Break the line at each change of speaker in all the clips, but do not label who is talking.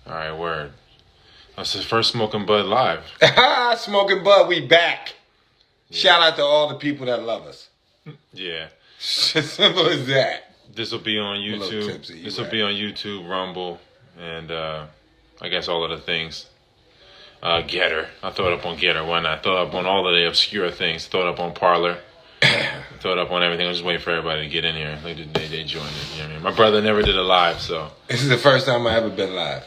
All right, word. That's the first Smoking Bud live.
Smoking Bud, we back.
Yeah.
Shout out to all the people that love us.
Yeah.
Simple as that.
This will be on YouTube. This will be on YouTube, Rumble, and I guess all of the things. Getter. I throw it up on Getter. Why not? Throw it up on all of the obscure things. Throw it up on Parler. Throw it up on everything. I'm just waiting for everybody to get in here. Like they joined it. You know what I mean? My brother never did a live, so.
This is the first time I ever been live.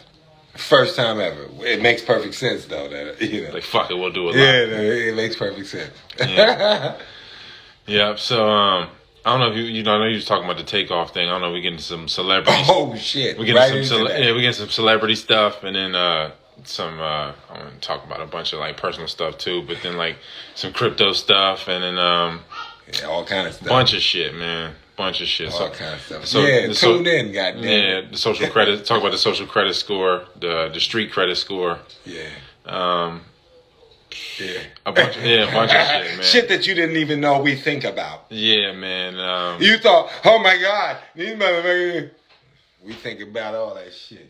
First time ever. It makes perfect sense though. That
Like fuck it, we'll do it live.
Yeah, no, it makes perfect sense.
Yeah. So I don't know if I know you was talking about the takeoff thing. I don't know. We getting some celebrities.
Oh shit.
We getting we getting some celebrity stuff, and then I want to talk about a bunch of like personal stuff too, but then like some crypto stuff, and then
all kind of stuff.
Bunch of shit, man. Bunch of shit.
All kind of stuff.
So
tune in, goddamn.
Yeah, the social credit. Talk about the social credit score, the street credit score.
Yeah.
A bunch of shit, man.
Shit that you didn't even know we think about.
Yeah, man.
You thought, oh my God, these motherfuckers. We think about all that shit.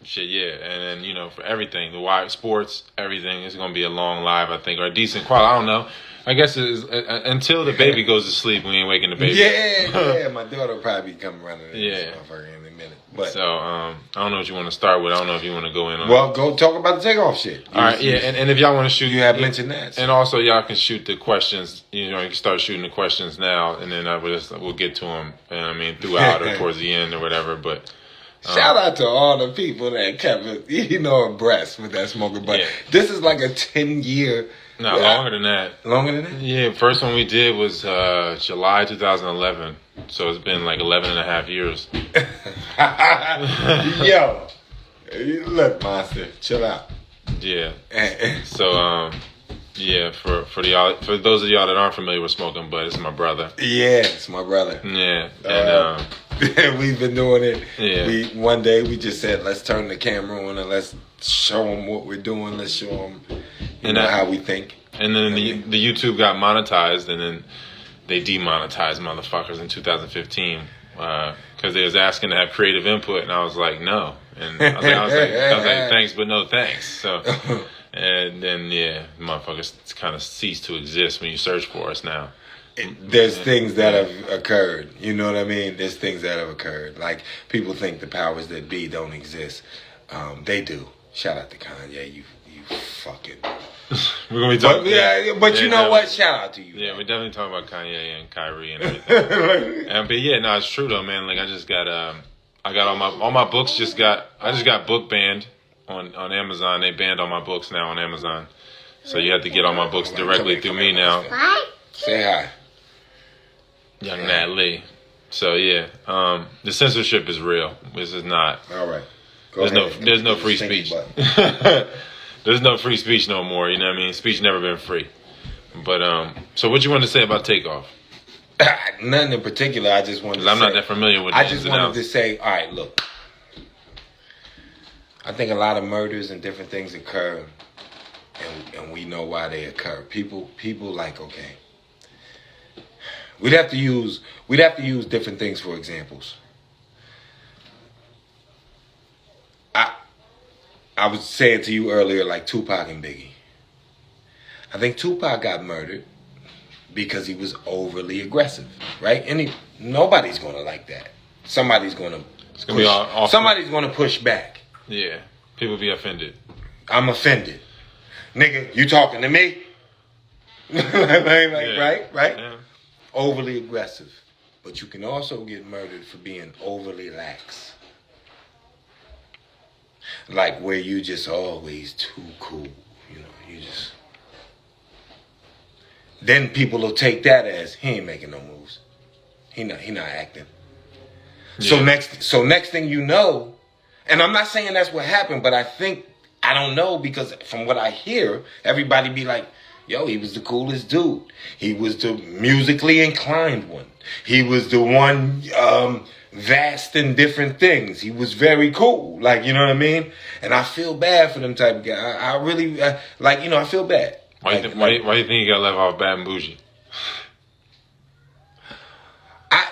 Shit, yeah, and then for everything, the wide sports, everything, it's gonna be a long live, I think, or a decent quality. I don't know. I guess until the baby goes to sleep, we ain't waking the baby.
Yeah. My daughter will probably come running in this motherfucker in a minute. But
so I don't know what you want to start with. I don't know if you want to go in on.
Well, go talk about the takeoff shit.
All right, yeah, and if y'all want to shoot,
you have mentioned that,
and also y'all can shoot the questions. You can start shooting the questions now, and then we'll get to them. Throughout or towards the end or whatever, but.
Shout out to all the people that kept abreast with that Smoking Bud. Yeah. This is like a 10-year.
No, longer than that.
Longer than that?
Yeah, first one we did was July 2011. So it's been like 11 and a half years.
Yo, look, monster, chill out.
Yeah. So yeah, for those of y'all that aren't familiar with Smoking Bud, it's my brother.
Yeah, it's my brother.
Yeah, and
we've been doing it.
Yeah.
One day we just said, let's turn the camera on and let's show them what we're doing. Let's show them how we think.
And then the YouTube got monetized, and then they demonetized motherfuckers in 2015 because they was asking to have creative input, and I was like, no. And I was like, thanks, but no thanks. So. And then, motherfuckers kind of cease to exist when you search for us now.
There's things that have occurred. You know what I mean? There's things that have occurred. Like, people think the powers that be don't exist. They do. Shout out to Kanye. You fucking...
We're going to be talking...
But you know what? Shout out to you.
Yeah, we're definitely talking about Kanye and Kyrie and everything. But yeah, no, it's true though, man. Like, I just got... I got all my books I just got book banned. On Amazon. They banned all my books now on Amazon. So you have to get all my books directly through me now.
Say hi.
Young Nat Lee. So yeah, the censorship is real. This is not.
All right.
There's no free speech. There's no free speech no more. You know what I mean? Speech never been free. But so what you want to say about Takeoff?
Nothing in particular. I just wanted to say.
I'm not that familiar with.
I just wanted to say, all right, look. I think a lot of murders and different things occur, and we know why they occur. People like, okay, we'd have to use different things for examples. I was saying to you earlier, like Tupac and Biggie. I think Tupac got murdered because he was overly aggressive, right? And nobody's gonna like that. Somebody's gonna push back.
Yeah, people be offended.
I'm offended. Nigga, you talking to me? Right?
Yeah.
Overly aggressive. But you can also get murdered for being overly lax. Like where you just always too cool. You just... Then people will take that as, he ain't making no moves. He not acting. Yeah. So next thing you know, and I'm not saying that's what happened, but I don't know, because from what I hear, everybody be like, yo, he was the coolest dude. He was the musically inclined one. He was the one vast in different things. He was very cool. Like, you know what I mean? And I feel bad for them type of guys. I really, I feel bad.
Why do you think he got left off Bad and Bougie?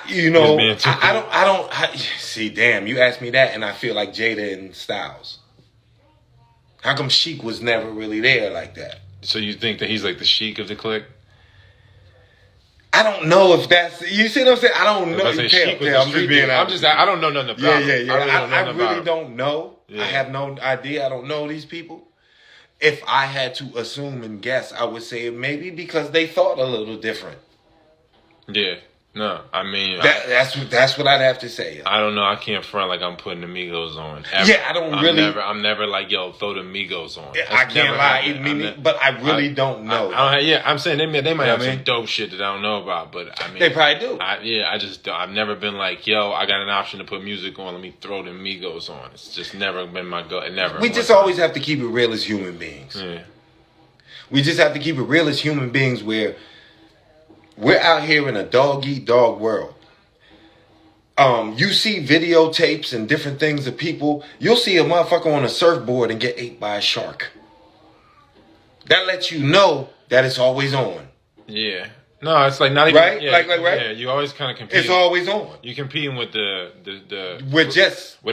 You know,
being too
I don't see. Damn, you asked me that, and I feel like Jada and Styles. How come Sheik was never really there like that?
So you think that he's like the Sheik of the clique?
I don't know if that's. You see what I'm saying? I don't know.
If I say Sheik was the
I'm just
street
being
dude,
honest.
I don't know nothing about him.
I really don't know.
Yeah.
I have no idea. I don't know these people. If I had to assume and guess, I would say maybe because they thought a little different.
Yeah. No, I mean
That's what I'd have to say.
I don't know. I can't front like I'm putting the Migos on. Ever.
Yeah, I don't really.
I'm never like, yo, throw the Migos on. That's
I can't
never
lie,
happened.
but I really don't know.
I'm saying they might have
I mean?
some dope shit that I don't know about, but I mean
They probably do.
I've never been like, yo, I got an option to put music on. Let me throw the Migos on. It's just never been my go. Never.
We just always have to keep it real as human beings.
Yeah.
We just have to keep it real as human beings where we're out here in a dog-eat-dog world. You see videotapes and different things of people. You'll see a motherfucker on a surfboard and get ate by a shark. That lets you know that it's always on.
Yeah. No, it's like not even
right.
Yeah,
right.
Yeah, you always kind of compete.
It's always on.
You competing with the
with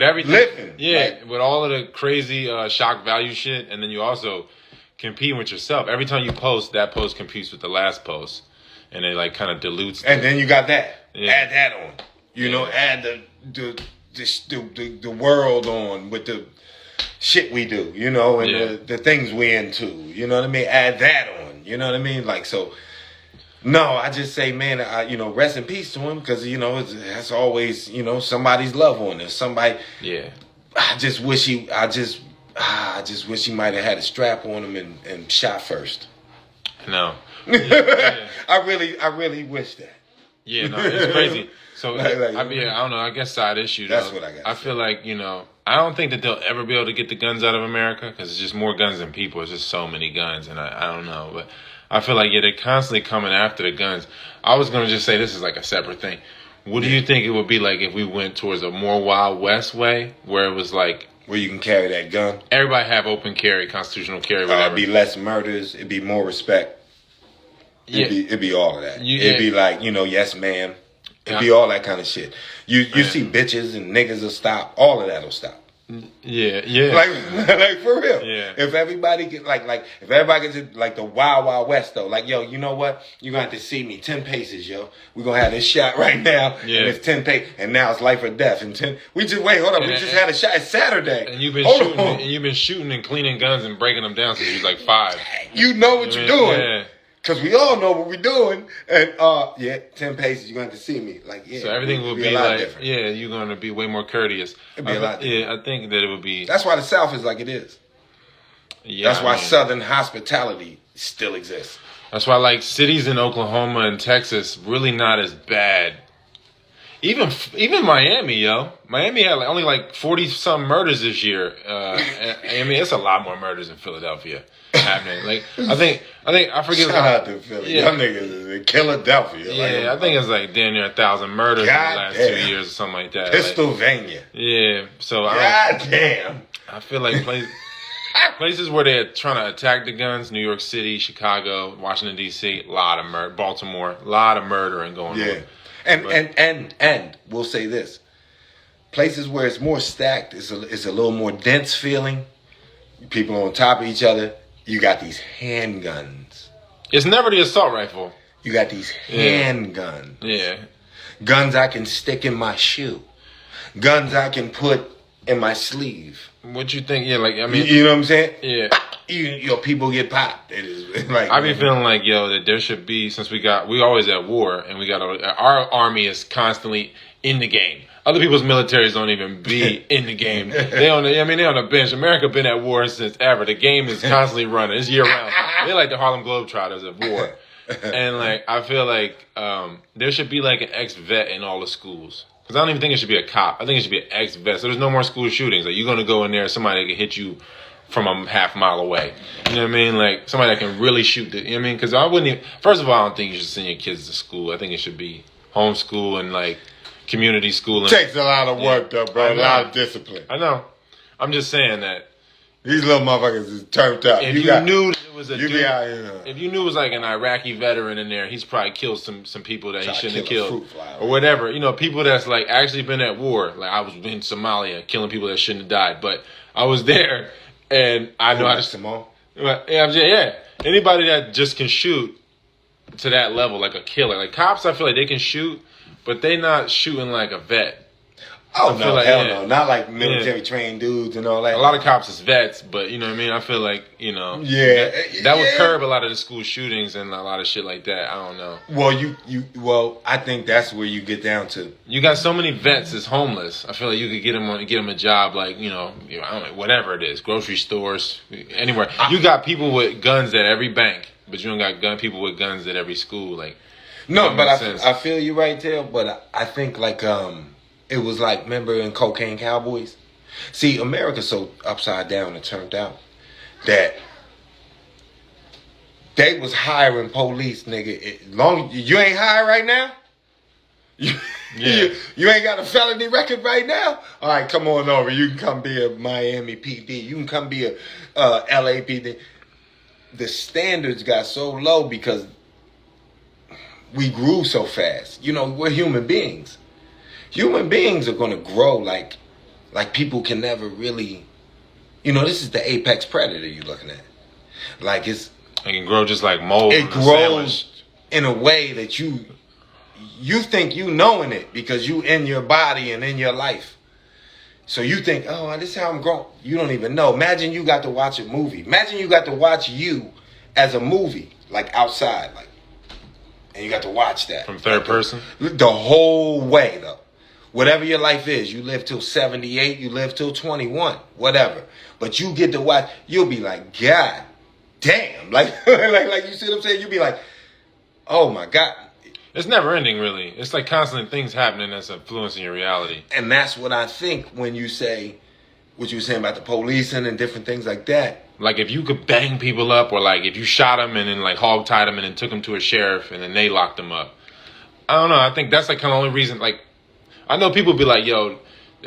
everything.
Living.
Yeah,
like, with
with all of the crazy shock value shit, and then you also compete with yourself. Every time you post, that post competes with the last post, and it like kind of dilutes.
And then you got that.
Yeah.
Add that on. You know, add the world on with the shit we do, you know, and the things we into, you know what I mean? Add that on, you know what I mean? Like, so, no, I just say, man, rest in peace to him because, that's always, somebody's love on this. Somebody, I just wish he might have had a strap on him and shot first.
No.
I really wish that.
Yeah, no, it's crazy. So,
I
don't know. I guess side issue, though.
That's what I got.
I feel like, I don't think that they'll ever be able to get the guns out of America because it's just more guns than people. It's just so many guns, and I don't know. But I feel like, they're constantly coming after the guns. I was going to just say this is like a separate thing. What do you think it would be like if we went towards a more Wild West way where it was like...
Where you can carry that gun?
Everybody have open carry, constitutional carry, whatever.
It'd be less murders. It'd be more respect. It'd be all of that. It'd be like, yes, ma'am. It'd be all that kind of shit. You see bitches and niggas will stop. All of that will stop.
Yeah.
Like for real.
Yeah.
If everybody get if everybody gets like the Wild Wild West though, like yo, you know what? You're gonna have to see me 10 paces, yo. We're gonna have this shot right now.
Yeah.
And it's 10 paces, and now it's life or death. And 10. We just had a shot. It's Saturday.
And you've been shooting and cleaning guns and breaking them down since you was like 5.
You know what you're doing.
Yeah.
Because we all know what we're doing. And, 10 paces, you're going to see me. Like, yeah.
So everything will be
a lot
like,
different.
yeah, you're going to be way more courteous.
It'd be a lot different.
Yeah, I think that it would be.
That's why the South is like it is.
Yeah,
that's why Southern hospitality still exists.
That's why, like, cities in Oklahoma and Texas really not as bad. Even Miami, yo. Miami had only 40-some murders this year. I mean, it's a lot more murders in Philadelphia happening. Like, I forget.
Shout out to Philly.
Yeah.
Y'all niggas is in Philadelphia.
Yeah, I think it's damn near 1,000 murders in the last 2 years or something like that.
Pennsylvania.
Yeah, so
damn.
I feel like places where they're trying to attack the guns, New York City, Chicago, Washington, D.C., a lot of murder. Baltimore, a lot of murdering going on.
And we'll say this. Places where it's more stacked, it's a little more dense feeling. People on top of each other. You got these handguns.
It's never the assault rifle.
You got these handguns.
Yeah.
Guns I can stick in my shoe. Guns I can put in my sleeve.
What you think? Yeah, I mean,
you know what I'm saying?
Yeah.
People get popped. It is like
I be feeling like, that there should be, since we always at war, and our army is constantly in the game. Other people's militaries don't even be in the game. They're on the bench. America been at war since ever. The game is constantly running. It's year round. They're like the Harlem Globetrotters of war. And I feel like there should be an ex-vet in all the schools. Because I don't even think it should be a cop. I think it should be an ex-vet. So there's no more school shootings. You're going to go in there, somebody that can hit you from a half mile away. You know what I mean? Somebody that can really shoot. You know what I mean? Because I wouldn't even... First of all, I don't think you should send your kids to school. I think it should be homeschool and community school.
Takes a lot of work though, bro. A lot of discipline.
I know. I'm just saying that
These little motherfuckers is turned up.
If you knew that it was a
you
dude,
be out here.
if you knew it was like an Iraqi veteran in there, he's probably killed some people that he shouldn't have
kill a
killed,
fruit fly,
or whatever. You know, people that's like actually been at war. Like I was in Somalia, killing people that shouldn't have died, but I was there, and I know how to.
Simone.
Yeah. Anybody that just can shoot to that level, like a killer, like cops, I feel like they can shoot, but they not shooting like a vet.
Oh no,
like,
hell
yeah.
no, not like military trained dudes and all that.
A lot of cops is vets, but you know what I mean. I feel like that would curb a lot of the school shootings and a lot of shit like that. I don't know.
Well, I think that's where you get down to.
You got so many vets that's homeless. I feel like you could get them a job, like I don't know, whatever it is, grocery stores, anywhere. You got people with guns at every bank, but you don't got people with guns at every school. Like
no, but I feel you right there. But I think like it was like, remember in Cocaine Cowboys? See, America's so upside down and turned out that they was hiring police, nigga. Long you ain't high right now? You ain't got a felony record right now? All right, come on over. You can come be a Miami PD. You can come be a LAPD. The standards got so low because we grew so fast. You know, we're human beings. Human beings are going to grow like people can never really, this is the apex predator you're looking at. Like it
can grow just like mold.
It grows in a way that you think you knowing it because you in your body and in your life. So you think, oh, this is how I'm growing. You don't even know. Imagine you got to watch a movie. Imagine you got to watch you as a movie, like outside, like, and you got to watch that.
From third person?
The whole way, though. Whatever your life is, you live till 78, you live till 21, whatever. But you get to watch, you'll be like, God damn. Like you see what I'm saying? You'll be like, oh my God.
It's never ending, really. It's like constantly things happening that's influencing your reality.
And that's what I think when you say, what you were saying about the policing and different things like that.
Like if you could bang people up, or like if you shot them and then like hog-tied them and then took them to a sheriff and then they locked them up. I don't know. I think that's like kind of the only reason, like, I know people be like, yo,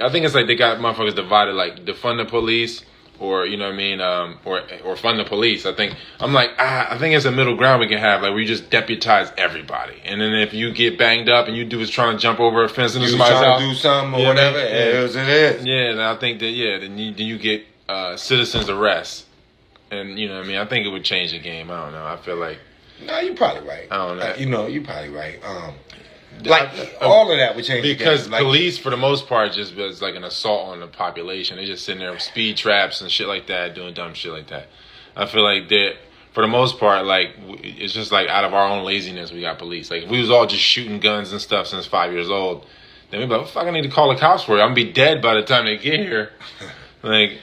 I think it's like they got motherfuckers divided, like defund the police or, you know what I mean, or fund the police. I think it's a middle ground we can have, like where you just deputize everybody. And then if you get banged up and you do is trying to jump over a fence into somebody's house,
do something or whatever, it is.
Yeah, and I think that, then you get citizens arrest. And, you know what I mean, I think it would change the game. I don't know. I feel like...
No, you're probably right.
I don't know.
You're probably right. All of that would change
because
the game.
Police, for the most part, just was like an assault on the population. They just sitting there with speed traps and shit like that, doing dumb shit like that. I feel like that, for the most part, like, it's just like out of our own laziness we got police. Like, if we was all just shooting guns and stuff since 5 years old, then we'd be like, what the fuck I need to call the cops for? I'm going to be dead by the time they get here. Like...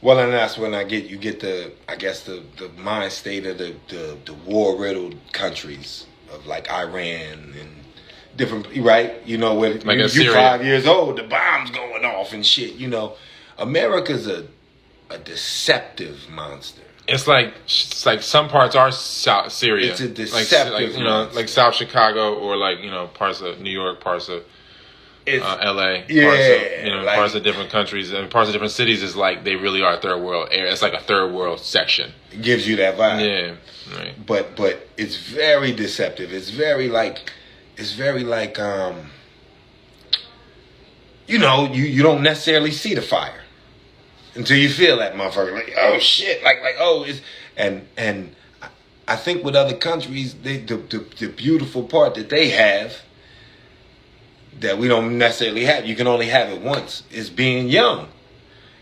Well, and that's when you get the mind state of the war-riddled countries of like Iran and different, right? You know, where
like
you're 5 years old, the bombs going off and shit. You know, America's a deceptive monster.
It's like some parts are South Syria.
It's a deceptive monster.
Like South Chicago, or like, parts of New York, parts of LA,
yeah,
parts of different countries and parts of different cities is like they really are third world area. It's like a third world section.
It gives you that vibe.
Yeah, right.
But it's very deceptive. It's very like you don't necessarily see the fire until you feel that motherfucker. Like, oh shit, and I think with other countries, the beautiful part that they have that we don't necessarily have, you can only have it once, is being young.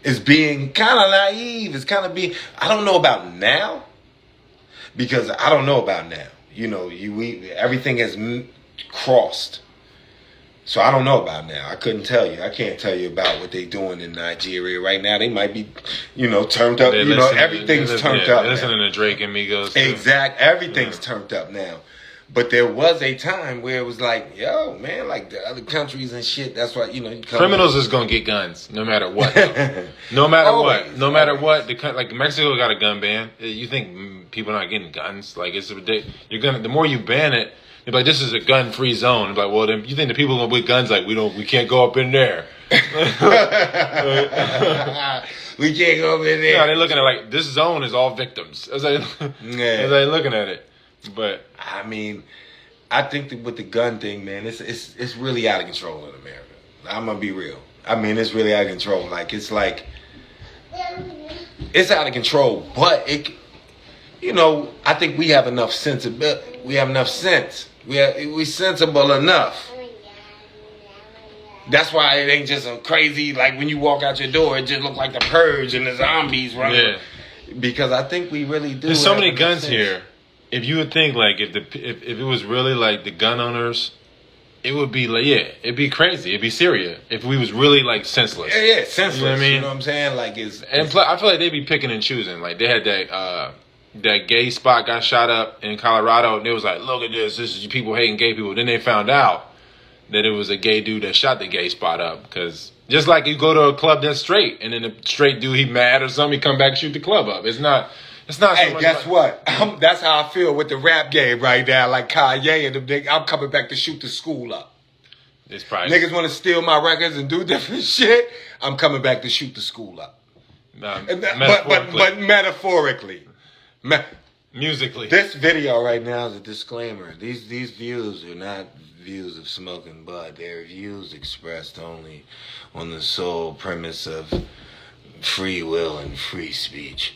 It's being kind of naive. It's kind of being, I don't know about now, because I don't know about now. Everything has crossed. So I don't know about now. I couldn't tell you. I can't tell you about what they're doing in Nigeria right now. They might be, turned up. Everything's turned up.
They're listening to Drake and Migos.
Exactly. Everything's turned up now. But there was a time where it was like, yo, man, like the other countries and shit. That's why,
criminals is gonna get guns no matter what. No matter what. No matter what. Like Mexico got a gun ban. You think people not getting guns? Like it's ridiculous. The more you ban it, He's like, this is a gun-free zone. He's like, well, then you think the people with guns like we can't go up in there.
We can't go up in there.
No, they're looking at like this zone is all victims. As they looking at it, but
I mean, I think that with the gun thing, man, it's really out of control in America. I'm gonna be real. I mean, it's really out of control. It's out of control, but I think we have enough sensibility. We have enough sense. We sensible enough. That's why it ain't just a crazy, like when you walk out your door, it just look like the Purge and the zombies running.
Yeah.
Because I think we really do.
There's so many guns here. If you would think like if it was really like the gun owners, it would be like it'd be crazy. It'd be Syria if we was really like senseless.
Yeah, senseless.
You know what I mean?
You know what I'm saying? Like
and I feel like they'd be picking and choosing. Like they had that gay spot got shot up in Colorado, and it was like, look at this. This is people hating gay people. Then they found out that it was a gay dude that shot the gay spot up. Because just like you go to a club that's straight, and then the straight dude, he mad or something, he come back and shoot the club up. It's not.
Hey, so guess what? That's how I feel with the rap game right now. Like Kanye and them niggas, I'm coming back to shoot the school up.
It's probably
niggas want to steal my records and do different shit. I'm coming back to shoot the school up. But metaphorically.
Musically.
This video right now is a disclaimer. These views are not views of smoking bud. They're views expressed only on the sole premise of free will and free speech.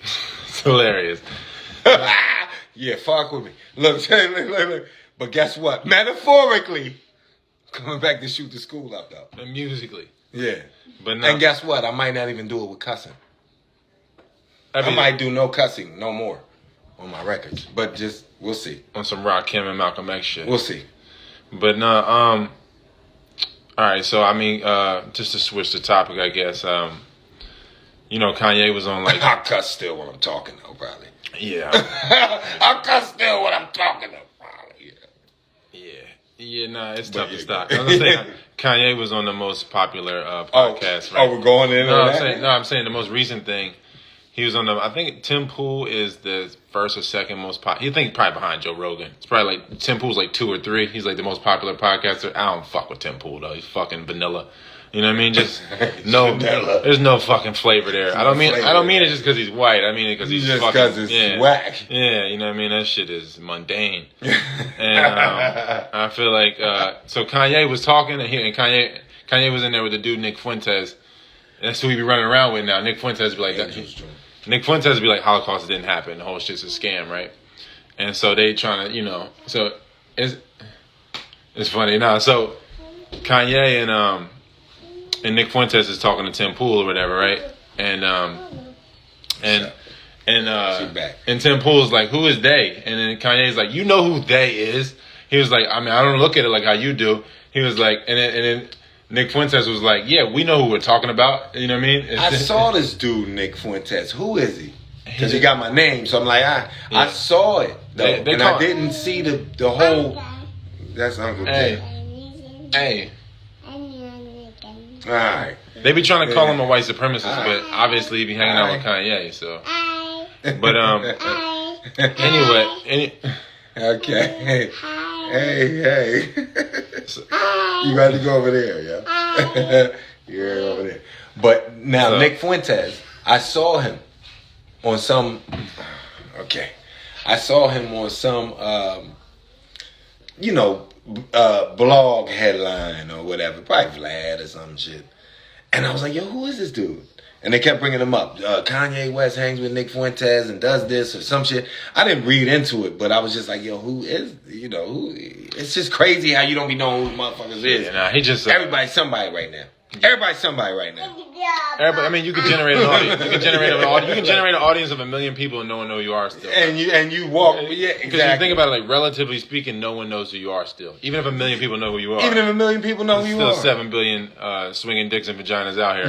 It's hilarious.
Yeah, fuck with me. Look. But guess what? Metaphorically, coming back to shoot the school up though.
And musically.
Yeah.
But
and guess what? I might not even do it with cussing. I might do no cussing, no more on my records. But we'll see.
On some Rakim and Malcolm X shit.
We'll see.
But no, all right, so I mean, just to switch the topic, I guess, Kanye was on like
I cuss still when I'm talking though, probably.
Yeah.
I cuss still when I'm talking though, probably.
Yeah, nah, it's tough to stop. I'm saying Kanye was on the most popular podcast, right?
Oh, we're going in on that?
I'm saying the most recent thing. He was on I think Tim Pool is the first or second most popular. You think probably behind Joe Rogan. It's probably like Tim Pool's like 2 or 3. He's like the most popular podcaster. I don't fuck with Tim Pool though. He's fucking vanilla. You know what I mean? Just no, there's no fucking flavor there. I don't mean it just because he's white. I mean it because he's
just
fucking
because it's whack.
Yeah, you know what I mean? That shit is mundane. And I feel like so Kanye was talking and Kanye was in there with the dude Nick Fuentes. That's who he be running around with now. Nick Fuentes be like Nick Fuentes be like Holocaust didn't happen. The whole shit's a scam, right? And so they trying to so it's funny now. So Kanye and Nick Fuentes is talking to Tim Pool or whatever, right? And Tim Pool's like, who is they? And then Kanye's like, you know who they is. He was like, I mean, I don't look at it like how you do. He was like, and then Nick Fuentes was like, yeah, we know who we're talking about. You know what I mean?
I saw this dude, Nick Fuentes. Who is he? Because he got my name. So I'm like, I saw it, though. I didn't see the whole... That's Uncle Jay.
Hey.
All right.
They be trying to call him a white supremacist, but obviously he be hanging out with Kanye, so. But anyway,
okay. Hey. You got to go over there, yeah. You're over there. But now Nick Fuentes, I saw him on some. Okay, I saw him on some. Blog headline or whatever, probably Vlad or some shit. And I was like, yo, who is this dude? And they kept bringing him up. Kanye West hangs with Nick Fuentes and does this or some shit. I didn't read into it, but I was just like, yo, who is, it's just crazy how you don't be knowing who motherfuckers is.
Yeah, he just...
Everybody's somebody right now. Everybody's somebody right now.
Everybody, I mean, you can generate an audience. You can generate an audience of 1 million people and no one know who you are still.
And you walk, yeah, exactly.
Because you think about it, like relatively speaking, no one knows who you are still. Even if 1 million people know who you are.
Even if 1 million people know who you are.
Still 7 billion swinging dicks and vaginas out here.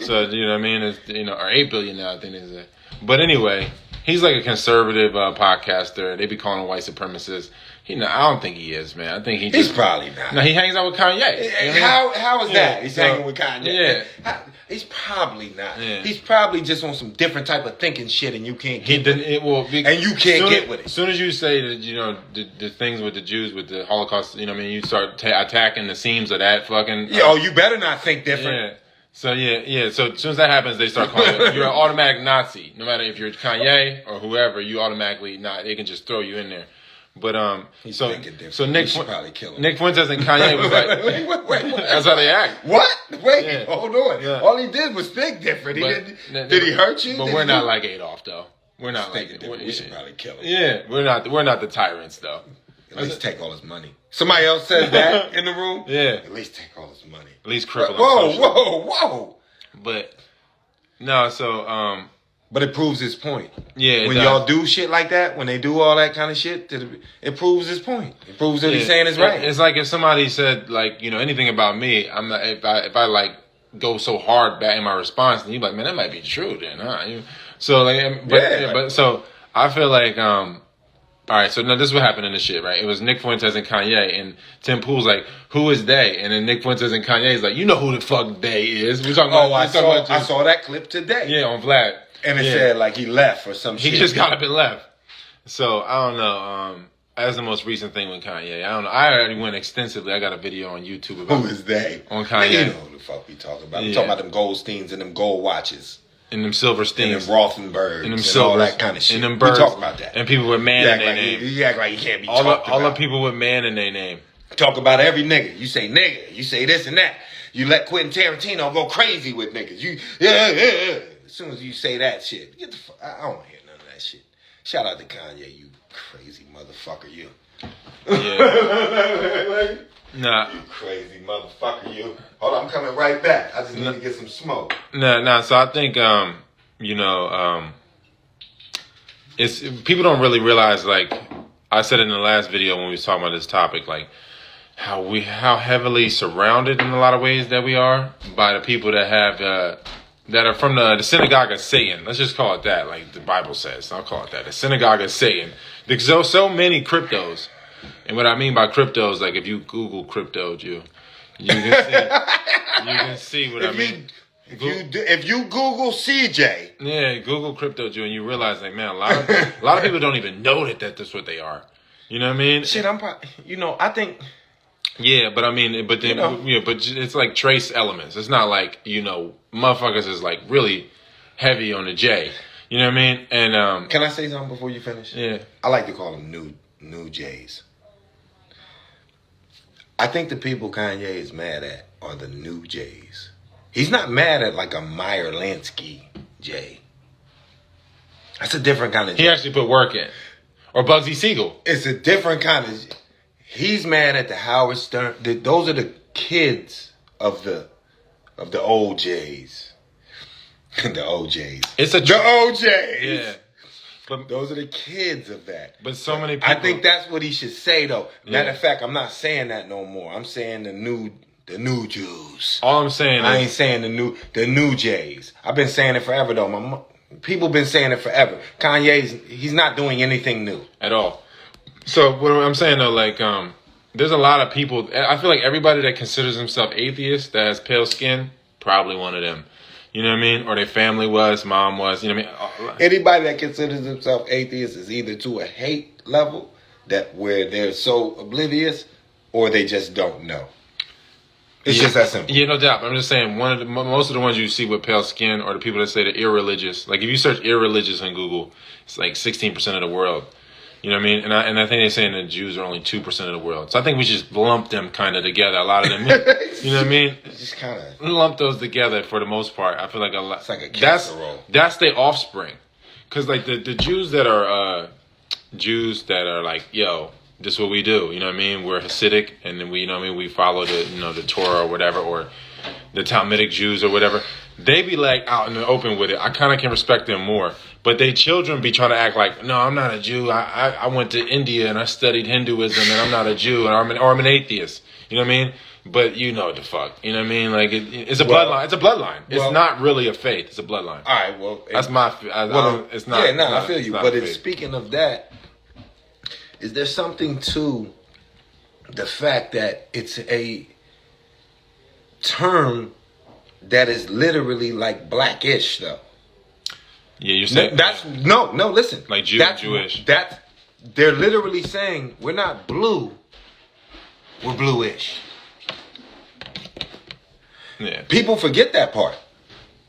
So you know what I mean? It's, or 8 billion now, I think they say. But anyway, he's like a conservative podcaster. They be calling him white supremacist. I don't think he is, man. I think
he's probably not.
No, he hangs out with Kanye.
How is that? He's hanging with Kanye.
Yeah.
He's probably not.
Yeah.
He's probably just on some different type of thinking shit, and you can't get with it.
And
you can't get with it.
As soon as you say that, the things with the Jews, with the Holocaust, you start attacking the seams of that fucking.
Yeah, you better not think different.
Yeah. So So as soon as that happens, they start calling you. You're an automatic Nazi. No matter if you're Kanye or whoever, you automatically not. They can just throw you in there. But
he's
so Nick
probably kill him.
Nick Fuentes and Kanye was like,
wait.
That's how they act.
What? Wait,
Yeah.
hold on.
Yeah.
All he did was think different. Did he hurt you?
But we're not like Adolf though. We're not like
we should probably kill him.
Yeah, we're not the tyrants though.
At least take all his money. Somebody else says that in the room.
Yeah.
At least take all his money.
At least cripple him.
Whoa.
But no, so
But it proves his point.
Yeah,
when y'all do shit like that, when they do all that kind of shit, it proves his point. It proves that he's saying is right.
It's like if somebody said like anything about me, I'm not. If I like go so hard back in my response, then you're like, man, that might be true then, huh? So like, but so I feel like all right, so now this is what happened in this shit, right? It was Nick Fuentes and Kanye, and Tim Pool's like, who is they? And then Nick Fuentes and Kanye is like, you know who the fuck they is. We're talking about.
I saw that clip today.
Yeah, on Vlad.
And it said like he left or some shit.
He just got up and left. So I don't know. That's the most recent thing with Kanye. I don't know. I already went extensively. I got a video on YouTube about
who is they?
On Kanye.
You know who the fuck we talking about. We talking about them Goldsteins and them gold watches.
And them silver steins.
And them Rothenbergs.
And them silver.
All that kind of shit.
And them birds.
We talk about that.
And people with man in their name.
You act like you can't be
all
talked about.
All the people with man in their name.
Talk about every nigga. You say nigga. You say this and that. You let Quentin Tarantino go crazy with niggas. Yeah. As soon as you say that shit, get the fuck. I don't want to hear none of that shit. Shout out to Kanye, you crazy motherfucker, you.
Yeah. Nah.
You crazy motherfucker, you. Hold on, I'm coming right back. I just need to get some smoke.
Nah. So I think, it's people don't really realize, like I said in the last video when we was talking about this topic, like how heavily surrounded in a lot of ways that we are by the people that have that are from the synagogue of Satan. Let's just call it that, like the Bible says. I'll call it that. The synagogue of Satan. There's so many cryptos. And what I mean by cryptos, like if you Google crypto, you can see what I mean.
If you Google CJ.
Yeah, Google crypto Jew, and you realize, like, man, a lot of people don't even know that's what they are. You know what I mean?
Shit, I think.
Yeah, but I mean, but then, but it's like trace elements. It's not like, motherfuckers is like really heavy on the J. You know what I mean? And
can I say something before you finish?
Yeah.
I like to call them new J's. I think the people Kanye is mad at are the new J's. He's not mad at like a Meyer Lansky J. That's a different kind of J.
He actually put work in. Or Bugsy Siegel.
It's a different kind of J. He's mad at the Howard Stern. Those are the kids of the OJs. The OJs.
It's the
OJs.
Yeah.
But those are the kids of that.
But so many people.
I think that's what he should say though. Matter of fact, I'm not saying that no more. I'm saying the new Jews.
All I'm saying
I ain't saying the new Jays. I've been saying it forever though. People been saying it forever. He's not doing anything new
at all. So what I'm saying though, like, there's a lot of people. I feel like everybody that considers himself atheist that has pale skin, probably one of them. You know what I mean? Or their family was, mom was. You know what I mean?
Anybody that considers himself atheist is either to a hate level where they're so oblivious, or they just don't know. It's just that simple.
Yeah, no doubt. But I'm just saying, most of the ones you see with pale skin are the people that say they're irreligious. Like if you search irreligious on Google, it's like 16% of the world. You know what I mean? And I think they're saying that Jews are only 2% of the world. So I think we just lump them kind of together. A lot of them, you know what I mean?
Just kind of
lump those together for the most part. I feel like a lot.
It's like a casserole.
That's their offspring. Because like the Jews that are like, yo, this is what we do. You know what I mean? We're Hasidic, and then we follow the Torah or whatever, or the Talmudic Jews or whatever. They be like out in the open with it. I kind of can respect them more. But they children be trying to act like, no, I'm not a Jew. I went to India and I studied Hinduism and I'm not a Jew or I'm an atheist. You know what I mean? But you know what the fuck. You know what I mean? Like, it's a
Well,
bloodline. It's a bloodline. It's
well-
not really a faith. It's a bloodline.
All right, well,
That's my. It's not.
Yeah, no,
it's
I feel
it's
you.
not
But
a
it's,
faith.
speaking of that, is there something to the fact that it's a term that is literally like blackish, though?
Yeah, you're saying
No, listen.
Like Jewish.
They're literally saying we're not blue, we're bluish.
Yeah.
People forget that part.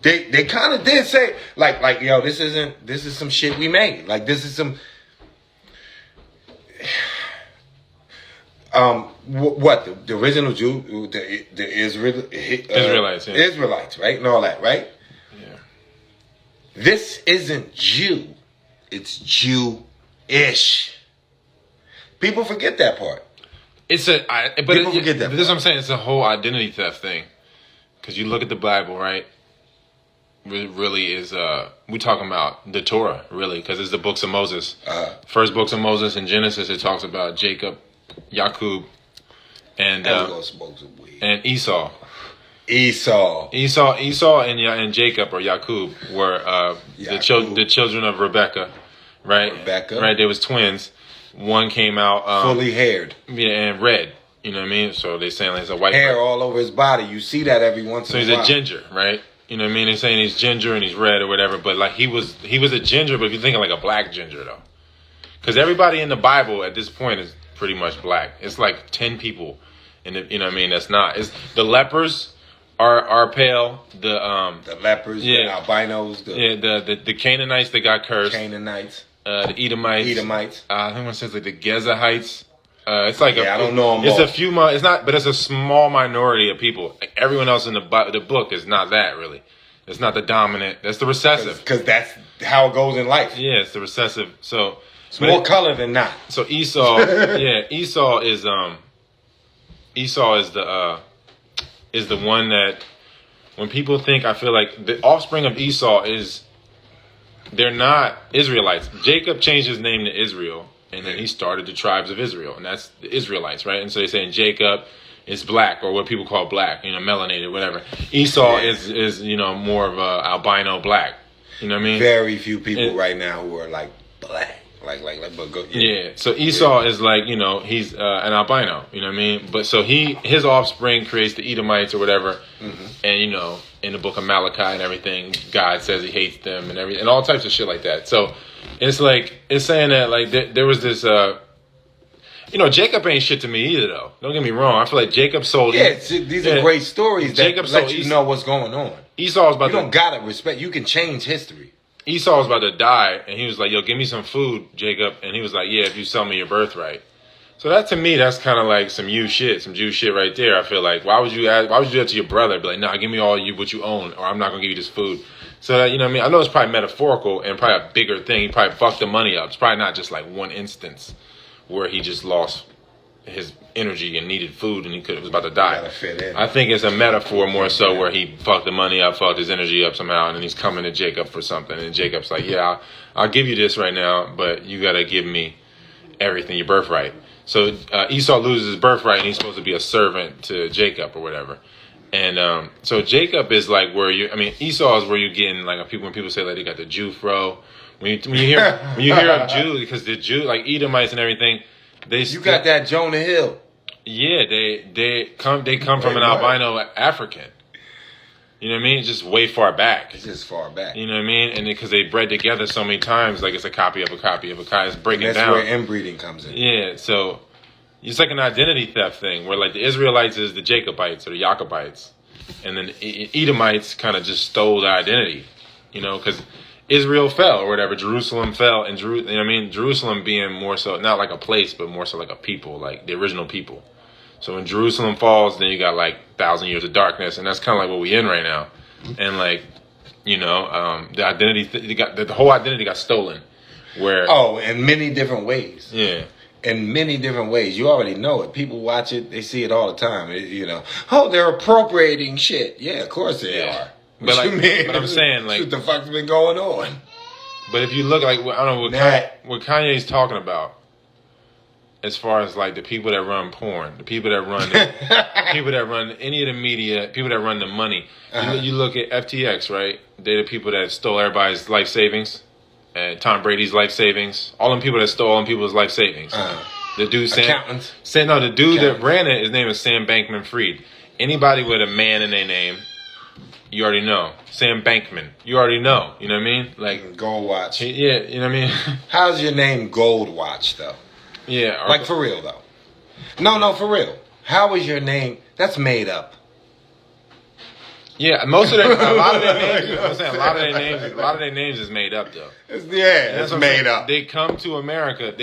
They kind of did say like yo, this is some shit we made. Like this is some what the original Jew, the
Israelites, yeah.
Israelites, right, and all that, right?
Yeah.
This isn't Jew, it's Jewish. People forget that part.
But
People forget that
This is what I'm saying. It's a whole identity theft thing. Because you look at the Bible, right? It really is. We talking about the Torah, really, because it's the books of Moses. First books of Moses in Genesis, it talks about Jacob, Yaqub, and Esau. Esau and Jacob or Yaqub were the children of Rebecca, right? Right. There was twins. One came out
fully haired,
and red. You know what I mean? So they saying there's a white
hair all over his body. You see that every once in a while.
So he's a ginger, right? You know what I mean? They're saying he's ginger and he's red or whatever. But like he was a ginger, but if you're thinking like a black ginger though, because everybody in the Bible at this point is pretty much black. It's like 10 people, and you know what I mean? That's not. It's the lepers are pale. The
lepers, the albinos,
the Canaanites that got cursed. The Edomites. I think one says like the Gezahites. It's like
I don't know them
it's
all.
a few. It's not, but it's a small minority of people. Like everyone else in the book is not that really. It's not the dominant. That's the recessive.
Because that's how it goes in life.
Yeah, it's the recessive. So
it's more color than not.
So Esau, Esau is the one that when people think, I feel like the offspring of Esau they're not Israelites. Jacob changed his name to Israel. And then he started the tribes of Israel, and that's the Israelites, right? And so they're saying Jacob is black, or what people call black, melanated, whatever. Esau is more of a albino black. You know what I mean?
Very few people right now who are like black, but go.
Yeah. So Esau is like he's an albino. You know what I mean? But so his offspring creates the Edomites or whatever, and in the book of Malachi and everything, God says He hates them and everything, and all types of shit like that. So. It's saying that like there was this Jacob ain't shit to me either though. Don't get me wrong. I feel like Jacob sold.
Yeah, these are great stories that let you know what's going on.
Esau was about
you don't gotta respect. You can change history.
Esau was about to die, and he was like, "Yo, give me some food, Jacob." And he was like, "Yeah, if you sell me your birthright." So that to me, that's kind of like some Jew shit right there. I feel like why would you do that to your brother? Be like, "Nah, give me all what you own, or I'm not gonna give you this food." So that, you know what I mean? I know it's probably metaphorical and probably a bigger thing. He probably fucked the money up. It's probably not just like one instance where he just lost his energy and needed food and was about to die. I think it's a metaphor more so where he fucked the money up, fucked his energy up somehow, and then he's coming to Jacob for something. And Jacob's like, yeah, I'll give you this right now, but you got to give me everything, your birthright. So Esau loses his birthright and he's supposed to be a servant to Jacob or whatever. And so Jacob is like Esau is where you're getting like when people say like they got the Jew fro. When you hear of Jew, because the Jew like Edomites and everything,
you got that Jonah Hill.
Yeah, they come from an albino African. You know what I mean? It's just way far back.
It's just far back.
You know what I mean? And because they bred together so many times, like it's a copy of a copy of a copy. It's breaking
down. That's where inbreeding comes in.
Yeah, so it's like an identity theft thing where like the Israelites is the Jacobites or the Jacobites, and then Edomites kind of just stole the identity, because Israel fell or whatever, Jerusalem fell, and Jerusalem being more so not like a place, but more so like a people, like the original people. So when Jerusalem falls, then you got like 1,000 years of darkness, and that's kind of like what we in right now, and like the identity, the whole identity got stolen. Where
in many different ways.
Yeah.
In many different ways. You already know it. People watch it. They see it all the time. They're appropriating shit. Yeah, of course they are.
But I'm saying like,
what the fuck's been going on?
But if you look like, I don't know what Kanye's talking about. as far as like the people that run porn, the people that run, people that run any of the media, people that run the money. You look at FTX, right? They're the people that stole everybody's life savings, and Tom Brady's life savings. All them people that stole all them people's life savings. The dude, the dude that ran it, his name is Sam Bankman-Fried. Anybody with a man in their name, you already know. Sam Bankman, you already know. You know what I mean? Like
Gold Watch.
Yeah, you know what I mean.
How's your name Gold Watch though?
Yeah,
like for real though. No, for real. How is your name? That's made up.
Yeah, most of their, a lot of their names. I'm saying a lot of their names is made up though.
It's made up.
They come to America.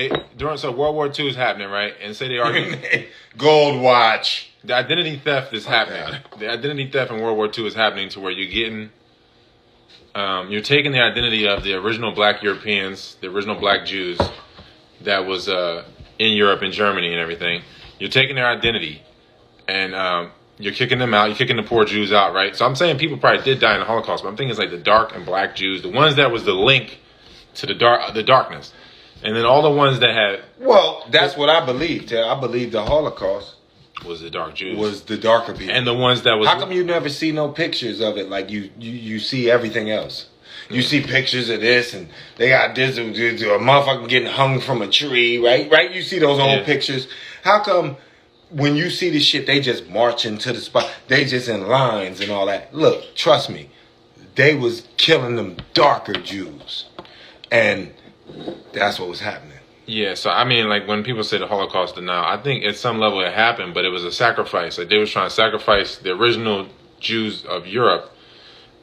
So World War II is happening, right? And say they already
Gold Watch.
The identity theft is happening. The identity theft in World War II is happening to where you're taking the identity of the original black Europeans, the original black Jews that was in Europe and Germany and everything. You're taking their identity and you're kicking them out. You're kicking the poor Jews out, right? So I'm saying people probably did die in the Holocaust, but I'm thinking it's like the dark and black Jews, the ones that was the link to the darkness. And then all the ones that had...
Well, that's what I believed. I believe the Holocaust
was the dark Jews.
Was the darker people.
And the ones that was...
How come you never see no pictures of it like you see everything else? You see pictures of this, and they got this, a motherfucker getting hung from a tree, right? You see those old pictures. How come when you see this shit, they just marching to the spot? They just in lines and all that. Look, trust me, they was killing them darker Jews, and that's what was happening.
Yeah, so I mean, like when people say the Holocaust denial, I think at some level it happened, but it was a sacrifice. Like they was trying to sacrifice the original Jews of Europe,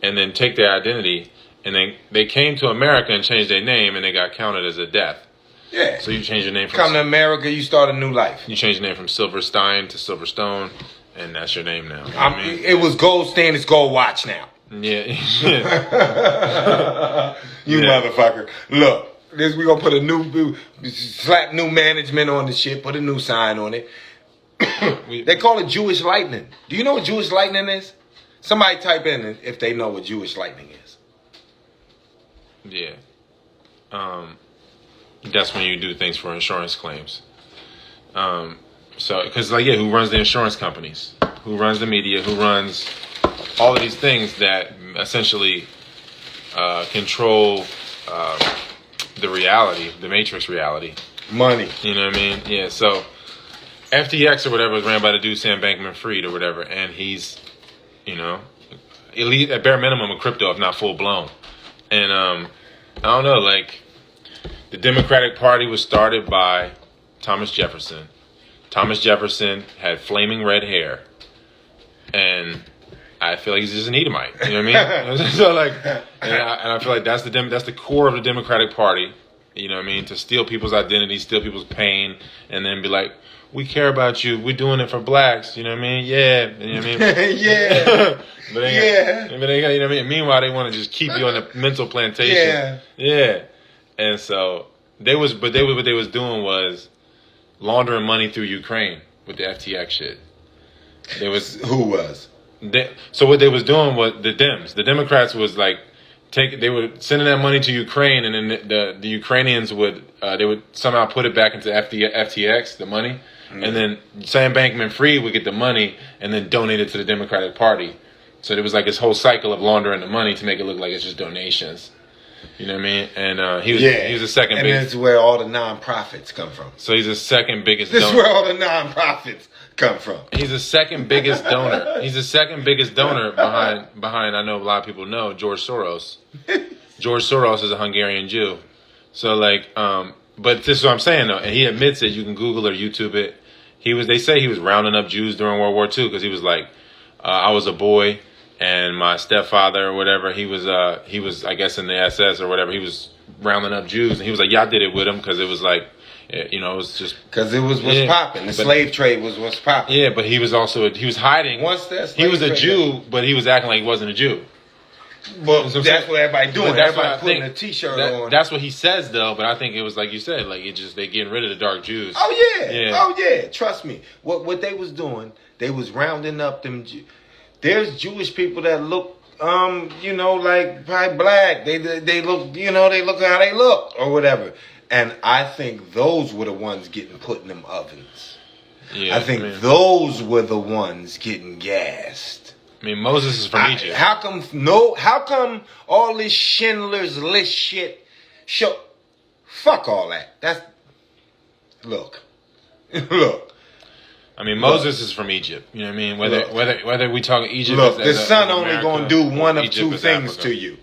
and then take their identity. And then they came to America and changed their name, and they got counted as a death.
Yeah.
So you change your name from...
Come to America, you start a new life.
You change your name from Silverstein to Silverstone, and that's your name now. You know
I mean? It was Gold Stand, it's Gold Watch now.
Yeah.
You motherfucker. Look, we going to put slap new management on the shit, put a new sign on it. They call it Jewish lightning. Do you know what Jewish lightning is? Somebody type in if they know what Jewish lightning is.
Yeah. That's when you do things for insurance claims. So, because who runs the insurance companies? Who runs the media? Who runs all of these things that essentially control the reality, the Matrix reality?
Money.
You know what I mean? Yeah, so FTX or whatever was ran by the dude Sam Bankman-Fried or whatever, and he's, elite, at bare minimum, a crypto, if not full blown. And I don't know, like the Democratic Party was started by Thomas Jefferson. Thomas Jefferson had flaming red hair, and I feel like he's just an Edomite. You know what I mean? So like, and I feel like that's the core of the Democratic Party. You know what I mean? To steal people's identity, steal people's pain, and then be like, we care about you. We're doing it for blacks. You know what I mean? Yeah. You know what I mean?
Yeah.
But they got, you know what I mean? Meanwhile, they want to just keep you on the mental plantation. Yeah. And so what they was doing was laundering money through Ukraine with the FTX shit. So what they was doing was the Dems. The Democrats was like they were sending that money to Ukraine, and then the Ukrainians would somehow put it back into FTX, the money, and then Sam Bankman-Fried would get the money and then donate it to the Democratic Party. So there was like this whole cycle of laundering the money to make it look like it's just donations. You know what I mean? And he was the second biggest.
And that's where all the nonprofits come from.
So he's the second biggest
donor. This is where all the nonprofits come from.
He's the second biggest donor. He's the second biggest donor behind I know a lot of people know, George Soros. George Soros is a Hungarian Jew. So like, but this is what I'm saying though, and he admits it. You can Google or YouTube it. They say he was rounding up Jews during World War II because he was like, I was a boy, and my stepfather or whatever, he was I guess in the SS or whatever, he was rounding up Jews, and he was like, yeah, I did it with him because it was like, it was just
because it was what's popping. The slave trade was what's popping.
Yeah, but he was hiding. He was a Jew, but he was acting like he wasn't a Jew.
Well, that's what everybody doing. Everybody putting a T-shirt on.
That's what he says, though. But I think it was like you said, like they getting rid of the dark Jews.
Oh yeah. Trust me. What they was doing, they was rounding up them. There's Jewish people that look, like probably black. They look, they look how they look or whatever. And I think those were the ones getting put in them ovens.
Yeah,
I think those were the ones getting gassed.
I mean, Moses is from Egypt.
How come all this Schindler's List shit fuck all that. Look.
I mean, Moses is from Egypt. You know what I mean? Whether we talk Egypt,
look, the sun only going to do one of two things to you.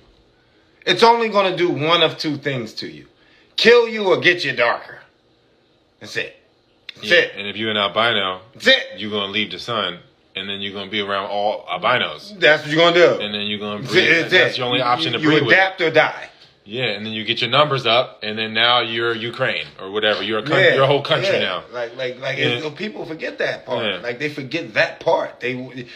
It's only going to do one of two things to you: kill you or get you darker. That's it. That's it.
And if you're an albino,
that's it.
You're going to leave the sun, and then you're going to be around all albinos.
That's what you're going to do.
And then you're going to breed. That's your only option to breed with.
You adapt or die.
Yeah, and then you get your numbers up, and then now you're Ukraine or whatever. You're a whole country now.
Like people forget that part.
Yeah.
Like they forget that part. They,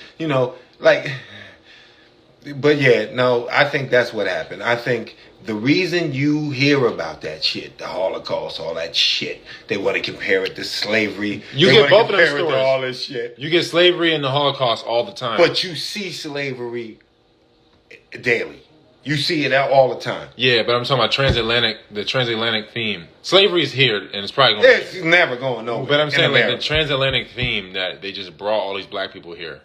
But yeah, no, I think that's what happened. I think the reason you hear about that shit, the Holocaust, all that shit, they want to compare it to slavery.
You get both of those stories.
All this shit.
You get slavery and the Holocaust all the time.
But you see slavery daily. You see it out all the time.
Yeah, but I'm talking about the transatlantic theme. Slavery is here, and it's probably going to
It's never going nowhere.
But I'm saying, like, the transatlantic theme that they just brought all these black people here.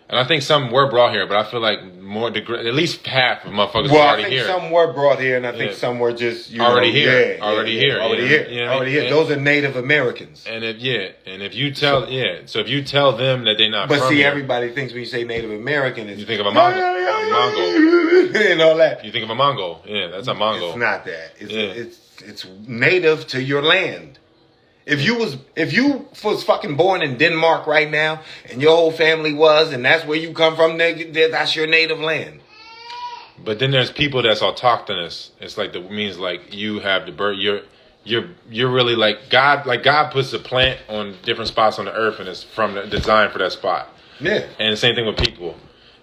And I think some were brought here, but I feel like at least half of motherfuckers were already here.
I think some were brought here, and I think some were just
already here. Already here.
Those are Native Americans.
And if you tell so if you tell them that they're not
but
from
see,
here,
everybody thinks when you say Native American,
you think of a Mongol.
And all that.
You think of a Mongol. Yeah, that's a Mongol.
It's not that. It's native to your land. If you was fucking born in Denmark right now, and your whole family was, and that's where you come from, that's your native land.
But then there's people that's autochthonous. It's like means like you have the birth. You're really like God. Like God puts a plant on different spots on the earth, and it's from the design for that spot.
Yeah.
And the same thing with people.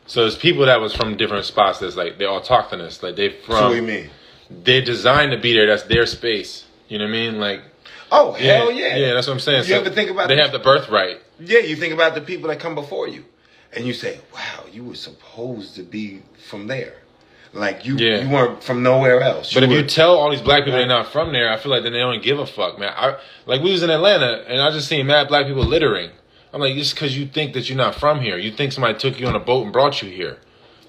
So it's people that was from different spots that's like they're autochthonous. Like they from.
So what do you mean?
They're designed to be there. That's their space. You know what I mean? Like.
Oh, hell yeah.
Yeah, that's what I'm saying.
You ever think about
they have the birthright.
Yeah, you think about the people that come before you. And you say, wow, you were supposed to be from there. Like, you weren't from nowhere else.
But if you tell all these black people they're not from there, I feel like then they don't give a fuck, man. Like, we was in Atlanta, and I just seen mad black people littering. I'm like, just because you think that you're not from here. You think somebody took you on a boat and brought you here.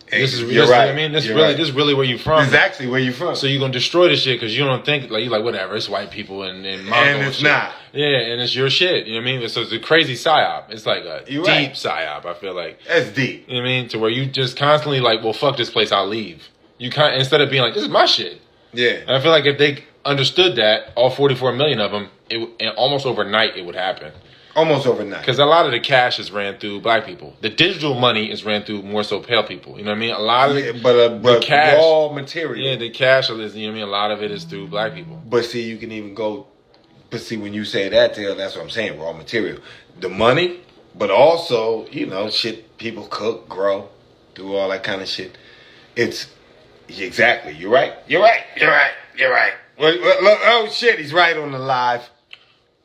This is
you're right.
I mean, this is really where you from.
This is actually where you from.
So you're gonna destroy the shit because you don't think like you're like whatever. It's white people and Mongol
and it's
shit.
not.
Yeah, and it's your shit. You know what I mean? So it's a crazy psyop. It's like a deep psyop. I feel like
that's deep.
You know what I mean? To where you just constantly like, well, fuck this place. I'll leave. Instead of being like, this is my shit.
Yeah.
And I feel like if they understood that, all 44 million of them, and almost overnight it would happen.
Almost overnight.
Because a lot of the cash is ran through black people. The digital money is ran through more so pale people. You know what I mean? A lot of
but
cash,
raw material.
Yeah, the cash is, you know what I mean? A lot of it is through black people.
But see, you can even go, when you say that, that's what I'm saying, raw material. The money, but also, shit people cook, grow, do all that kind of shit. It's, exactly, you're right. Well, look, oh shit, he's right on the live.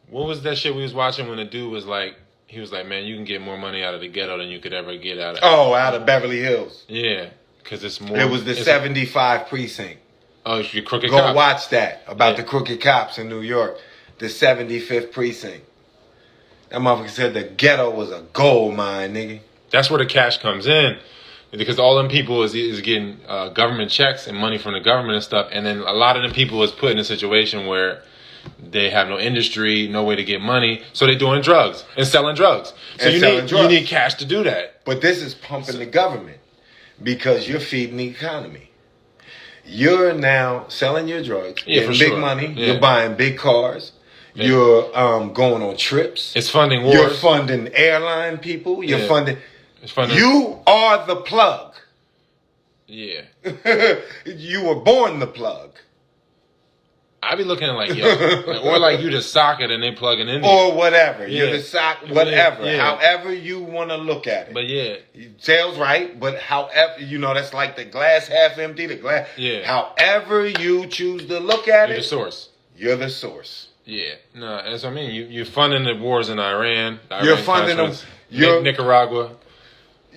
What was that shit we was watching when the dude was like, he was like, man, you can get more money out of the ghetto than you could ever get out of...
Oh, out of Beverly Hills.
Yeah, because it's more...
It was the 75 precinct.
Oh, it's your crooked
cops.
Go
watch that, about the crooked cops in New York. The 75th precinct. That motherfucker said the ghetto was a gold mine, nigga.
That's where the cash comes in. Because all them people is getting government checks and money from the government and stuff. And then a lot of them people is put in a situation where... they have no industry, no way to get money, so they're doing drugs and selling drugs. So you need cash to do that.
But this is pumping the government because you're feeding the economy. You're now selling your drugs, getting big money. Yeah. You're buying big cars. Yeah. You're going on trips.
It's funding wars.
You're funding airline people. You're funding.
It's funding.
You are the plug.
Yeah.
You were born the plug.
I be looking at like, yo, or like you the socket and they plugging in.
Or whatever. Yeah. You're the socket, whatever. Yeah. However you want to look at it.
But yeah.
Sales right, but however, that's like the glass half empty, the glass. Yeah. However you choose to look at
You're the source.
You're the source.
Yeah. No, that's what I mean. You're funding the wars in Iran.
You're funding them.
Nicaragua.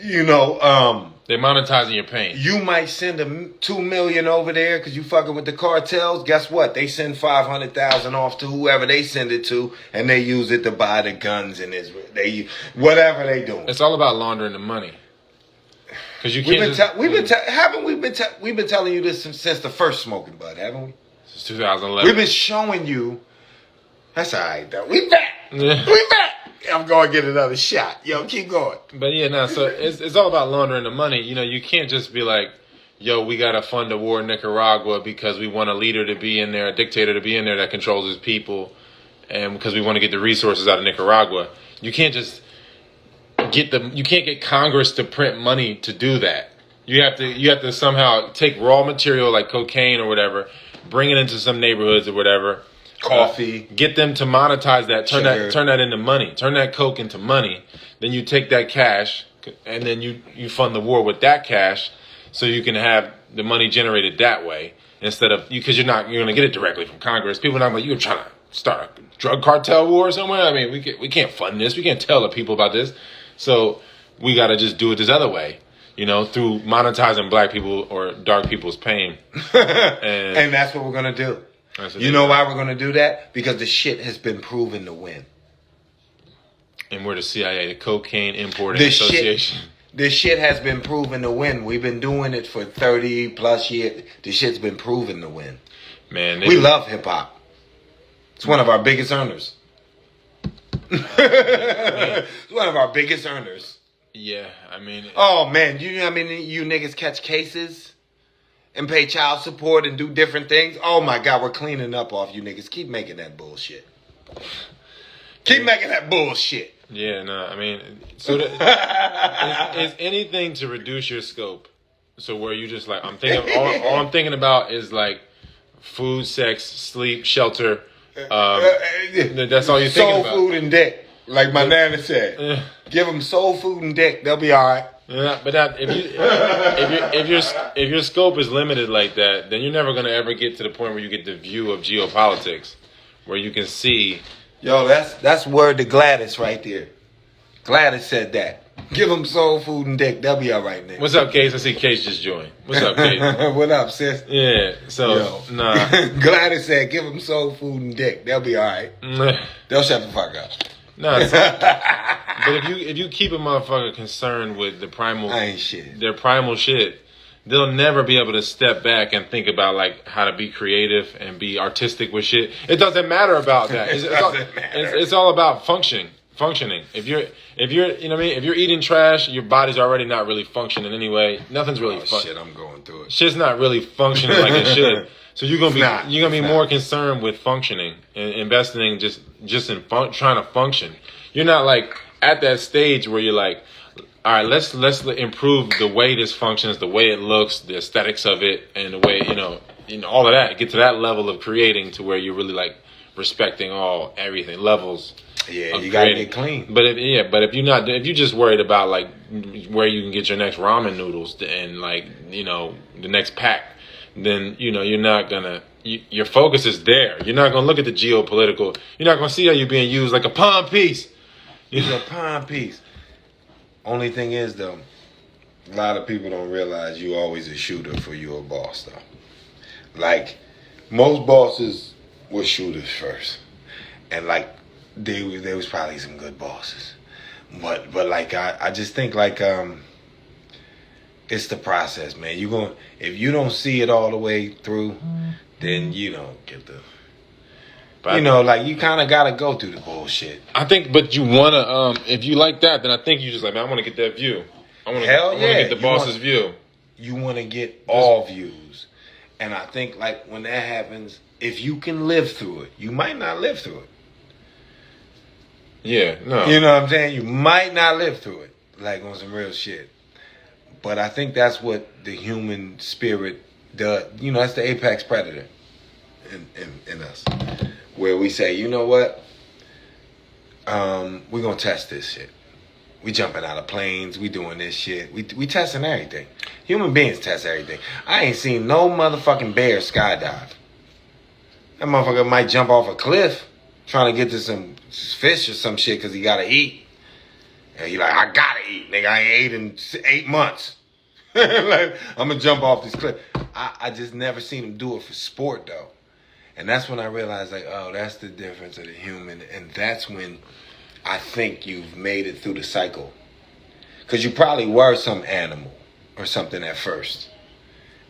You know,
They're monetizing your pain.
you might send $2 million over there because you fucking with the cartels. Guess what? They send 500,000 off to whoever they send it to, and they use it to buy the guns and they whatever they doing.
It's all about laundering the money. Because you can't.
We've been telling you this since the first Smoking Bud, haven't we?
Since 2011.
We've been showing you. That's all right, though. We back.
Yeah.
We back. I'm going to get another shot. Yo, keep going.
But yeah, no. So it's all about laundering the money. You know, you can't just be like, yo, we got to fund a war in Nicaragua because we want a leader to be in there, a dictator to be in there that controls his people, and because we want to get the resources out of Nicaragua. You can't just you can't get Congress to print money to do that. You have to somehow take raw material like cocaine or whatever, bring it into some neighborhoods or whatever.
Coffee.
Get them to monetize that, turn
Sugar.
that into money. Turn that coke into money. Then you take that cash and then you fund the war with that cash so you can have the money generated that way instead of because you're going to get it directly from Congress. People are not like you're trying to start a drug cartel war somewhere. I mean, we can't fund this. We can't tell the people about this. So we got to just do it this other way, you know, through monetizing black people or dark people's pain.
And that's what we're going to do. You know why we're going to do that? Because the shit has been proven to win.
And we're the CIA, the Cocaine Importing Association.
This shit has been proven to win. We've been doing it for 30 plus years. This shit's been proven to win.
Man,
we love hip hop. It's one of our biggest earners. It's one of our biggest earners.
Yeah, I mean.
Oh man, you know how many you niggas catch cases and pay child support and do different things? Oh my God, we're cleaning up off you niggas. Keep making that bullshit. Keep making that bullshit.
Yeah, no, I mean, so is anything to reduce your scope? So where you just like, I'm thinking, all I'm thinking about is like food, sex, sleep, shelter. That's all you're thinking about.
Soul food and dick, like my nana said. Give them soul food and dick, they'll be all right.
Yeah, but if your scope is limited like that, then you're never gonna ever get to the point where you get the view of geopolitics, where you can see.
Yo, that's word to Gladys right there. Gladys said that. Give them soul food and dick, they'll be all right, nigga.
What's up, Case? I see Case just joined. What's up, Case?
What up, sis?
Yeah. So nah.
Gladys said, give them soul food and dick, they'll be all right. They'll shut the fuck up.
Nah. But if you keep a motherfucker concerned with their primal shit, they'll never be able to step back and think about like how to be creative and be artistic with shit. It doesn't matter about that. It's all about functioning. If you're you know what I mean, if you're eating trash, your body's already not really functioning anyway. Nothing's really
shit, I'm going through it.
Shit's not really functioning like it should. So you're gonna be more concerned with functioning and investing just in trying to function. You're not like at that stage where you're like, all right, let's improve the way this functions, the way it looks, the aesthetics of it, and the way you know all of that. Get to that level of creating to where you're really like respecting everything levels.
Yeah, you gotta get clean.
But if you're just worried about like where you can get your next ramen noodles and like the next pack, then you're not gonna. Your focus is there. You're not gonna look at the geopolitical. You're not gonna see how you're being used like a pawn piece.
You're a pawn piece. Only thing is though, a lot of people don't realize you always a shooter for your boss though. Like most bosses were shooters first, and like there was probably some good bosses, but like I just think like it's the process, man. If you don't see it all the way through, then you don't get the. But like you kind of gotta go through the bullshit.
I think, but you wanna, if you like that, then I think you just like, man, I want to get that view. I want to get the boss's view.
You want to get all views, and I think like when that happens, if you can live through it, you might not live through it.
Yeah, no.
You know what I'm saying? You might not live through it, like on some real shit. But I think that's what the human spirit does. That's the apex predator in us. Where we say, you know what? We're going to test this shit. We jumping out of planes. We doing this shit. We testing everything. Human beings test everything. I ain't seen no motherfucking bear skydive. That motherfucker might jump off a cliff trying to get to some fish or some shit because he got to eat. And he like, I gotta eat, nigga. I ain't ate in 8 months. Like, I'm gonna jump off this cliff. I just never seen him do it for sport though. And that's when I realized, like, oh, that's the difference of the human. And that's when I think you've made it through the cycle. Because you probably were some animal or something at first.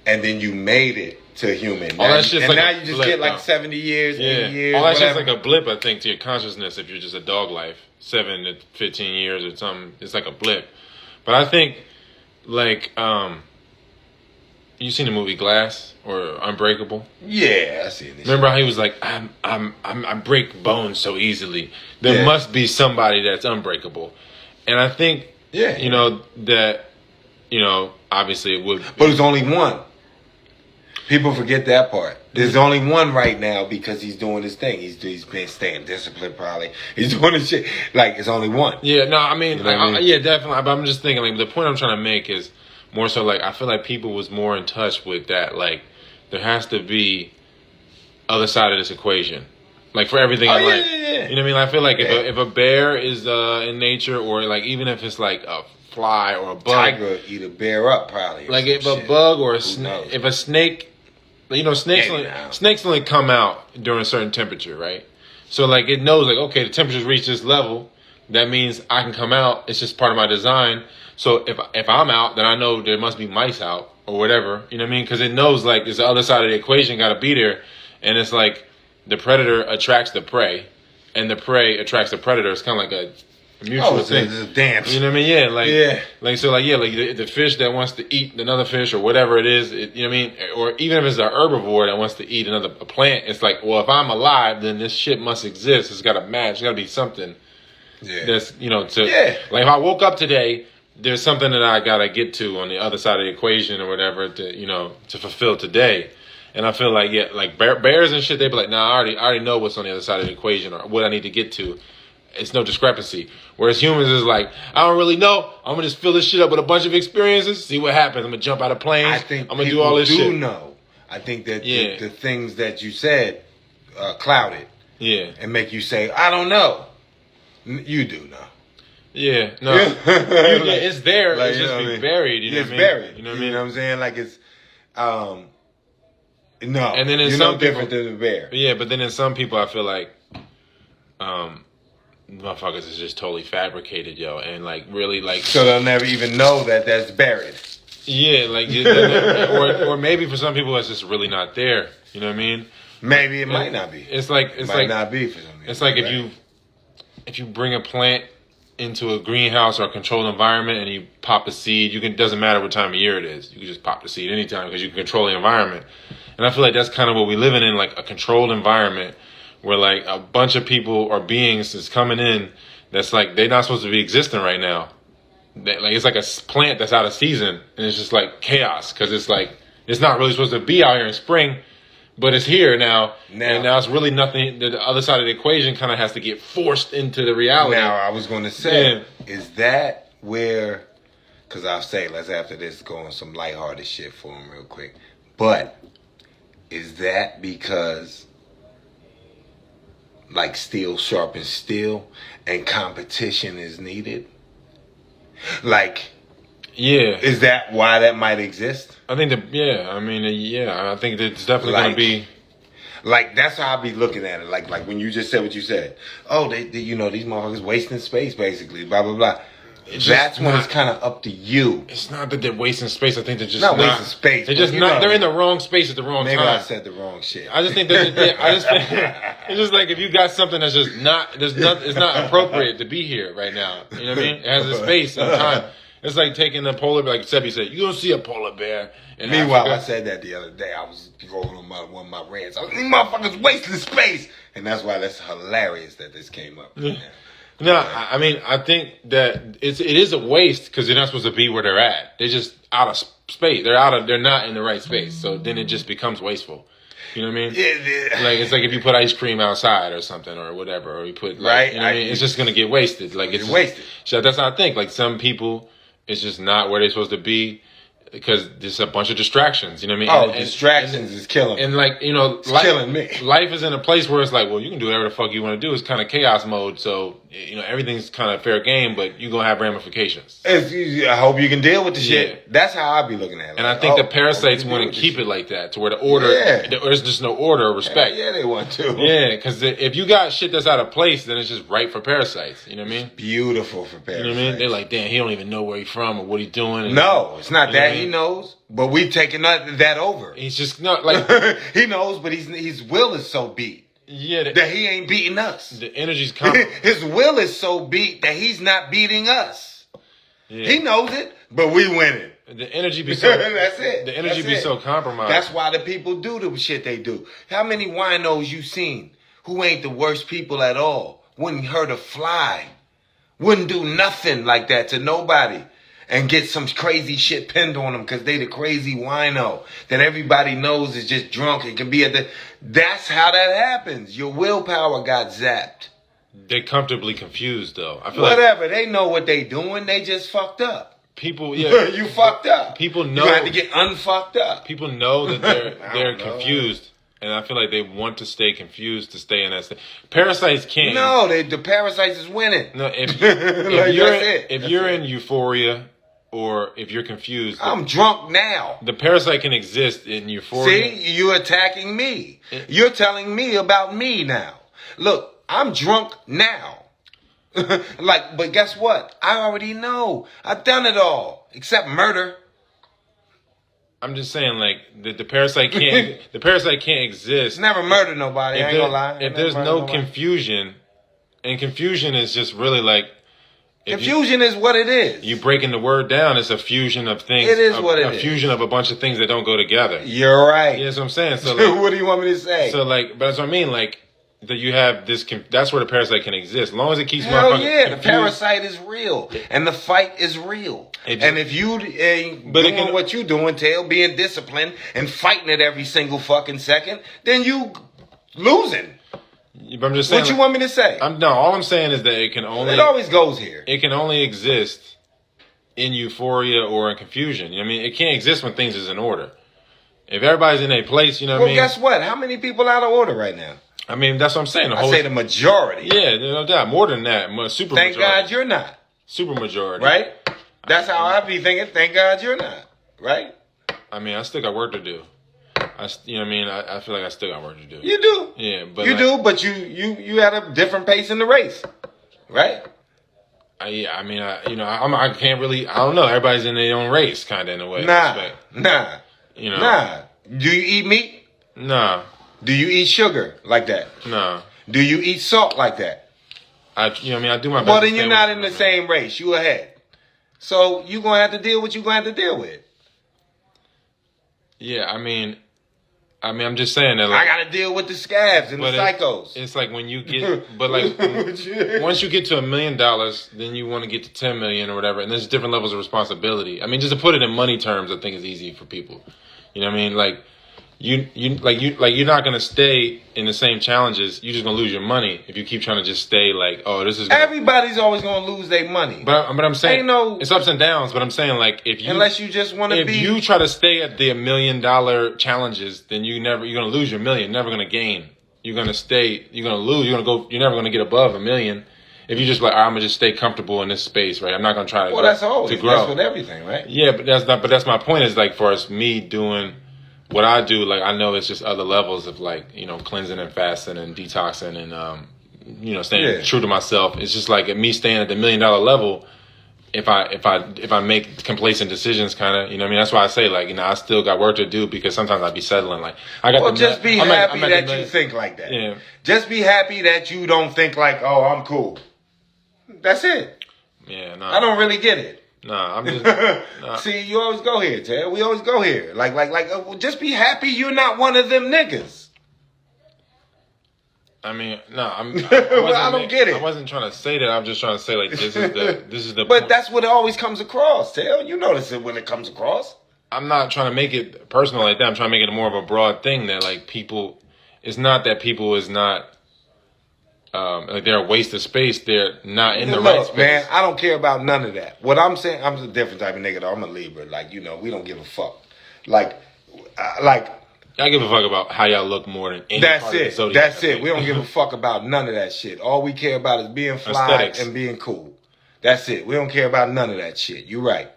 And then you made it to a human.
All that shit's
and
like
now
a
you just
blip,
get like
though.
70 years, 80 years,
all that's just
whatever.
like a blip, I think, to your consciousness if you're just a dog life, 7 to 15 years or something. It's like a blip. But I think, like, you seen the movie Glass or Unbreakable?
Yeah, I see this.
Remember how he was like, I break bones so easily. There must be somebody that's unbreakable. And I think, you know, that, you know, obviously it would.
But there's only one. People forget that part. There's only one right now because he's doing his thing. He's been staying disciplined probably. He's doing his shit. Like, it's only one.
Yeah, no, I mean,
You know what I mean?
yeah, definitely. But I'm just thinking, like, the point I'm trying to make is more so, like, I feel like people was more in touch with that. Like, there has to be other side of this equation. Like, for everything in life.
Yeah.
You know what I mean? I feel like if a bear is in nature, or, like, even if it's, like, a fly or a bug.
Tiger eat a bear up probably.
Like, if a bug or a
knows?
if a snake, you know, snakes only come out during a certain temperature, right? So, like, it knows, like, okay, the temperature's reached this level. That means I can come out. It's just part of my design. So if I'm out, then I know there must be mice out or whatever. You know what I mean? Because it knows, like, it's the other side of the equation got to be there. And it's like the predator attracts the prey, and the prey attracts the predator. It's kind of like a mutual thing.
It's a dance.
You know what I mean? Yeah, like the fish that wants to eat another fish or whatever it is, you know what I mean? Or even if it's an herbivore that wants to eat a plant, it's like, well, if I'm alive, then this shit must exist. It's got to match. It's got to be something that's, you know, like if I woke up today, there's something that I got to get to on the other side of the equation or whatever to, you know, to fulfill today. And I feel like, like bears and shit, they be like, nah, I already know what's on the other side of the equation or what I need to get to. It's no discrepancy. Whereas humans is like, I don't really know. I'm going to just fill this shit up with a bunch of experiences, see what happens. I'm going to jump out of planes.
I think
I'm going to do all this shit.
Know. I think that the things that you said cloud it.
Yeah.
And make you say, I don't know. You do know.
Yeah, no. It's there.
Like,
it's just be buried. You know what I mean?
Buried.
You know what I mean?
You know what I'm saying? Like it's, no.
And then in
you're
some
no different than the bear.
Yeah, but then in some people, I feel like, motherfuckers is just totally fabricated, yo, and like really like.
So they'll never even know that that's buried.
Yeah, like, or maybe for some people it's just really not there. You know what I mean?
Maybe it might not be.
It's like
it might not be for some people.
It's like if you bring a plant into a greenhouse or a controlled environment and you pop a seed, it doesn't matter what time of year it is. You can just pop the seed anytime because you can control the environment. And I feel like that's kind of what we're living in, like a controlled environment where like a bunch of people or beings is coming in that's like they're not supposed to be existing right now. Like it's like a plant that's out of season and it's just like chaos because it's like it's not really supposed to be out here in spring. But it's here now, and now it's really nothing. The other side of the equation kind of has to get forced into the reality.
Now, I was going to say, is that where, because I'll say, let's after this go on some lighthearted shit for him real quick. But is that because, like, steel sharpens steel and competition is needed? Like...
Yeah.
Is that why that might exist?
I think I think it's definitely going to be.
Like, that's how I be looking at it. Like when you just said what you said. Oh, they you know, these motherfuckers wasting space, basically, blah, blah, blah. That's when it's kind of up to you.
It's not that they're wasting space. I think they're just
not wasting space.
They're just not. They're in the wrong space at the wrong time.
Maybe I said the wrong shit.
I just think that. It's just like if you got something that's just not. It's not appropriate to be here right now. You know what I mean? It has a space and time. It's like taking a polar bear, like Sebi said, you don't see a polar bear in
Meanwhile,
Africa.
I said that the other day. I was rolling on one of my rants. I was, these motherfuckers wasting space. And that's why that's hilarious that this came up.
Yeah. No, I mean, I think that it is a waste because they're not supposed to be where they're at. They're just out of space. They're not in the right space. So then it just becomes wasteful. You know what I mean?
Yeah.
Like, it's like if you put ice cream outside or something or whatever, or you put, like,
right.
You know what I mean? It's just going to get wasted. Like, it's
wasted.
So that's how I think. Like, some people, it's just not where they're supposed to be because there's a bunch of distractions. You know what I mean?
Distractions is killing me.
And, like, you know,
killing me.
Life is in a place where it's like, well, you can do whatever the fuck you want to do. It's kind of chaos mode. So everything's kind of fair game, but you're gonna have ramifications.
I hope you can deal with the shit. That's how I be looking at it.
And I think the parasites want to keep it like that, to where the order, there's just no order or respect.
Yeah, they want to.
Yeah, because if you got shit that's out of place, then it's just right for parasites. You know what I mean?
Beautiful for parasites.
You know what I mean? They're like, damn, he don't even know where he's from or what he's doing. And,
no, it's not that he knows, but we taking that over.
He's just not like
he knows, but his will is so beat.
Yeah,
that he ain't beating us.
The energy's coming.
His will is so beat that he's not beating us. Yeah. He knows it, but we winning.
The energy be so.
That's it.
The energy be so compromised.
That's why the people do the shit they do. How many winos you seen who ain't the worst people at all? Wouldn't hurt a fly. Wouldn't do nothing like that to nobody. And get some crazy shit pinned on them because they the crazy wino that everybody knows is just drunk. It can be that's how that happens. Your willpower got zapped.
They're comfortably confused though. I feel
whatever. They know what they doing. They just fucked up.
People, yeah.
You fucked up.
People know.
You have to get unfucked up.
People know that they're confused. And I feel like they want to stay confused to stay in that state. Parasites can't.
No, the parasites is winning.
No, if you're in euphoria, or if you're confused,
I'm drunk now.
The parasite can exist in euphoria.
See, you're attacking me. You're telling me about me now. Look, I'm drunk now. But guess what? I already know. I've done it all, except murder.
I'm just saying, like the parasite can't. The parasite can't exist.
Never murder nobody. I ain't gonna lie.
If there's no confusion, and confusion is just really like.
Confusion is what it is.
You breaking the word down, it's a fusion of things.
It is what it is.
A fusion of a bunch of things that don't go together.
You're right.
Yeah, that's what I'm saying. So
what do you want me to say?
So but that's what I mean. Like that you have this. That's where the parasite can exist, as long as it keeps.
Hell yeah, confused. The parasite is real, and the fight is real. And if you ain't doing what you doing, Tail, being disciplined and fighting it every single fucking second, then you losing.
But I'm just saying.
What you want me to say?
All I'm saying is that it can only.
It always goes here.
It can only exist in euphoria or in confusion. I mean, it can't exist when things is in order. If everybody's in a place, you know what I mean?
Well, guess what? How many people out of order right now?
I mean, that's what I'm saying.
I say the majority.
Yeah, no doubt. More than that. Super
Thank
majority.
God you're not.
Super majority.
Right? That's how I be thinking. Thank God you're not. Right?
I mean, I still got work to do. You know what I mean? I feel like I still got work to do.
You do.
Yeah, but
but you had a different pace in the race, right?
I can't really. I don't know. Everybody's in their own race, kind of in a way.
Nah. You know. Nah. Do you eat meat?
Nah.
Do you eat sugar like that?
Nah.
Do you eat salt like that?
I do my best.
Well, then you're not in the same race. You ahead. So you're gonna have to deal with what you're gonna have to deal with.
Yeah, I mean, I'm just saying that. Like,
I got to deal with the scabs and the psychos.
It's like when you get, once you get to $1 million, then you want to get to 10 million or whatever, and there's different levels of responsibility. I mean, just to put it in money terms, I think is easy for people. You know what I mean? Like, you're not gonna stay in the same challenges. You're just gonna lose your money if you keep trying to just stay like, oh, this is.
Everybody's always gonna lose their money.
But I'm saying it's ups and downs. But I'm saying like
unless you just want to be.
If you try to stay at the $1 million challenges, then you're gonna lose your million. Never gonna gain. You're gonna stay. You're gonna lose. You're never gonna get above $1 million. If you just like, I'm gonna just stay comfortable in this space, right? I'm not gonna try to.
Well, that's always
to grow.
That's with everything, right?
Yeah, but that's my point. Is like for us, me doing. What I do, like I know it's just other levels of like, cleansing and fasting and detoxing and staying true to myself. It's just like me staying at the $1 million level. If I make complacent decisions, kind of, that's why I say like, I still got work to do because sometimes I'd be settling. Like I got.
Well, just be happy that you think like that.
Yeah.
Just be happy that you don't think like, oh, I'm cool. That's it.
Yeah. No.
I don't really get it.
Nah, I'm just. Nah.
See, you always go here, Ted. We always go here. Like, just be happy you're not one of them niggas.
I mean, no,
I don't get it.
I wasn't trying to say that. I'm just trying to say like this is the.
But point. That's what it always comes across, Ted. You notice it when it comes across.
I'm not trying to make it personal like that. I'm trying to make it more of a broad thing that like people. It's not that people is not. Like they're a waste of space. They're not in the right space.
Man, I don't care about none of that. What I'm saying, I'm a different type of nigga though. I'm a Libra. Like, we don't give a fuck. Like
I give a fuck about how y'all look more than any
That's
part of the
it.
zodiac.
That's it. We don't give a fuck about none of that shit. All we care about is being fly
Aesthetics.
and being cool. That's it. We don't care about none of that shit. You're right.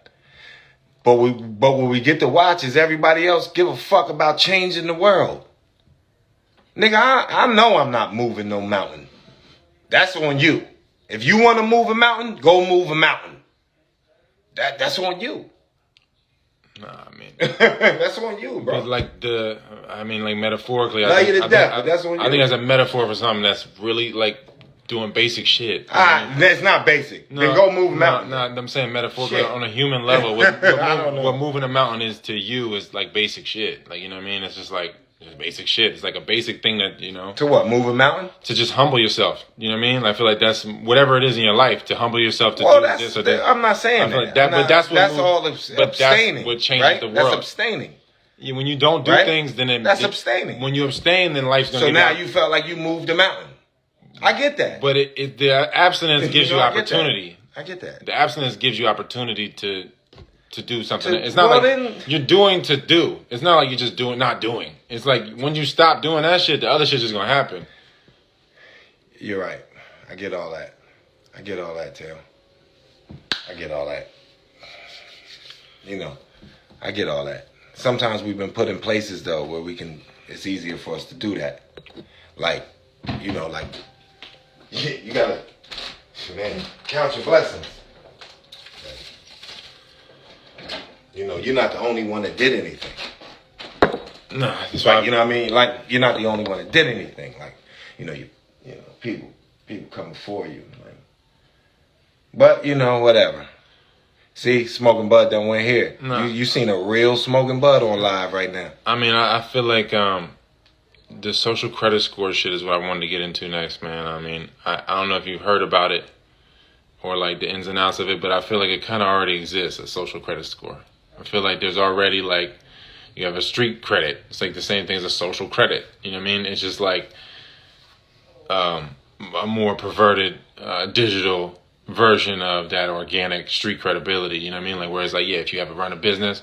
But when we get to watch, is everybody else give a fuck about changing the world? Nigga, I know I'm not moving no mountain. That's on you. If you want to move a mountain, go move a mountain. That's on you.
Nah, I mean,
that's on you, bro.
but like metaphorically,
Love you to death, but that's on you.
I think that's a metaphor for something that's really like doing basic shit.
That's not basic.
No,
then go move a mountain.
No, I'm saying metaphorically
Shit.
on a human level.
I don't know.
What moving a mountain is to you is like basic shit. Like, you know what I mean? It's just like just basic shit. It's like a basic thing that, you know.
To what? Move a mountain?
To just humble yourself. You know what I mean? I feel like that's whatever it is in your life to humble yourself to
Well,
do this or that.
I'm not saying that.
Like but that's what
that's
moves,
all
but
abstaining.
That's what changes
right?
the world.
That's abstaining.
When you don't do
right?
things, then
that's abstaining.
When you abstain, then life's gonna.
So
give
now you felt like you moved a mountain. I get that.
But the abstinence gives you opportunity.
I get that.
The abstinence gives you opportunity to do something.
To-
It's not
well,
like
then-
you're doing to do. It's not like you're just doing, not doing. It's like when you stop doing that shit, the other shit's just gonna happen.
You're right. I get all that. I get all that, Tim. I get all that. You know, I get all that. Sometimes we've been put in places though where it's easier for us to do that. Like, you know, like you gotta, man, count your blessings. You know, you're not the only one that did anything.
No, that's
Like, you know what I mean? Like, you're not the only one that did anything. Like, you know, people come before you. Like, but, you know, whatever. See, Smoking Bud done went here.
No.
You seen a real Smoking Bud on live right now.
I mean, I feel like the social credit score shit is what I wanted to get into next, man. I mean, I don't know if you've heard about it or like the ins and outs of it, but I feel like it kind of already exists, a social credit score. I feel like there's already like, you have a street credit. It's like the same thing as a social credit. You know what I mean? It's just like a more perverted digital version of that organic street credibility. You know what I mean? Like, whereas like, yeah, if you have to run a business,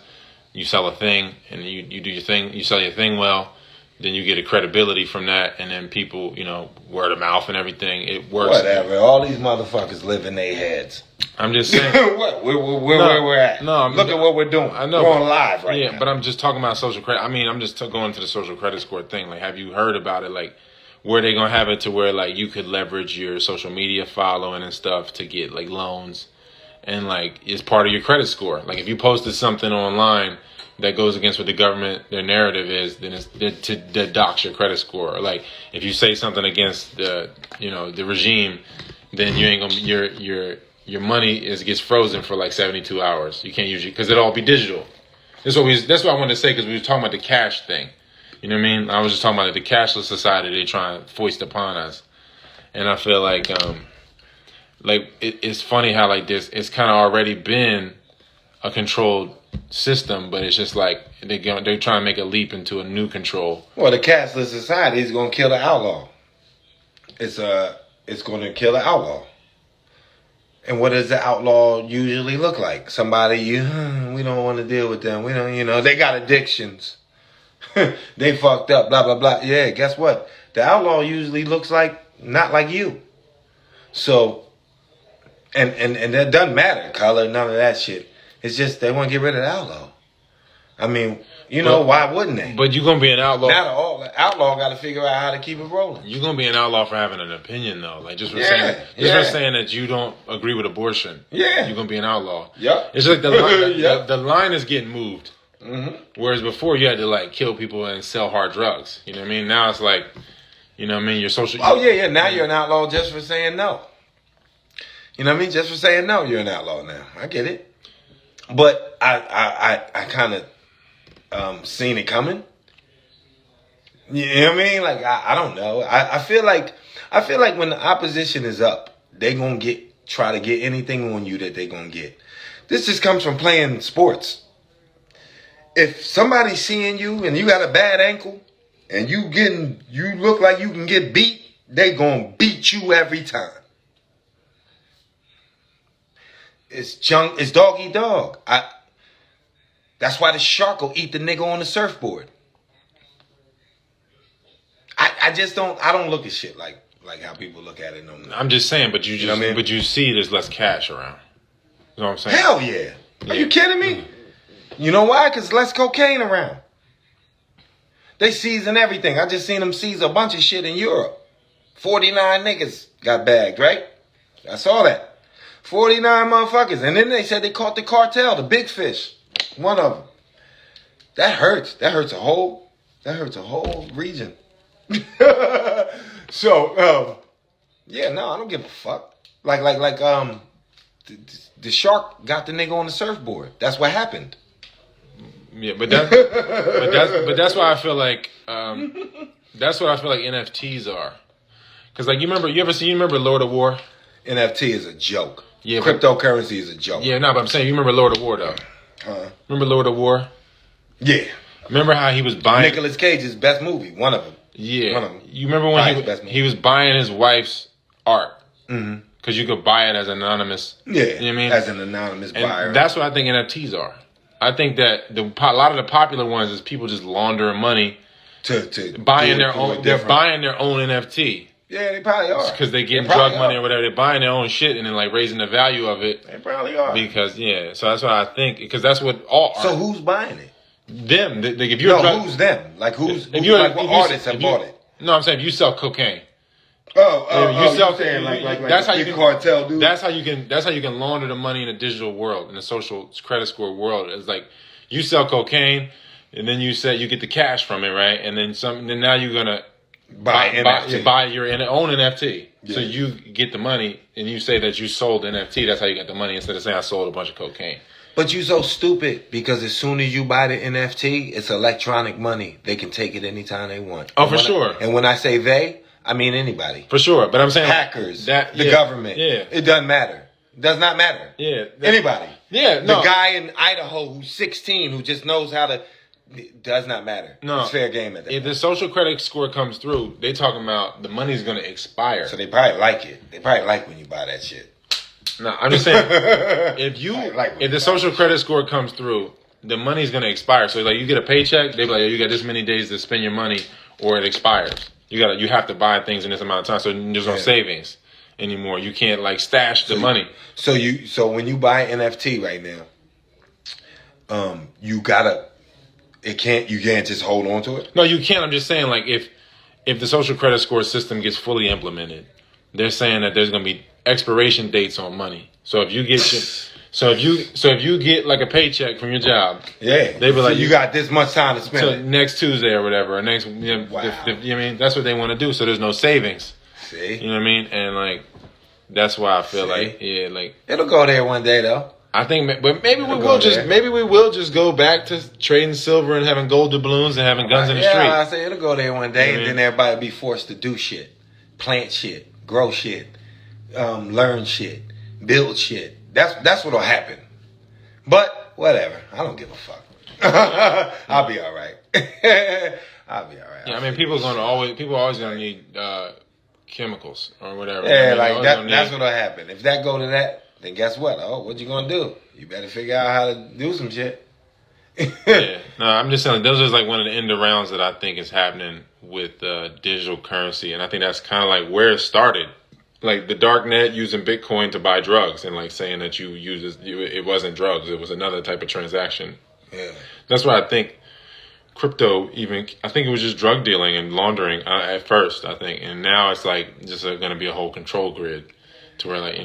you sell a thing and you do your thing, you sell your thing well, then you get a credibility from that, and then people, you know, word of mouth and everything, it works.
Whatever. All these motherfuckers live in their heads.
I'm just saying.
What? Where we're at.
No,
Look at what we're doing.
I know.
We're on live right now.
Yeah, but I'm just talking about social credit. I mean, I'm just going to the social credit score thing. Like, have you heard about it? Like, where they gonna have it to where like you could leverage your social media following and stuff to get like loans, and like it's part of your credit score. Like, if you posted something online that goes against what the government, their narrative is, then it's to dox your credit score. Or like, if you say something against the regime, then you ain't gonna your money gets frozen for like 72 hours. You can't use it because it'll all be digital. That's what I wanted to say, because we were talking about the cash thing. You know what I mean? I was just talking about the cashless society they try and foist upon us, and I feel like it's funny how like this, it's kind of already been a controlled system, but it's just like they're trying to make a leap into a new control.
Well, the cashless society is going to kill the outlaw. It's going to kill the outlaw. And what does the outlaw usually look like? Somebody we don't want to deal with them. We don't, they got addictions. They fucked up, blah, blah, blah. Yeah, guess what? The outlaw usually looks not like you. So, and that doesn't matter, color, none of that shit. It's just they want to get rid of the outlaw. I mean, why wouldn't they?
But you're going to be an outlaw.
Now the outlaw got to figure out how to keep it rolling.
You're going to be an outlaw for having an opinion, though. Like, just for saying that you don't agree with abortion.
Yeah.
You're going to be an outlaw.
Yep.
It's like the line, the line is getting moved.
Mm-hmm.
Whereas before you had to like kill people and sell hard drugs. You know what I mean? Now it's like, you know what I mean? You're social.
Oh, yeah. Now you're an outlaw just for saying no. You know what I mean? Just for saying no, you're an outlaw now. I get it. But I kind of seen it coming. You know what I mean? Like, I don't know. I feel like when the opposition is up, they gonna try to get anything on you that they gonna get. This just comes from playing sports. If somebody's seeing you and you got a bad ankle and you look like you can get beat, they gonna beat you every time. It's dog eat dog. That's why the shark will eat the nigga on the surfboard. I just don't. I don't look at shit like how people look at it. No more.
I'm just saying, but you
know what I mean?
but you see there's less cash around. You know what I'm saying?
Hell yeah. Are you kidding me? You know why? Because less cocaine around. They season everything. I just seen them seize a bunch of shit in Europe. 49 niggas got bagged, right? I saw that. 49 motherfuckers. And then they said they caught the cartel, the big fish. One of them. That hurts. That hurts a whole region. So, yeah, no, I don't give a fuck. The shark got the nigga on the surfboard. That's what happened.
Yeah, but that's why I feel like that's what I feel like NFTs are. Cause like you remember Lord of War?
NFT is a joke.
Yeah,
cryptocurrency is a joke.
Yeah, no, but I'm saying you remember Lord of War though. Remember Lord of War?
Yeah.
Remember how he was buying
Nicolas Cage's best movie, one of them.
Yeah.
One of them.
You remember when he was buying his wife's art? Mm-hmm. Because you could buy it as anonymous.
Yeah.
You know what I mean?
As an anonymous buyer.
That's what I think NFTs are. I think that a lot of the popular ones is people just laundering money
to
buying their own. They're buying their own NFT.
Yeah, they probably are.
Because they get drug money or whatever. They're buying their own shit and then like raising the value of it.
They probably are.
Because so that's what I think. Because that's what all.
So who's buying it?
Them. If you're
who's them? Like who's what artists have bought it?
No, I'm saying if you sell cocaine.
You saying like
that's how you can
cartel dude.
That's how you can launder the money in the digital world, in the social credit score world. It's like you sell cocaine, and then you get the cash from it, right? And then Then now you're gonna buy your own NFT. Yeah. So you get the money, and you say that you sold NFT. That's how you get the money instead of saying I sold a bunch of cocaine.
But you so stupid because as soon as you buy the NFT, it's electronic money. They can take it anytime they want.
Oh, for sure.
And when I say they, I mean anybody.
For sure. But I'm saying
hackers, the government. Yeah. It doesn't matter. It does not matter.
Yeah.
Anybody.
Yeah. No.
The guy in Idaho who's 16 who just knows how to. It does not matter. No. It's fair game at that.
If the social credit score comes through, they talking about the money's going to expire.
So they probably like it. They probably like when you buy that shit.
No, I'm just saying, if the social credit score comes through, the money's going to expire. So like you get a paycheck, they be like, you got this many days to spend your money or it expires. You have to buy things in this amount of time. So there's no savings anymore. You can't like stash the money. So
when you buy NFT right now, you can't just hold on to it?
No, you can't. I'm just saying like if the social credit score system gets fully implemented, they're saying that there's going to be expiration dates on money. So if you get if you get like a paycheck from your job,
they be like, you got this much time to spend it.
Next Tuesday or whatever, or next, you know what I mean? That's what they want to do. So there's no savings.
See,
you know what I mean? And like that's why I feel like
it'll go there one day though.
I think, but maybe we will just go back to trading silver and having gold doubloons and having guns in the street.
I say it'll go there one day, and then everybody will be forced to do shit, plant shit, grow shit. Learn shit, build shit. That's what'll happen. But whatever, I don't give a fuck. I'll be all right. I'll be all right.
Yeah, I mean, people are always gonna need chemicals or whatever.
Yeah, that's what'll happen. If that go to that, then guess what? Oh, what you gonna do? You better figure out how to do some shit.
Yeah, no, I'm just saying those are like one of the end rounds that I think is happening with digital currency, and I think that's kind of like where it started. Like the dark net using Bitcoin to buy drugs and like saying that it wasn't drugs, it was another type of transaction.
Yeah,
that's why I think crypto I think it was just drug dealing and laundering at first, I think, and now it's like just going to be a whole control grid to where like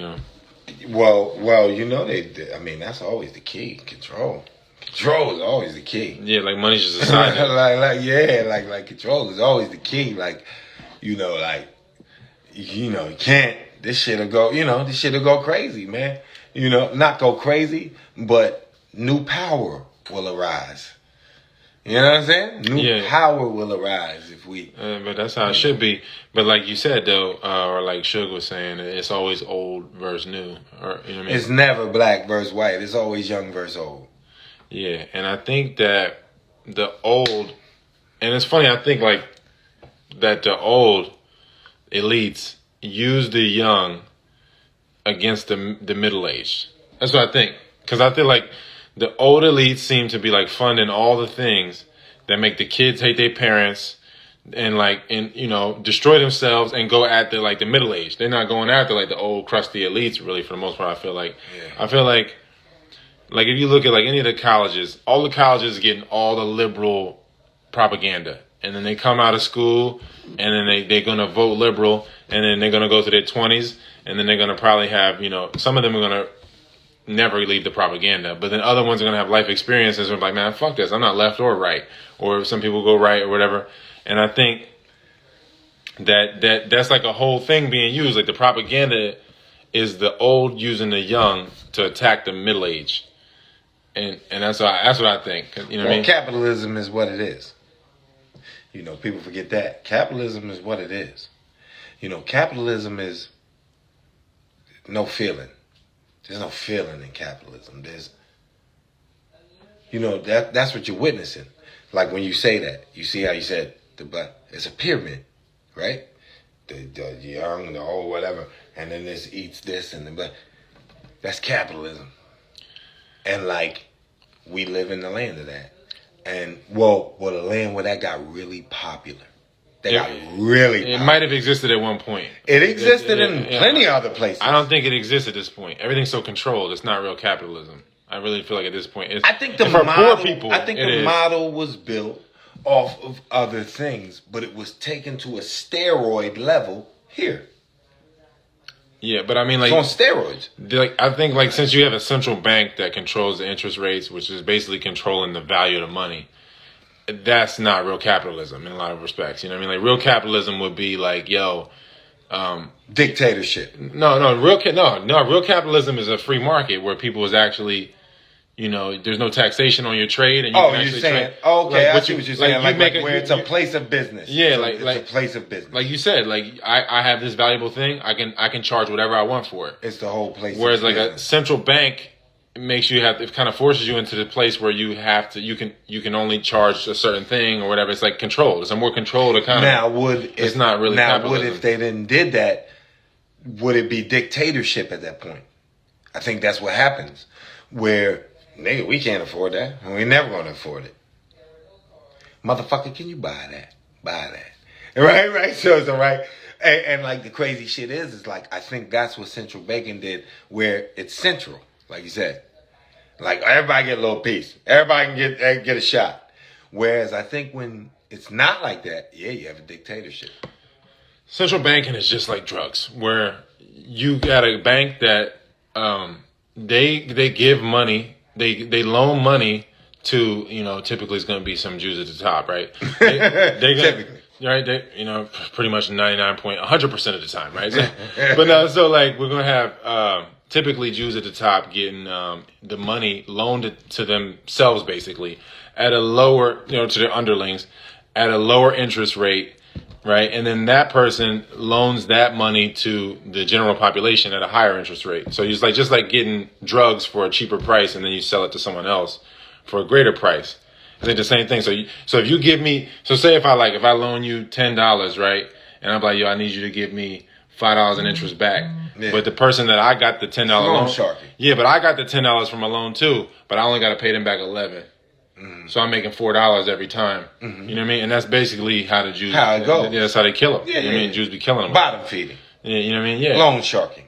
Well, I mean that's always the key. Control is always the key.
Yeah, like money's just a side.
like control is always the key. Like you can't. This shit'll go crazy, man. Not go crazy, but new power will arise. You know what I'm saying? New power will arise if we.
But that's how it should be. But like you said though, or like Suge was saying, it's always old versus new. Or you know what I mean?
It's never black versus white. It's always young versus old.
Yeah, and I think that the old, and it's funny. I think like that the old elites use the young against the middle-aged. That's what I think. Because I feel like the old elites seem to be like funding all the things that make the kids hate their parents, and destroy themselves and go after like the middle age. They're not going after like the old crusty elites really for the most part. I feel like if you look at like any of the colleges, all the colleges are getting all the liberal propaganda, and then they come out of school and then they're gonna vote liberal, and then they're gonna go to their 20s, and then they're gonna probably have some of them are gonna never leave the propaganda, but then other ones are gonna have life experiences and be like, man, fuck this, I'm not left or right, or some people go right or whatever. And I think that's like a whole thing being used. Like the propaganda is the old using the young to attack the middle age, and that's what I think. You know what I mean?
Capitalism is what it is. People forget that capitalism is what it is. Capitalism is no feeling. There's no feeling in capitalism. There's, that's what you're witnessing. Like when you say that, you see how you said it's a pyramid, right? The young, the old, whatever, and then this eats this and the but. That's capitalism, and like we live in the land of that, and the land where that got really popular. It
might have existed at one point.
It existed in plenty of other places.
I don't think it exists at this point. Everything's so controlled. It's not real capitalism. I really feel like at this point,
I think the model was built off of other things, but it was taken to a steroid level here.
Yeah, but I mean, like,
it's on steroids.
I think since you have a central bank that controls the interest rates, which is basically controlling the value of the money, that's not real capitalism in a lot of respects. You know what I mean? Like real capitalism would be like,
dictatorship.
Real capitalism is a free market where people is actually, there's no taxation on your trade, and
you're saying, trade. Okay, I see what you're saying. Where it's a place of business.
Yeah,
it's a place of business.
Like you said, like I have this valuable thing, I can charge whatever I want for it.
It's the whole place.
Whereas like a central bank makes you it kind of forces you into the place where you can only charge a certain thing or whatever. It's like controlled. It's a more controlled economy.
It's not really capitalism. If they didn't did that, would it be dictatorship at that point? I think that's what happens. Where nigga, we can't afford that. We're never gonna afford it. Motherfucker, can you buy that? Buy that. Right. So it's all right. And like the crazy shit is like I think that's what central banking did, where it's central. Like you said, like everybody get a little piece. Everybody can get a shot. Whereas I think when it's not like that, you have a dictatorship.
Central banking is just like drugs, where you got a bank that they give money, they loan money to typically it's going to be some Jews at the top, right? Typically. Right, pretty much 100% of the time, right? But no, so like we're gonna have typically Jews at the top getting the money loaned to themselves, basically at a lower, to their underlings at a lower interest rate, right? And then that person loans that money to the general population at a higher interest rate. So it's like just like getting drugs for a cheaper price, and then you sell it to someone else for a greater price. It's like the same thing. So if you give me, say if I loan you $10, right? And I'm like, I need you to give me $5 in interest back. Yeah. But the person that I got the $10 loan, yeah, but I got the $10 from a loan too, but I only got to pay them back $11. Mm-hmm. So I'm making $4 every time. Mm-hmm. You know what I mean? And that's basically how the Jews.
How it goes.
Yeah, that's how they kill them. Yeah, you know what I mean? Jews be killing them.
Bottom feeding.
Yeah, you know what I mean? Yeah.
Loan sharking.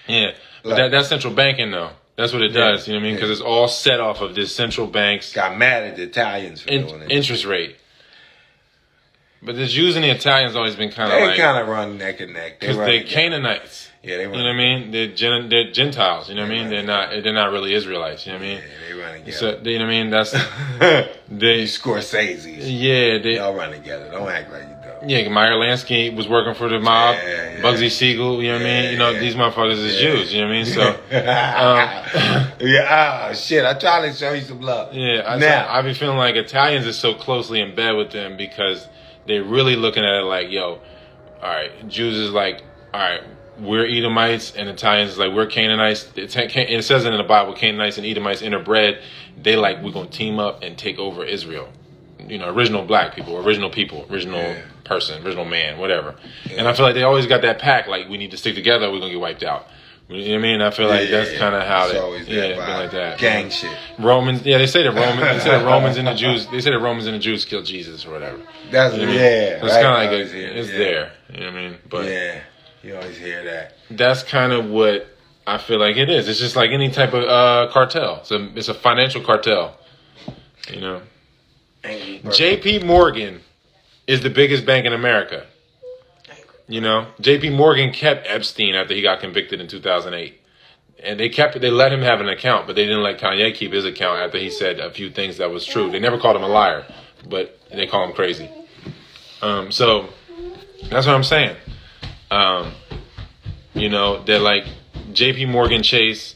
Yeah, but that's central banking though. That's what it does, you know what I mean? Because it's all set off of this central bank's...
Got mad at the Italians for doing it.
Interest rate. But the Jews and the Italians always been kind of
They kind of run neck and neck.
Because they're Canaanites.
Yeah, they run.
You know what I mean? They're Gentiles, you know what I mean? They're not really Israelites, you know what I mean?
Yeah, they run together.
So, you know what I mean? That's...
they Scorsese.
Yeah.
Y'all run together. Don't act like you don't.
Yeah, Meyer Lansky was working for the mob. Yeah. Bugsy Siegel, you know what I mean? These motherfuckers is Jews, you know what I mean? So...
shit, I try to show you some love.
Yeah, I be feeling like Italians are so closely in bed with them because they're really looking at it like, all right, Jews is like, all right, we're Edomites, and Italians is like, we're Canaanites. It says it in the Bible, Canaanites and Edomites interbred. They like, we're going to team up and take over Israel. Original black people, original person, original man, whatever. Yeah. And I feel like they always got that pact, like, we need to stick together, we're going to get wiped out. You know what I mean? I feel like that's kind of how
it's
it.
always
Yeah,
that
been
vibe.
like that.
Gang shit.
Romans. Yeah, they say that Romans. They say that Romans and the Jews. They say that Romans and the Jews killed Jesus or whatever.
That's
You know what I mean?
yeah.
So it's
right?
kind of like
It's
it's there. You know what I mean? But
yeah, you always hear that.
that's kind of what I feel like it is. It's just like any type of cartel. It's a financial cartel. You know, J.P. Morgan is the biggest bank in America. You know, J.P. Morgan kept Epstein after he got convicted in 2008. And they let him have an account, but they didn't let Kanye keep his account after he said a few things that was true. They never called him a liar, but they call him crazy. So that's what I'm saying. You know, they're like J.P. Morgan, Chase,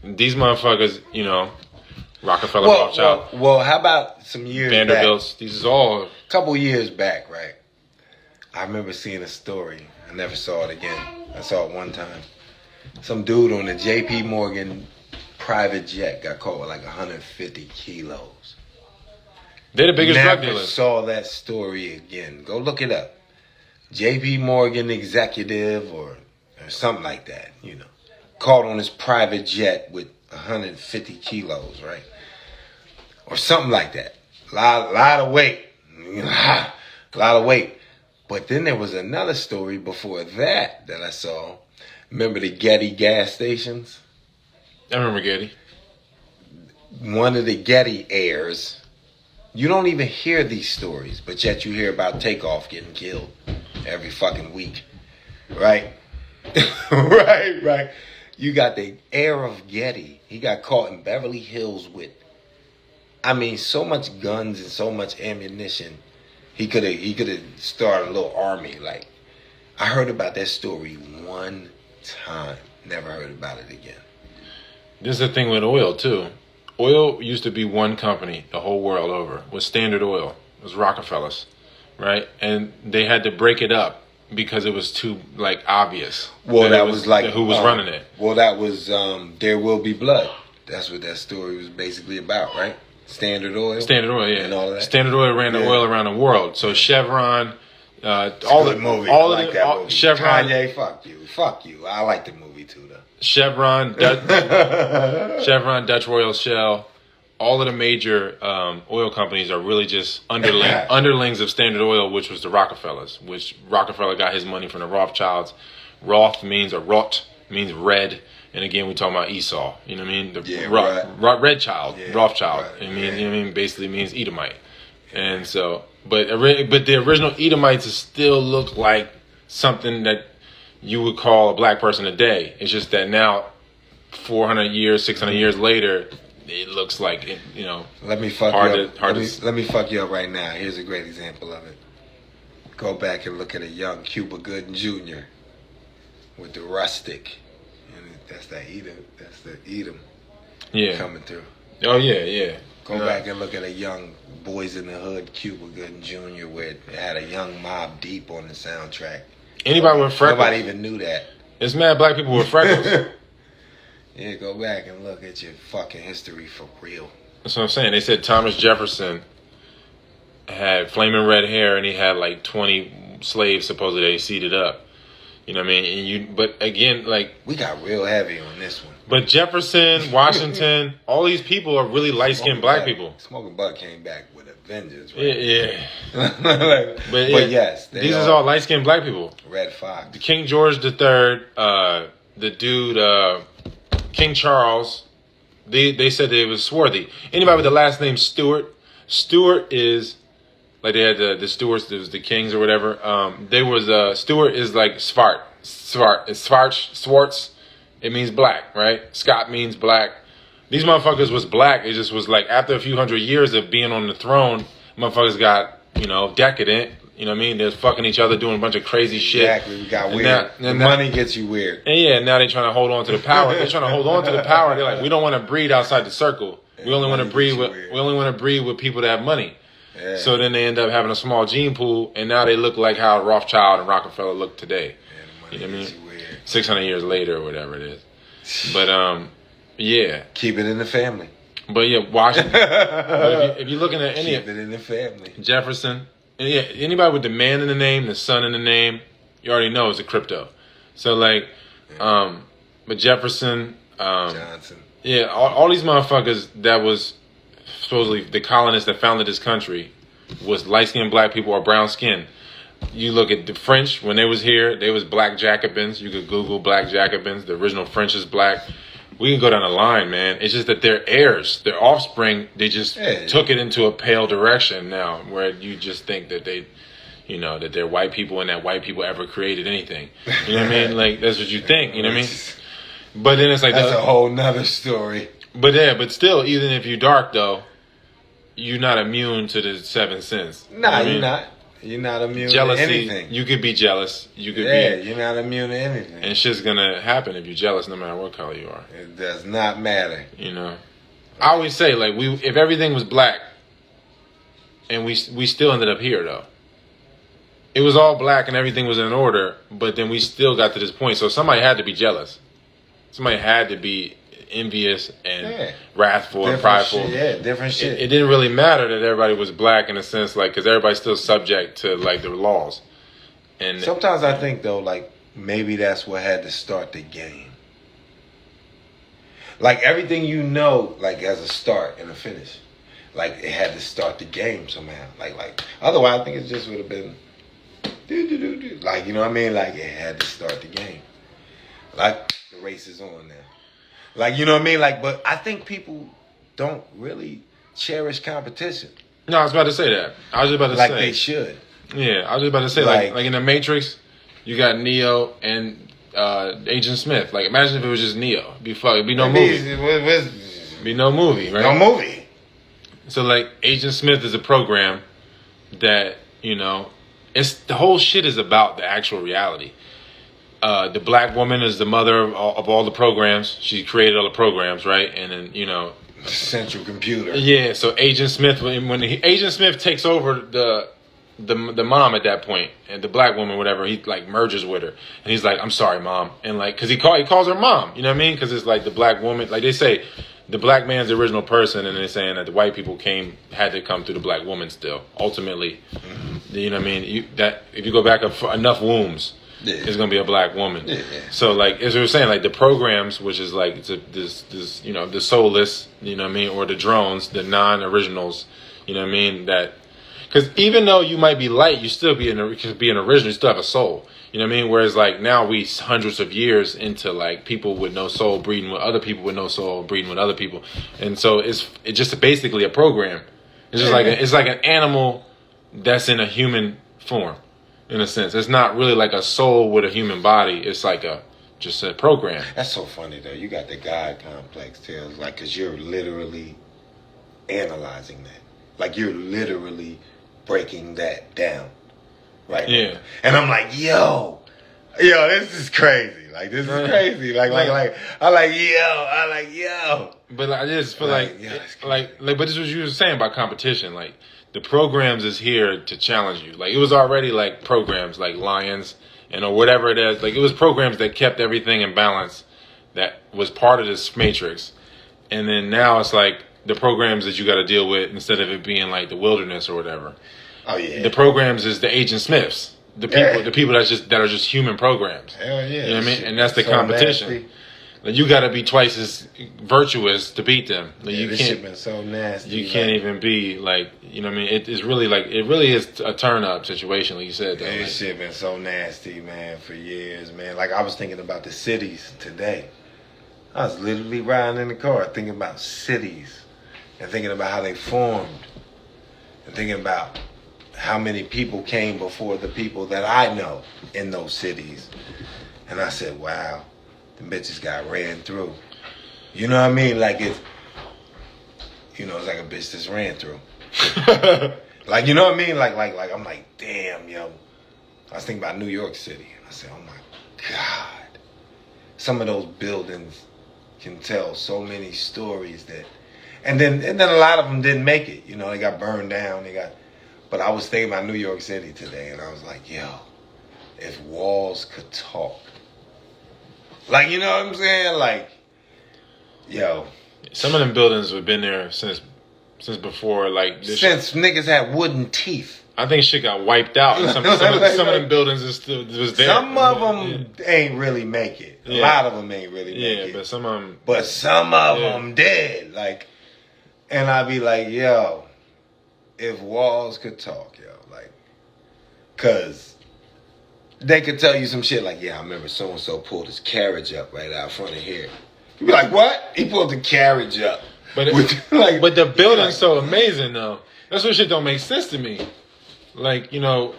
these motherfuckers, you know, Rockefeller, Rothschild.
Well, how about some years
Vanderbilts,
back?
these is all.
A couple years back, right? I remember seeing a story. I never saw it again. I saw it one time. Some dude on a J.P. Morgan private jet got caught with like 150 kilos.
They're the biggest drug
Never
dealers.
saw that story again. Go look it up. J.P. Morgan executive or something like that, you know. Caught on his private jet with 150 kilos, right? Or something like that. Lot of weight. A lot of weight. But then there was another story before that I saw. Remember the Getty gas stations?
I remember Getty.
One of the Getty heirs. You don't even hear these stories, but yet you hear about Takeoff getting killed every fucking week. Right? Right. You got the heir of Getty. He got caught in Beverly Hills with, I mean, so much guns and so much ammunition. He could have started a little army. Like, I heard about that story one time. Never heard about it again.
This is the thing with oil, too. Oil used to be one company the whole world over. It was Standard Oil. It was Rockefellers, right? And they had to break it up because it was too, like, obvious.
Well, that was like...
who was running it.
Well, that was There Will Be Blood. That's what that story was basically about, right? Standard Oil.
Standard Oil, yeah.
And all that.
Standard Oil ran the oil around the world. So Chevron...
all the movie.
All
I like that movie.
Chevron,
Kanye, fuck you. I like the movie too, though.
Chevron, Dutch Royal, Shell, all of the major oil companies are really just underlings of Standard Oil, which was the Rockefellers. Which Rockefeller got his money from the Rothschilds. Roth means red, and again we talking about Esau. You know what I mean? Red child,
yeah,
Rothschild.
Right,
You know what I mean? Basically means Edomite, and so. But the original Edomites still look like something that you would call a black person today. It's just that now, 400 years, 600 years later, it looks like it, you know.
Let me fuck you up. Let me fuck you up right now. Here's a great example of it. Go back and look at a young Cuba Gooding Jr. with the rustic, and that's the Edom.
Yeah.
Coming through.
Oh yeah.
Go back and look at a young Boys in the Hood, Cuba Gooding Jr., where it had a young Mobb Deep on the soundtrack.
Anybody with freckles?
Nobody even knew that.
It's mad black people with freckles.
Yeah, go back and look at your fucking history for real.
That's what I'm saying. They said Thomas Jefferson had flaming red hair and he had like 20 slaves supposedly they seated up. You know what I mean? But again, like...
We got real heavy on this one.
But Jefferson, Washington, all these people are really light-skinned black people.
Smoking Buck came back with a vengeance, right?
Yeah.
but yes.
These are all light-skinned black people.
Red Fox.
The King George III, the dude, King Charles, they said that it was swarthy. Anybody with the last name Stewart is... Like they had the Stewarts, it was the Kings or whatever. There was Stewart is like Swartz. It means black, right? Scott means black. These motherfuckers was black. It just was like after a few hundred years of being on the throne, motherfuckers got decadent. You know what I mean? They're fucking each other, doing a bunch of crazy shit.
Exactly, we got weird. The money gets you weird.
And yeah, now they're trying to hold on to the power. They're trying to hold on to the power. They're like, we don't want to breed outside the circle. We only want to breed with people that have money. Yeah. So then they end up having a small gene pool, and now they look like how Rothschild and Rockefeller look today. You know what I mean? 600 years later or whatever it is. But, yeah.
Keep it in the family.
But, yeah, Washington. But if you're looking at any...
Keep it in the family.
Jefferson. Yeah, anybody with the man in the name, the son in the name, you already know it's a crypto. So, like, but Jefferson,
Johnson.
yeah, all these motherfuckers that was supposedly the colonists that founded this country was light-skinned black people or brown skin. You look at the French, when they was here, they was black Jacobins. You could Google black Jacobins. The original French is black. We can go down the line, man. It's just that their heirs, their offspring, they just took it into a pale direction now, where you just think that they, you know, that they're white people and that white people ever created anything. You know what I mean? Like, that's what you think, you know what I mean? But then it's like...
That's a whole nother story.
But yeah, but still, even if you're dark, though, you're not immune to the seven sins.
Nah, you're not. You're not immune
Jealousy,
to anything.
You could be jealous. You could
you're not immune to anything.
And shit's gonna happen if you're jealous, no matter what color you are.
It does not matter.
You know, I always say, like, if everything was black, and we still ended up here though. It was all black and everything was in order, but then we still got to this point. So somebody had to be jealous. Somebody had to be envious and wrathful and prideful.
Different shit.
It didn't really matter that everybody was black in a sense, like, because everybody's still subject to, like, the laws. And
sometimes I think, though, like, maybe that's what had to start the game. Like, everything you know, like, as a start and a finish. Like, it had to start the game somehow. Like, otherwise I think it just would have been like, you know what I mean? Like, it had to start the game. Like, the race is on now. Like, you know what I mean? Like, but I think people don't really cherish competition.
No, I was about to say that. I was just about to say.
Like they should.
Yeah, I was just about to say, like in the Matrix, you got Neo and Agent Smith. Like, imagine if it was just Neo. It'd be no movie. Be no movie, right?
No movie.
So, like, Agent Smith is a program that, you know, the whole shit is about the actual reality. The black woman is the mother of all the programs. She created all the programs, right? And then, you know,
the central computer.
Yeah. So Agent Smith, when Agent Smith takes over the mom at that point, and the black woman, whatever, he like merges with her, and he's like, "I'm sorry, mom," and like, cause he calls her mom. You know what I mean? Cause it's like the black woman, like they say, the black man's the original person, and they're saying that the white people had to come through the black woman still. Ultimately, you know what I mean? That if you go back enough wombs. Yeah. It's gonna be a black woman. Yeah. So like as we were saying, like the programs, which is like this you know, the soulless, you know what I mean, or the drones, the non-originals, you know what I mean, that because even though you might be light, you still be an original, you still have a soul. You know what I mean? Whereas like now we hundreds of years into like people with no soul breeding with other people with no soul breeding with other people, and so it's just basically a program. It's just it's like an animal that's in a human form. In a sense, it's not really like a soul with a human body. It's like just a program.
That's so funny though. You got the God complex, Tails, like, cause you're literally analyzing that. Like you're literally breaking that down, right?
Yeah.
And I'm like, yo, this is crazy. Like this is crazy. Like I like yo.
But I just feel like but this is what you were saying about competition, like. The programs is here to challenge you. Like, it was already, like, programs like Lions and or whatever it is. Like, it was programs that kept everything in balance that was part of this matrix. And then now it's, like, the programs that you got to deal with instead of it being, like, the wilderness or whatever.
Oh, yeah.
The programs is the Agent Smiths. The people that are just human programs.
Hell yeah.
You know what I mean? And that's the competition. Nasty. Like, you got to be twice as virtuous to beat them. Like,
this shit been so nasty.
You can't even be like, you know what I mean? It is really like, it really is a turn up situation, like you said.
This shit been so nasty, man, for years, man. Like I was thinking about the cities today. I was literally riding in the car thinking about cities and thinking about how they formed and thinking about how many people came before the people that I know in those cities. And I said, wow. The bitches got ran through. You know what I mean? Like it's like a bitch that's ran through. Like, you know what I mean? Like I'm like, damn, yo. I was thinking about New York City. I said, oh my God. Some of those buildings can tell so many stories and then a lot of them didn't make it. You know, they got burned down. But I was thinking about New York City today, and I was like, yo, if walls could talk. Like, you know what I'm saying? Like, yo.
Some of them buildings have been there since before, like...
Since niggas had wooden teeth.
I think shit got wiped out. Some of them buildings was there.
Some of them ain't really make it. A lot of them ain't really make it.
But some of them.
But some of them did. Like, and I'd be like, yo, if walls could talk, yo, like, cause they could tell you some shit like, yeah, I remember so and so pulled his carriage up right out front of here. You be like, what? He pulled the carriage up.
But the building's so amazing though. That's what shit don't make sense to me. Like, you know,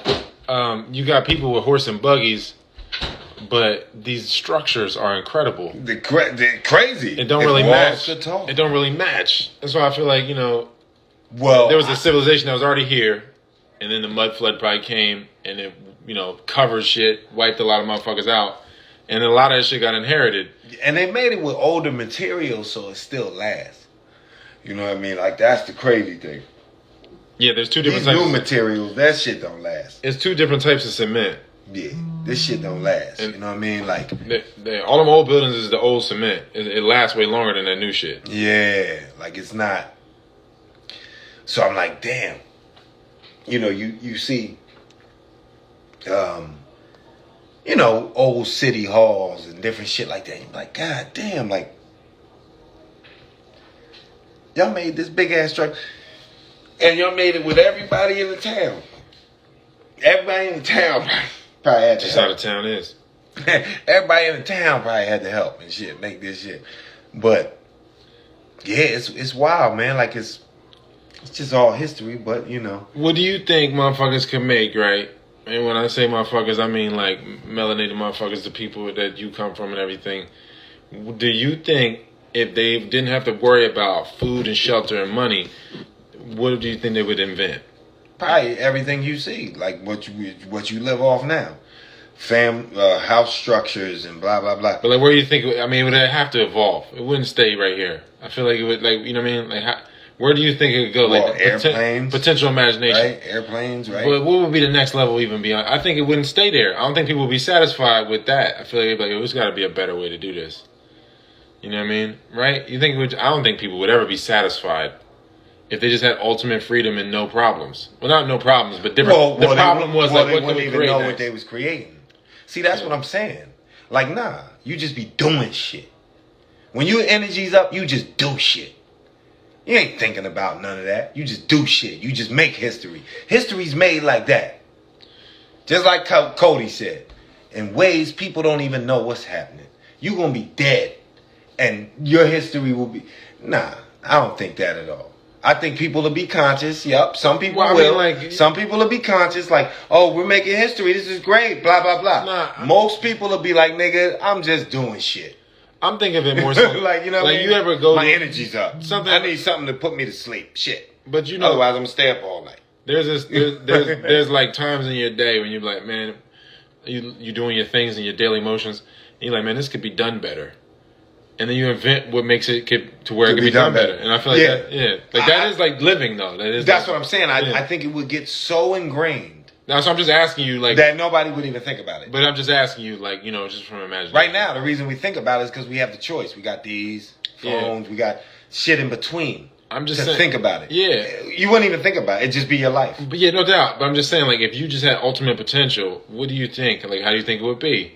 you got people with horse and buggies, but these structures are incredible.
They're crazy.
It don't really match. It don't really match. That's why I feel like, you know, there was a civilization that was already here, and then the mud flood probably came, and it, you know, covered shit, wiped a lot of motherfuckers out, and then a lot of that shit got inherited.
And they made it with older materials, so it still lasts. You know what I mean? Like, that's the crazy thing.
Yeah, there's two different types.
New materials, that shit don't last.
It's two different types of cement.
Yeah, this shit don't last. And you know what I mean? Like,
all them old buildings is the old cement. It lasts way longer than that new shit.
Yeah, like it's not. So I'm like, damn. You know, you see, you know, old city halls and different shit like that. You're like, God damn, like, y'all made this big ass structure. And y'all made it with everybody in the town. Everybody in the town probably had to
Just
help.
how the town is.
Everybody in the town probably had to help and shit, make this shit. But yeah, it's wild, man. Like it's just all history, but you know.
What do you think motherfuckers can make, right? And when I say motherfuckers, I mean like melanated motherfuckers, the people that you come from and everything. Do you think if they didn't have to worry about food and shelter and money, what do you think they would invent?
Probably everything you see, like what you live off now, house structures and blah blah blah.
But like, where do you think? I mean, would it have to evolve? It wouldn't stay right here. I feel like it would, like, you know what I mean? Like, where do you think it would go?
Well,
like
airplanes,
potential imagination,
right? Airplanes, right?
But what would be the next level even beyond? I think it wouldn't stay there. I don't think people would be satisfied with that. I feel like there's got to be a better way to do this. You know what I mean? Right? You think it would? I don't think people would ever be satisfied if they just had ultimate freedom and no problems. Well, not no problems, but different. The problem was like what they
wouldn't even know what they was creating. See, that's what I'm saying. Like, nah, you just be doing shit. When your energy's up, you just do shit. You ain't thinking about none of that. You just do shit. You just make history. History's made like that. Just like Cody said, in ways people don't even know what's happening. You're gonna be dead, and your history will be. Nah, I don't think that at all. I think people will be conscious. Yep, some people will. Like, some people will be conscious. Like, oh, we're making history. This is great. Blah blah blah.
Nah,
most people will be like, nigga, I'm just doing shit.
I'm thinking of it more so
like, you know, what I mean?
You ever go?
My energy's up. I need something to put me to sleep. Shit.
But you know,
otherwise I'm gonna stay up all night.
There's like times in your day when you're like, man, you doing your things and your daily motions. And you're like, man, this could be done better. And then you invent what makes it to where it can be done better. And I feel like that is like living though.
That's what I'm saying. I think it would get so ingrained.
Now, so I'm just asking you, like,
that nobody would even think about it.
But I'm just asking you, like, you know, just from imagination.
Right now, the reason we think about it is because we have the choice. We got these phones. We got shit in between.
I'm just
saying, think about it.
Yeah,
you wouldn't even think about it. It'd just be your life.
But yeah, no doubt. But I'm just saying, like, if you just had ultimate potential, what do you think? Like, how do you think it would be?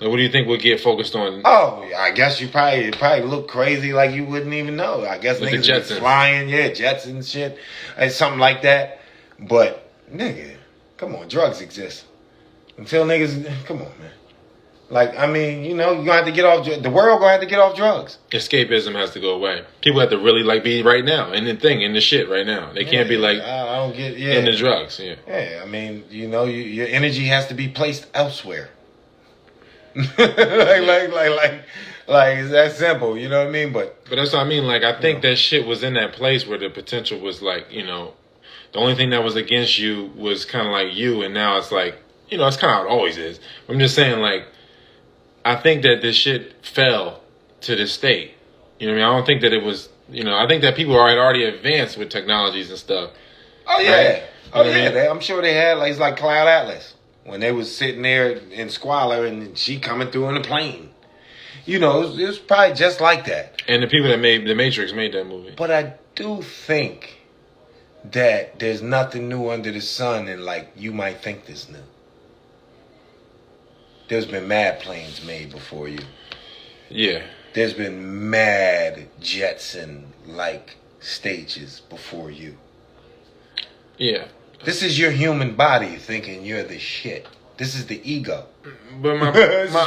Like, what do you think would get focused on?
Oh, I guess you probably look crazy, like you wouldn't even know. I guess niggas be flying, jets and shit, and something like that. But nigga, come on, drugs exist. Until niggas, come on, man. Like, I mean, you know, you're gonna have to get off. The world gonna have to get off drugs.
Escapism has to go away. People have to really like be right now in the shit right now. They can't be like
I don't get
in the drugs.
Yeah, I mean, you know, your energy has to be placed elsewhere. like it's that simple, you know what I mean? But
that's what I mean. Like, I think that shit was in that place where the potential was like, you know, the only thing that was against you was kind of like you, and now it's like, you know, it's kind of how it always is. I'm just saying, like, I think that this shit fell to this state. You know what I mean? I don't think that it was, you know, I think that people are already advanced with technologies and stuff.
Oh yeah, right? I'm sure they had, like, it's like Cloud Atlas. When they was sitting there in squalor and she coming through in a plane. You know, it was probably just like that.
And the people that made The Matrix made that movie.
But I do think that there's nothing new under the sun, and like you might think this new. There's been mad planes made before you.
Yeah.
There's been mad Jetson-like stages before you.
Yeah.
This is your human body thinking you're the shit. This is the ego.
But my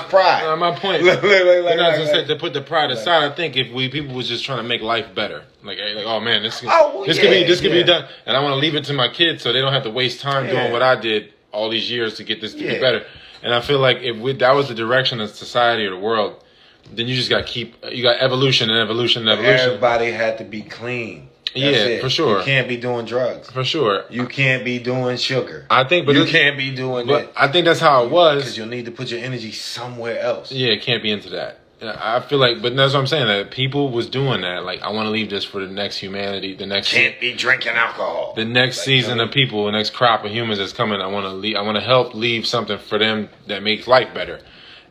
pride.
My point.
Like,
To put the pride aside, I think if people was just trying to make life better, like oh man, this could be done, and I want to leave it to my kids so they don't have to waste time doing what I did all these years to get this to be better. And I feel like if that was the direction of society or the world, then you just got you got evolution and evolution and evolution.
Everybody had to be clean. That's
for sure.
You can't be doing drugs.
For sure.
You can't be doing sugar.
I think, but
you can't be doing
but
it.
I think that's how it was.
Because you'll need to put your energy somewhere else.
Yeah, it can't be into that. I feel like, but that's what I'm saying. That people was doing that. Like, I want to leave this for the next humanity. The next
can't be drinking alcohol.
The next season of people, the next crop of humans that's coming. I want to leave. I want to help leave something for them that makes life better.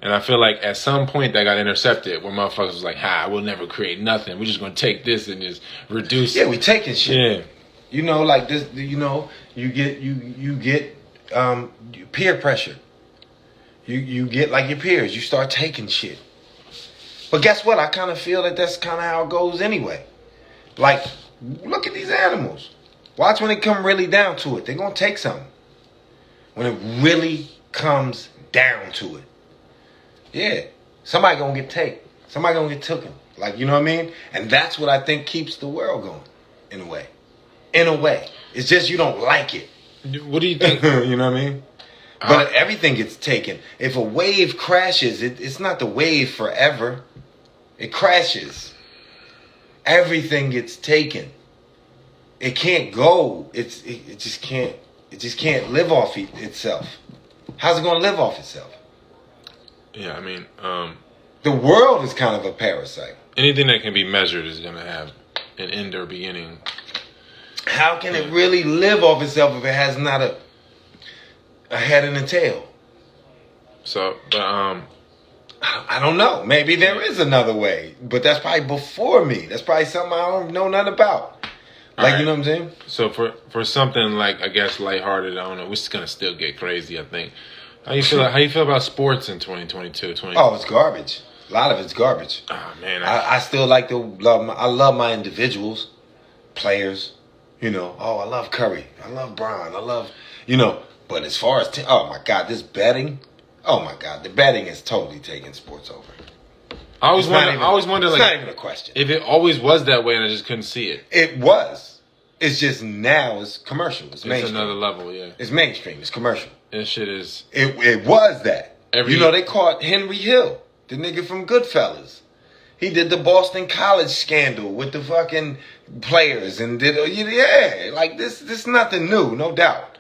And I feel like at some point that got intercepted where motherfuckers was like, we'll never create nothing. We're just going to take this and just reduce.
Yeah, we taking shit.
Yeah.
You know, like this, you know, you get peer pressure. You get like your peers. You start taking shit. But guess what? I kind of feel that that's kind of how it goes anyway. Like, look at these animals. Watch when it come really down to it. They're going to take something. When it really comes down to it. Yeah, somebody gonna get taken. Somebody gonna get taken. Like, you know what I mean? And that's what I think keeps the world going, in a way. In a way. It's just you don't like it.
What do you think?
You know what I mean? But everything gets taken. If a wave crashes, it's not the wave forever. It crashes. Everything gets taken. It can't go. It just can't live off itself. How's it gonna live off itself?
Yeah, I mean,
the world is kind of a parasite.
Anything that can be measured is going to have an end or beginning.
How can it really live off itself if it has not a head and a tail?
So, but
I don't know. Maybe there is another way, but that's probably before me. That's probably something I don't know nothing about. Like, right. You know what I'm saying?
So for something like, I guess, lighthearted, I don't know, we're just going to still get crazy, I think. How you feel about sports in 2022?
Oh, it's garbage. A lot of it's garbage.
Oh man,
I still like to love. I love my individuals, players. You know, I love Curry. I love Bron. I love, But as far as oh my God, this betting. Oh my God, the betting is totally taking sports over.
I always wonder.
It's not even a question.
If it always was that way and I just couldn't see it.
It was. It's just now it's commercial. It's mainstream.
Another level. Yeah.
It's mainstream. It's commercial.
This shit is.
It was that. They caught Henry Hill, the nigga from Goodfellas. He did the Boston College scandal with the fucking players and did like this nothing new, no doubt.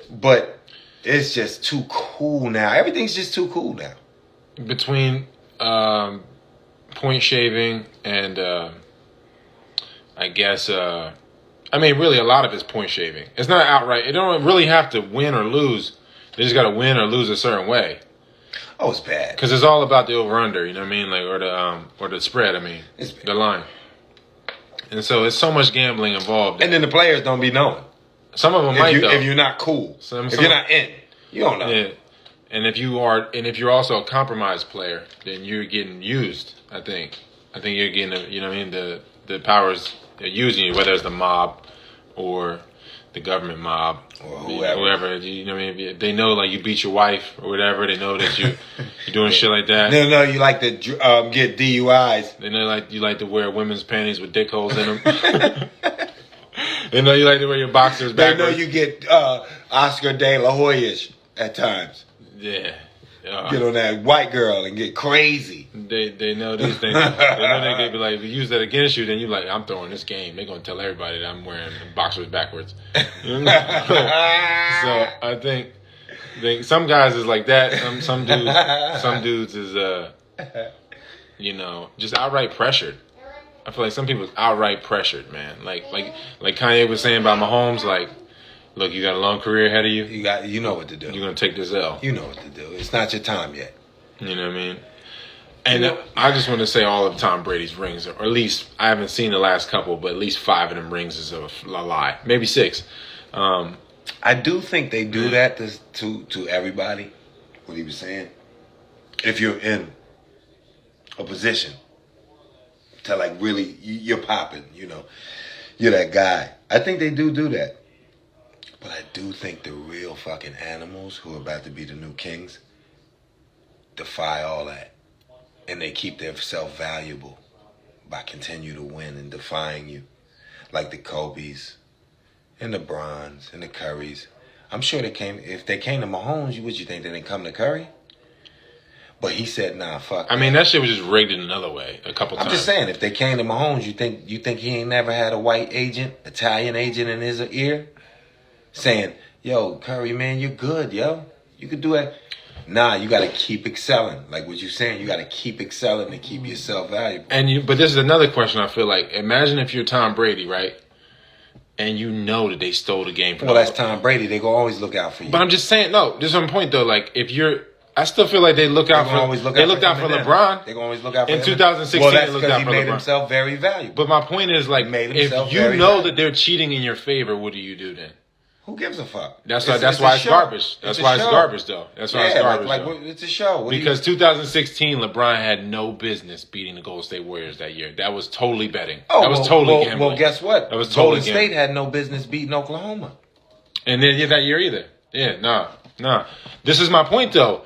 But it's just too cool now. Everything's just too cool now.
Between point shaving and I guess really, a lot of it's point shaving. It's not outright. They don't really have to win or lose. They just got to win or lose a certain way.
Oh, it's bad.
Because it's all about the over/under. You know what I mean? Like or the spread. I mean, the line. And so it's so much gambling involved.
And then the players don't be knowing.
Some of them might though.
If you're not cool, if you're not in, you don't know.
Yeah. And if you're also a compromised player, then you're getting used. I think you're getting. You know what I mean? The powers. They're using you, whether it's the mob or the government mob
or whoever.
You know what I mean? They know like you beat your wife or whatever. They know that you're doing shit like that.
No, you like to get DUIs.
They know like you like to wear women's panties with dick holes in them. They know you like to wear your boxers backwards.
They know you get Oscar De La Hoya-ish at times.
Yeah.
Get on that white girl and get crazy.
They know these things. They know they could be like, if you use that against you, then you're like, I'm throwing this game. They're going to tell everybody that I'm wearing boxers backwards. So I think some guys is like that. Some dudes is, just outright pressured. I feel like some people is outright pressured, man. Like Kanye was saying about Mahomes, like, look, you got a long career ahead of you.
You know what to do.
You're gonna take this L.
You know what to do. It's not your time yet.
You know what I mean? And I just want to say all of Tom Brady's rings, or at least I haven't seen the last couple, but at least 5 of them rings is a lie. Maybe 6.
I do think they do that to everybody. What he was saying, if you're in a position to like really, you're popping, you're that guy. I think they do that. But I do think the real fucking animals who are about to be the new kings defy all that. And they keep themselves valuable by continue to win and defying you. Like the Kobe's and the Brons and the Currys. I'm sure if they came to Mahomes, would you think they didn't come to Curry? But he said, nah, fuck.
I mean, that shit was just rigged in another way a couple times.
I'm just saying, if they came to Mahomes, you think he ain't never had a white agent, Italian agent in his ear? Saying, yo, Curry, man, you're good, yo. You could do it. Nah, you got to keep excelling. Like what you're saying, you got to keep excelling to keep yourself valuable.
But this is another question I feel like. Imagine if you're Tom Brady, right? And you know that they stole the game from
that's Tom Brady. They gonna always look out for you.
But I'm just saying, no, there's one point though. Like I still feel like they looked out for LeBron.
They gonna always look out for
in 2016.
Well, that's
they looked
because
out
he
for
made
LeBron.
himself very valuable.
But my point is, like, if you know that they're cheating in your favor, what do you do then?
Who gives a fuck?
That's why it's garbage. That's why it's garbage, though. That's why it's garbage.
Like it's a show.
Because 2016, LeBron had no business beating the Golden State Warriors that year. That was totally betting. That was totally gambling.
Well, guess what?
That was totally
Golden State had no business beating Oklahoma.
And then that year either. Yeah, nah. This is my point, though.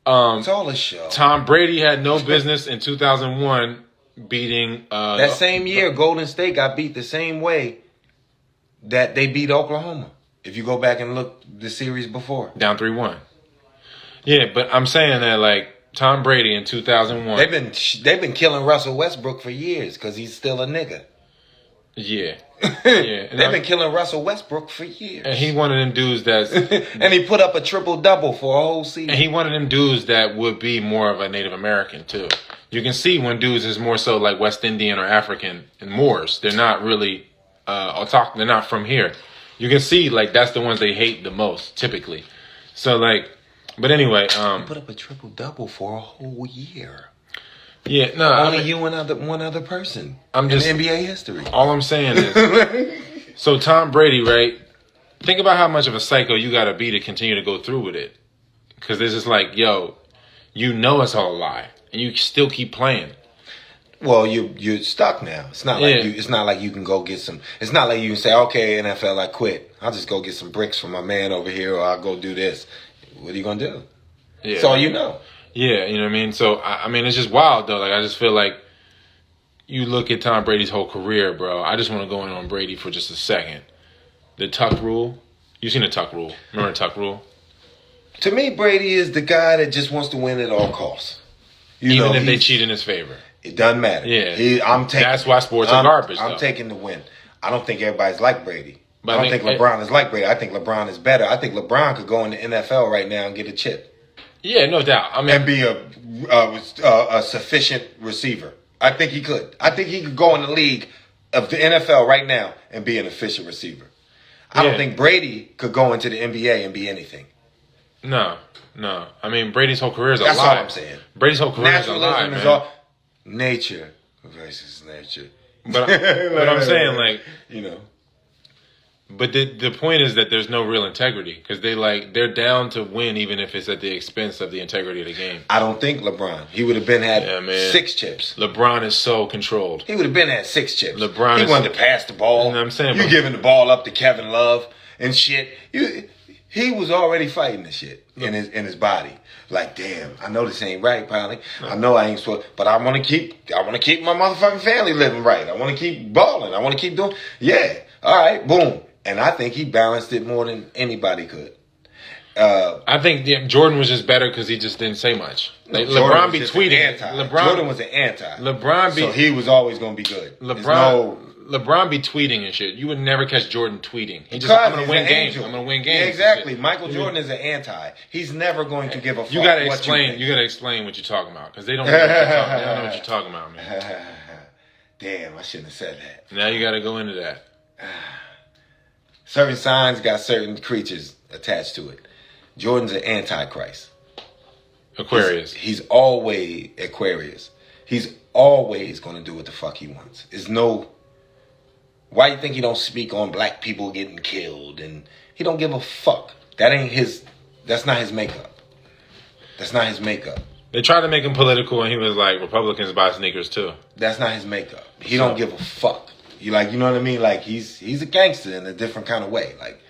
It's all a show.
Tom Brady had no business in 2001 beating.
That same year, Golden State got beat the same way that they beat Oklahoma. If you go back and look the series before.
Down 3-1. Yeah, but I'm saying that, like, Tom Brady in 2001.
They've been killing Russell Westbrook for years because he's still a nigga.
Yeah. Yeah.
They've been killing Russell Westbrook for years.
And he one of them dudes that's...
and he put up a triple-double for a whole season.
And he one of them dudes that would be more of a Native American, too. You can see when dudes is more so like West Indian or African and Moors. They're not really... they're not from here. You can see, like, that's the ones they hate the most, typically. So, like, but anyway,
he put up a triple-double for a whole year.
Yeah, no.
Only you and one other person in NBA history.
All I'm saying is, so Tom Brady, right? Think about how much of a psycho you got to be to continue to go through with it. Because it's just like, yo, you know it's all a lie. And you still keep playing.
Well, you're stuck now. It's not like it's not like you can go get some. It's not like you can say, okay, NFL, I quit. I'll just go get some bricks from my man over here, or I'll go do this. What are you gonna do? Yeah, that's all you know.
Yeah, you know what I mean. So I mean, it's just wild though. Like I just feel like you look at Tom Brady's whole career, bro. I just want to go in on Brady for just a second. The Tuck rule. You seen the Tuck rule? Remember the Tuck rule?
To me, Brady is the guy that just wants to win at all costs.
Even if they cheat in his favor.
It doesn't matter.
Yeah, that's why sports are garbage.
I'm taking the win. I don't think everybody's like Brady.
But
I don't think LeBron is like Brady. I think LeBron is better. I think LeBron could go in the NFL right now and get a chip.
Yeah, no doubt. I mean,
and be a sufficient receiver. I think he could. I think he could go in the league of the NFL right now and be an efficient receiver. I don't think Brady could go into the NBA and be anything.
No. I mean, Brady's whole career is a lie.
That's all I'm saying.
Brady's whole career is a lie, man. All
nature versus nature.
But I'm saying, like,
you know.
But the point is that there's no real integrity because they're down to win even if it's at the expense of the integrity of the game.
I don't think LeBron. He would have had 6 chips.
LeBron is so controlled.
He would have had 6 chips.
He
wanted to pass the ball.
You know what I'm saying?
You giving the ball up to Kevin Love and shit. He was already fighting the shit in his body. Like, damn, I know this ain't right, probably. I know I ain't supposed, but I want to keep my motherfucking family living right. I want to keep balling. I want to keep doing. Yeah, all right, boom. And I think he balanced it more than anybody could.
I think Jordan was just better because he just didn't say much. Like, LeBron be tweeting.
Jordan was an anti.
So
he was always going to be good.
LeBron be tweeting and shit. You would never catch Jordan tweeting. I'm going to win games. I'm going to win games.
Yeah, exactly. Michael Jordan is an anti. He's never going to give a fuck.
You got to explain. You got to explain what you're talking about because they don't know what you're talking about, man.
Damn, I shouldn't have said that.
Now you got to go into that.
Certain signs got certain creatures attached to it. Jordan's an antichrist.
Aquarius.
He's always Aquarius. He's always going to do what the fuck he wants. There's no... Why you think he don't speak on black people getting killed? And he don't give a fuck. That ain't his... That's not his makeup. That's not his makeup.
They tried to make him political, and he was like, Republicans buy sneakers too.
That's not his makeup. He don't give a fuck. You know what I mean? Like, he's a gangster in a different kind of way. Like,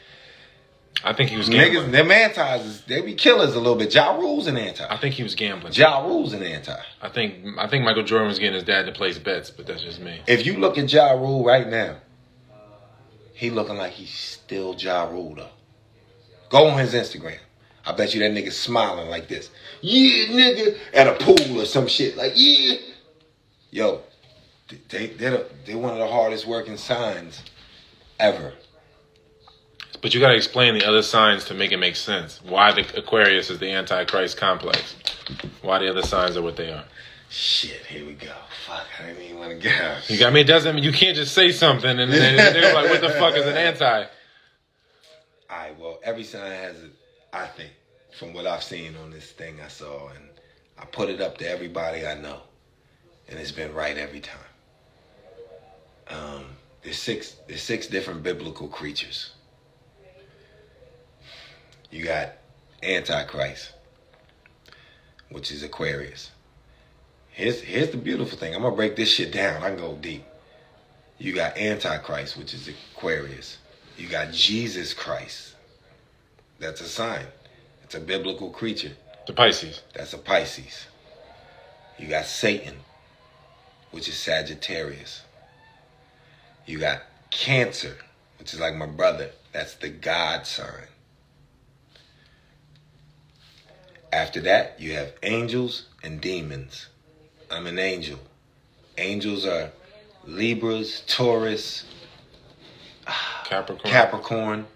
I think he was
gambling. Niggas, them antis, they be killers a little bit. Ja Rule's an anti.
I think he was gambling.
Ja Rule's an anti.
I think Michael Jordan was getting his dad to place bets, but that's just me.
If you look at Ja Rule right now, he looking like he's still Ja Rule though. Go on his Instagram. I bet you that nigga smiling like this. Yeah, nigga. At a pool or some shit. Like, yeah. Yo, they're one of the hardest working signs ever.
But you got to explain the other signs to make it make sense. Why the Aquarius is the Antichrist complex. Why the other signs are what they are.
Shit, here we go. Fuck, I didn't even want to get out.
You got me? It doesn't mean you can't just say something and they're like, what the fuck is an anti?
All right, well, every sign has it, I think, from what I've seen on this thing I saw. And I put it up to everybody I know. And it's been right every time. There's six different biblical creatures. You got Antichrist, which is Aquarius. Here's the beautiful thing. I'm going to break this shit down. I can go deep. You got Antichrist, which is Aquarius. You got Jesus Christ. That's a sign. It's a biblical creature.
The Pisces.
That's a Pisces. You got Satan, which is Sagittarius. You got Cancer, which is like my brother. That's the God sign. After that, you have angels and demons. I'm an angel. Angels are Libras, Taurus, Capricorn,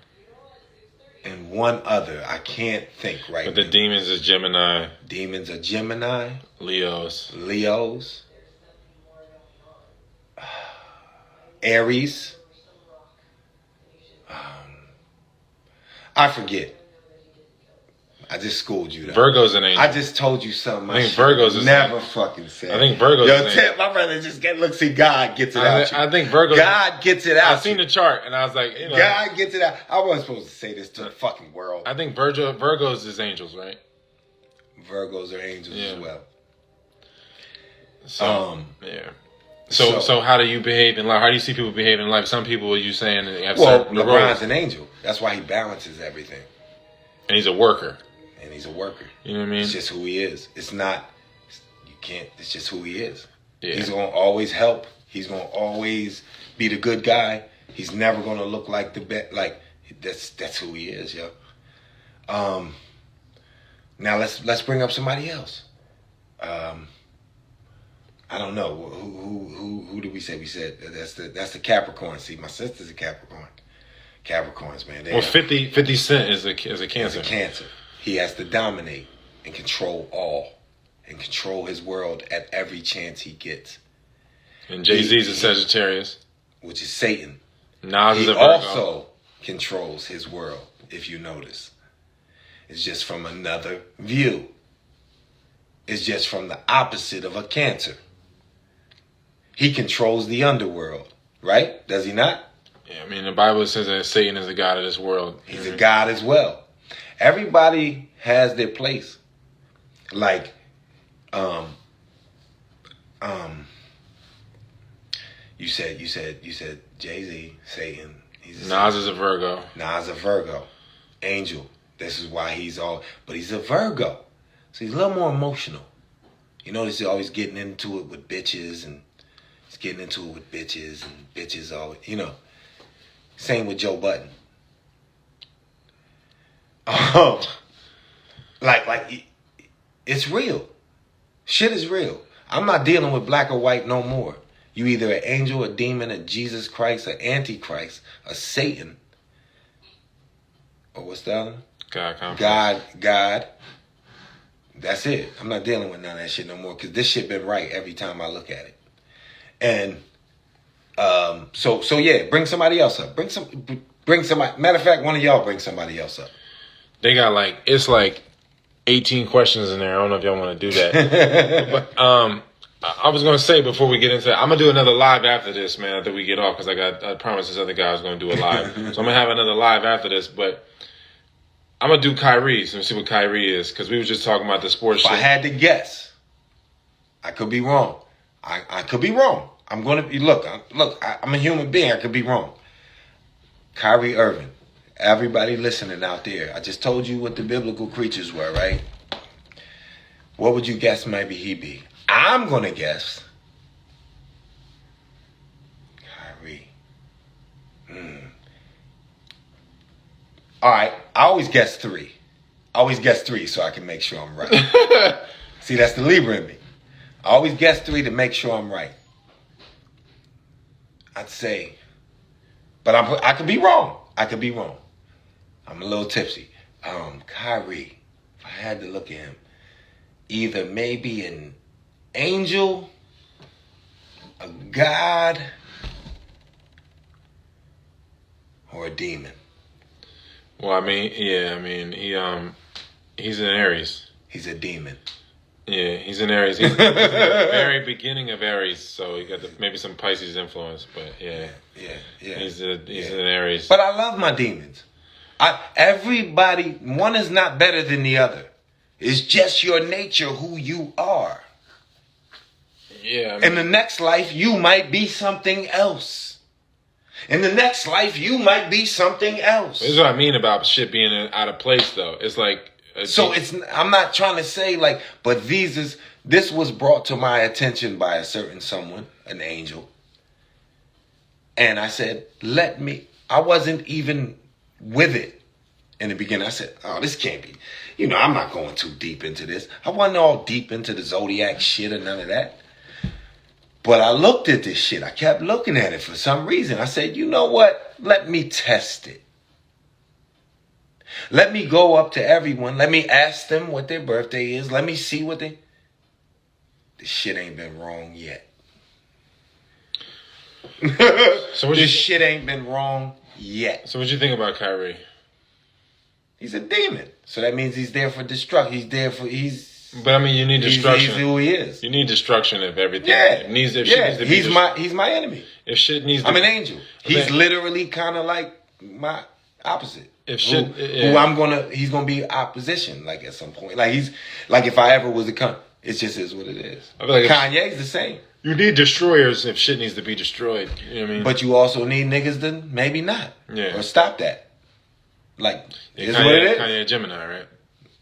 and one other. I can't think right now.
But the demons is Gemini.
Demons are Gemini.
Leos.
Aries. I forget. I just schooled you.
Virgo's an angel.
I just told you something.
I think Virgo's is
never fucking said.
I think Virgo's
an angel. My brother just see God gets it out.
I think Virgo.
God gets it out.
I seen the chart and I was like,
God gets it out. I wasn't supposed to say this to the fucking world.
I think Virgo's is angels, right?
Virgos are angels as well.
So yeah. So how do you behave in life? How do you see people behave in life? Some people, you saying, have certain roles.
LeBron's an angel. That's why he balances everything.
And he's a worker.
You know what I mean? It's just who he is. It's just who he is. Yeah. He's going to always help. He's going to always be the good guy. He's never going to look like the best. Like, that's who he is, yo. Now let's bring up somebody else. I don't know who did we say? We said that's the Capricorn. See, my sister's a Capricorn. Capricorns, man.
50 Cent is a Cancer.
He's a Cancer. He has to dominate and control all, and control his world at every chance he gets.
And Jay-Z's a Sagittarius,
which is Satan.
Nas is a Virgo.
Also controls his world. If you notice, it's just from another view. It's just from the opposite of a Cancer. He controls the underworld, right? Does he not?
Yeah, I mean, the Bible says that Satan is the god of this world.
He's a god as well. Everybody has their place. Like, you said Jay-Z, Satan.
Nas is a Virgo.
Nas a Virgo. Angel. This is why but he's a Virgo. So he's a little more emotional. You notice he's always getting into it with bitches, and he's getting into it with bitches, and bitches always, Same with Joe Budden. Like it's real. Shit is real. I'm not dealing with black or white no more. You either an angel, a demon, a Jesus Christ, an Antichrist, a Satan, or what's the other? God. That's it. I'm not dealing with none of that shit no more, because this shit been right every time I look at it. And so yeah, bring somebody else up. Bring somebody. Matter of fact, one of y'all bring somebody else up.
They got it's like 18 questions in there. I don't know if y'all want to do that. But I was going to say before we get into that, I'm going to do another live after this, man, after we get off, because I promised this other guy I was going to do a live. So I'm going to have another live after this, but I'm going to do Kyrie, so see what Kyrie is, because we were just talking about the sports
If
shit.
I had to guess, I could be wrong. I could be wrong. I'm going to be, look, I'm a human being. I could be wrong. Kyrie Irving. Everybody listening out there, I just told you what the biblical creatures were, right? What would you guess maybe he be? I'm going to guess Kyrie. All right, I always guess 3. I always guess 3 so I can make sure I'm right. See, that's the Libra in me. I always guess 3 to make sure I'm right. I'd say, but I could be wrong. I could be wrong. I'm a little tipsy. Kyrie, if I had to look at him, either maybe an angel, a god, or a demon.
Well, I mean, he's an Aries.
He's a demon.
Yeah, he's an Aries. He's the very beginning of Aries, so he got maybe some Pisces influence, but yeah. He's an Aries.
But I love my demons. Everybody, one is not better than the other. It's just your nature, who you are.
Yeah.
In the next life, you might be something else. In the next life, you might be something else.
This is what I mean about shit being out of place, though. It's like...
I'm not trying to say like, but this was brought to my attention by a certain someone, an angel. And I said, I wasn't even with it in the beginning. I said, oh, this can't be, I'm not going too deep into this. I wasn't all deep into the zodiac shit or none of that. But I looked at this shit. I kept looking at it for some reason. I said, you know what? Let me test it. Let me go up to everyone. Let me ask them what their birthday is. Let me see what this shit ain't been wrong yet. This shit ain't been wrong yet.
So what you think about Kyrie?
He's a demon. So that means he's there for destruction.
But I mean, you need destruction.
He's who he is.
You need destruction of everything.
Yeah.
He's
my enemy.
If shit needs to
I'm an angel. He's literally kind of like my opposite. He's gonna be opposition, like at some point. Like if I ever was a cunt, it just is what it is. I feel like Kanye's the same.
You need destroyers if shit needs to be destroyed. You know what I mean?
But you also need niggas to maybe not.
Yeah.
Or stop that. Like, is what it is.
Kanye a Gemini, right?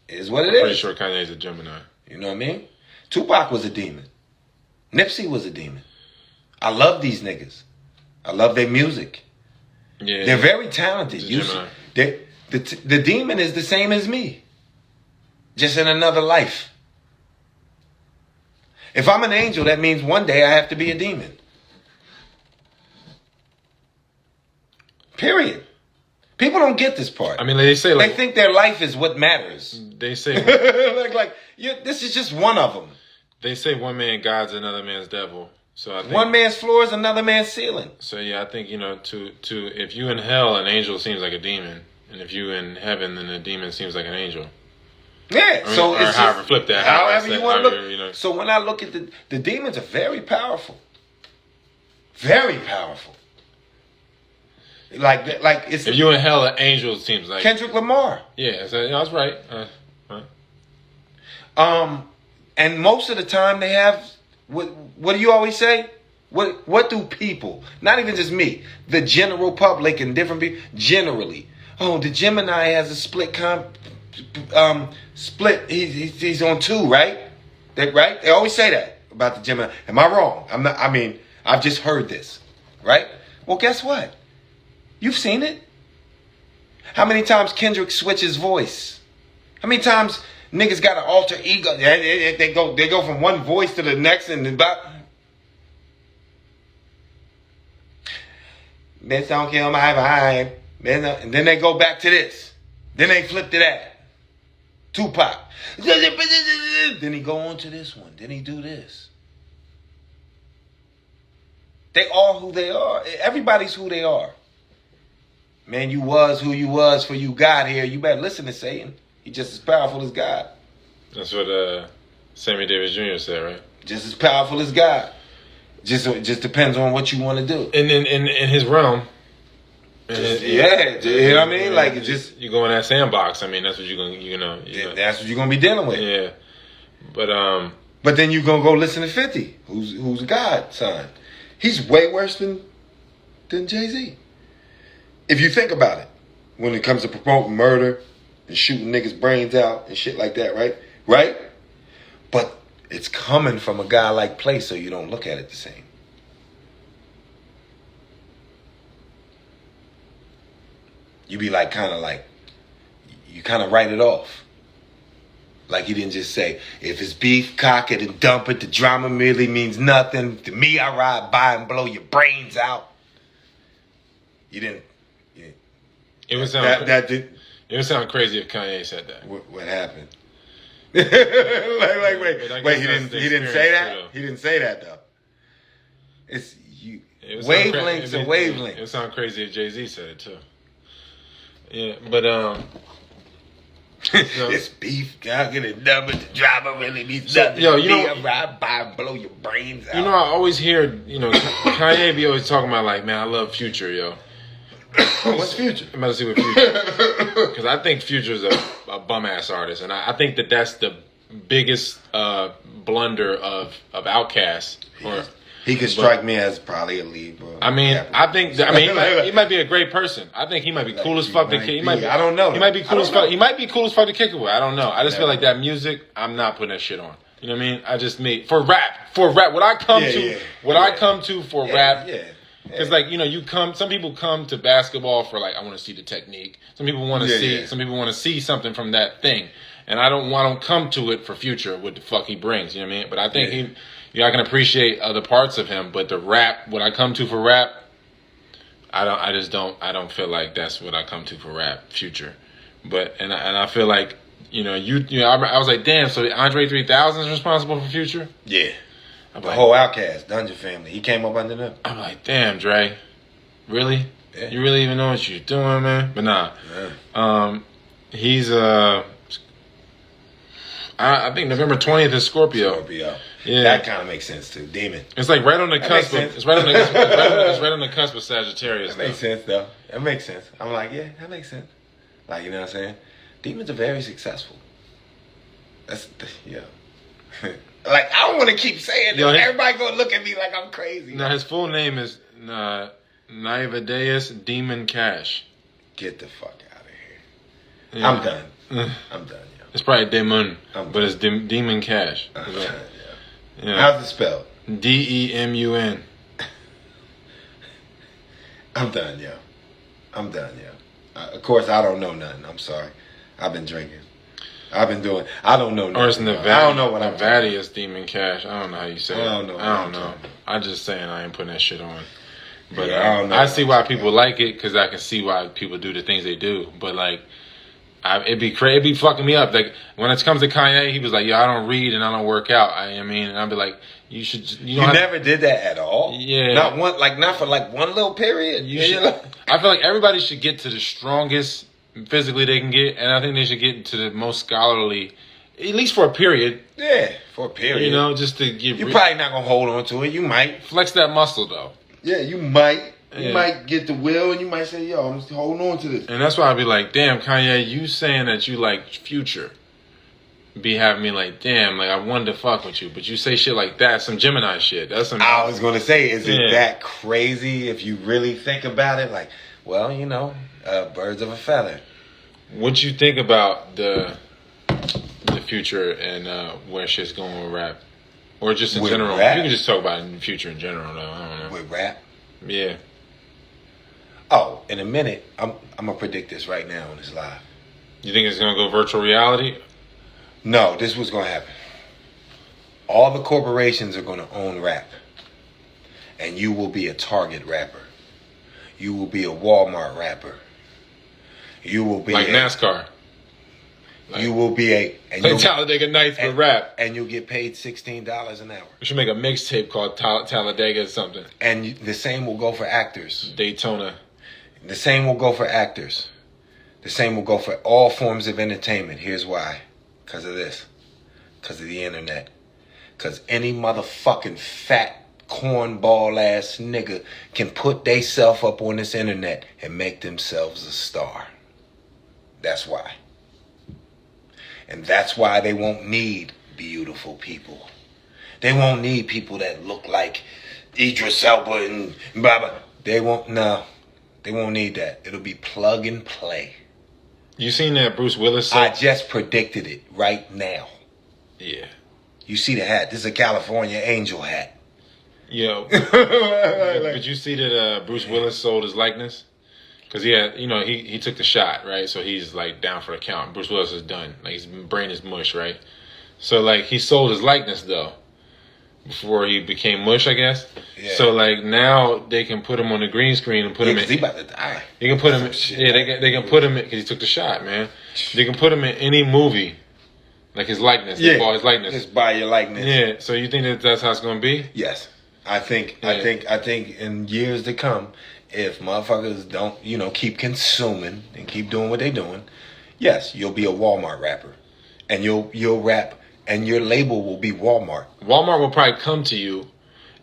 Is what
I'm pretty sure Kanye's a Gemini.
You know what I mean? Tupac was a demon. Nipsey was a demon. I love these niggas. I love their music.
Yeah.
They're very talented. The demon is the same as me. Just in another life. If I'm an angel, that means one day I have to be a demon. Period. People don't get this part.
I mean, they say
they think their life is what matters.
They say
this is just one of them.
They say one man God's another man's devil. So I think
one man's floor is another man's ceiling.
So yeah, I think to if you in hell, an angel seems like a demon, and if you in heaven, then a demon seems like an angel.
Yeah.
So it's however flip that.
However you want to look. So when I look at the demons are very powerful. Very powerful. Like it's.
If you in hell, an angel seems like
Kendrick Lamar.
Yeah, so that's right.
And most of the time they have. What do you always say? What do people, not even just me, the general public and different people, generally, the Gemini has a split split. He's on 2, right? Right? They always say that about the Gemini. Am I wrong? I'm not. I mean, I've just heard this, right? Well, guess what? You've seen it. How many times Kendrick switches voice? How many times niggas got an alter ego? They go from one voice to the next and about. Bitch, don't kill my vibe. And then they go back to this. Then they flip to that. Tupac. Then he go on to this one. Then he do this. They are who they are. Everybody's who they are. Man, you was who you was before you got here. You better listen to Satan. He's just as powerful as God.
That's what Sammy Davis Jr. said, right?
Just as powerful as God. Just depends on what you want to do.
And in his realm.
You know what I mean? Like, it just...
You go in that sandbox. I mean, that's what you're going to,
That's what you're going to be dealing with.
Yeah.
But then you're going to go listen to 50, who's God's son. He's way worse than Jay-Z. If you think about it, when it comes to promoting murder and shooting niggas' brains out and shit like that, right? Right? But it's coming from a guy like Play, so you don't look at it the same. You be like, you kind of write it off. Like he didn't just say, if it's beef, cock it and dump it. The drama merely means nothing. To me, I ride by and blow your brains out. You didn't.
It would sound it would sound crazy if Kanye said that.
What happened? Wait, he didn't say that? He didn't say that though. It's you. Wavelengths and wavelengths.
It would sound crazy if Jay-Z said it too. Yeah, but
it's beef, cock it and dump it. The drama really means nothing. Yo, I ride by and blow your brains out.
You know, I always hear, Kanye be always talking about like, man, I love Future, yo.
What's Future?
I'm about to see what Future. Because I think Future's a bum ass artist, and I think that's the biggest blunder of Outkast.
He could strike me as probably a lead, bro.
I mean, he might be a great person. I think he might be cool as fuck to kick.
I don't know.
He might be cool as fuck. He might be cool as fuck to kick it with. I don't know. I just feel like that music. I'm not putting that shit on. You know what I mean? I just for rap. What I come to for rap. Yeah. Because some people come to basketball for like, I want to see the technique. Some people want to see. Some people want to see something from that thing, and I don't come to it for Future. What the fuck he brings? You know what I mean? But I think I can appreciate other parts of him, but the rap, what I come to for rap, I don't feel like that's what I come to for rap, Future. But and I feel like I was like, damn, so Andre 3000 is responsible for Future?
Yeah. The whole Outkast, Dungeon Family, he came up under them.
I'm like, damn, Dre, really? Yeah. You really even know what you're doing, man? But nah, he's I think November 20th is Scorpio.
Yeah, that kind of makes sense too. Demon.
It's like right on the cusp. It's right on the cusp of Sagittarius.
That makes sense though. That makes sense. I'm like, yeah, that makes sense. Like, you know what I'm saying? Demons are very successful. Like, I don't want to keep saying this. Everybody gonna look at me like I'm crazy.
No, his full name is Naivadeus Demon Cash.
Get the fuck out of here. Yeah. I'm done. I'm done.
It's probably Demon, but it's Demon Cash.
Yeah. How's it spelled?
DEMUN.
I'm done, yo. Of course, I don't know nothing. I'm sorry. I've been drinking. I don't know nothing.
Or it's
Nevada. I don't know what I'm
Nevada is Demon Cash. I don't know how you say it.
I don't know.
I'm just saying I ain't putting that shit on. But I see why people like it, because I can see why people do the things they do. But like, it'd be fucking me up. Like when it comes to Kanye, he was like, "Yo, I don't read and I don't work out." And I'd be like, "You should." You
never did that at all.
Yeah,
not for one little period.
I feel like everybody should get to the strongest physically they can get, and I think they should get to the most scholarly, at least for a period.
Yeah, for a period.
Just to give.
You're probably not gonna hold on to it. You might
flex that muscle though.
Yeah, you might. You might get the will, and you might say, "Yo, I'm holding on to this."
And that's why I'd be like, "Damn, Kanye, you saying that you like Future, be having me like, damn, like I wanted to fuck with you, but you say shit like that, some Gemini shit. That's some."
I was gonna say, is it that crazy if you really think about it? Like, well, birds of a feather.
What you think about the Future and where shit's going with rap, or just in general?
Rap?
You can just talk about it in the Future in general, though. I don't know.
With rap?
Yeah.
Oh, in a minute, I'm gonna predict this right now on this live.
You think it's gonna go virtual reality?
No, this is what's gonna happen. All the corporations are gonna own rap, and you will be a Target rapper. You will be a Walmart rapper. You will be
like NASCAR.
You will be
Talladega Nights for rap,
and you'll get paid $16 an hour.
We should make a mixtape called Talladega or something.
And the same will go for actors.
Daytona.
The same will go for actors. The same will go for all forms of entertainment. Here's why. Because of this. Because of the internet. Because any motherfucking fat cornball ass nigga can put theyself up on this internet and make themselves a star. That's why. And that's why they won't need beautiful people. They won't need people that look like Idris Elba and blah blah. They won't need that. It'll be plug and play.
You seen that Bruce Willis song?
I just predicted it right now.
Yeah.
You see the hat. This is a California Angel hat.
Yo. Did you see that Bruce Willis sold his likeness? Because he took the shot, right? So he's like down for the count. Bruce Willis is done. Like his brain is mush, right? So like he sold his likeness though. Before he became mush, I guess. Yeah. So like now they can put him on the green screen and put him in.
He about to die.
You can put him. They can put him in because he took the shot, man. They can put him in any movie, like his likeness. They bought his likeness.
Just buy your likeness.
Yeah. So you think that's how it's gonna be?
Yes, I think in years to come, if motherfuckers don't keep consuming and keep doing what they're doing, yes, you'll be a Walmart rapper, and you'll rap. And your label will be Walmart.
Walmart will probably come to you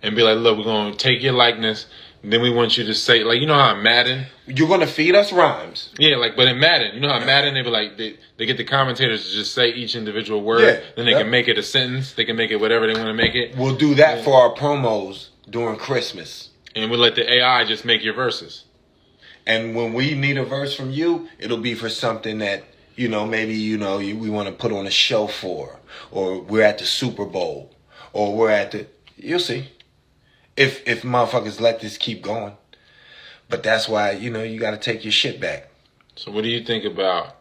and be like, look, we're going to take your likeness. Then we want you to say, like, you know how in Madden?
You're going to feed us rhymes.
Yeah, like, but in Madden, you know how in Madden, they be like, they get the commentators to just say each individual word.
Yeah.
Then they can make it a sentence. They can make it whatever they want to make it.
We'll do that for our promos during Christmas.
And we'll let the AI just make your verses.
And when we need a verse from you, it'll be for something that, maybe, we want to put on a show for. Or we're at the Super Bowl. Or we're at the... You'll see. If motherfuckers let this keep going. But that's why, you got to take your shit back.
So what do you think about...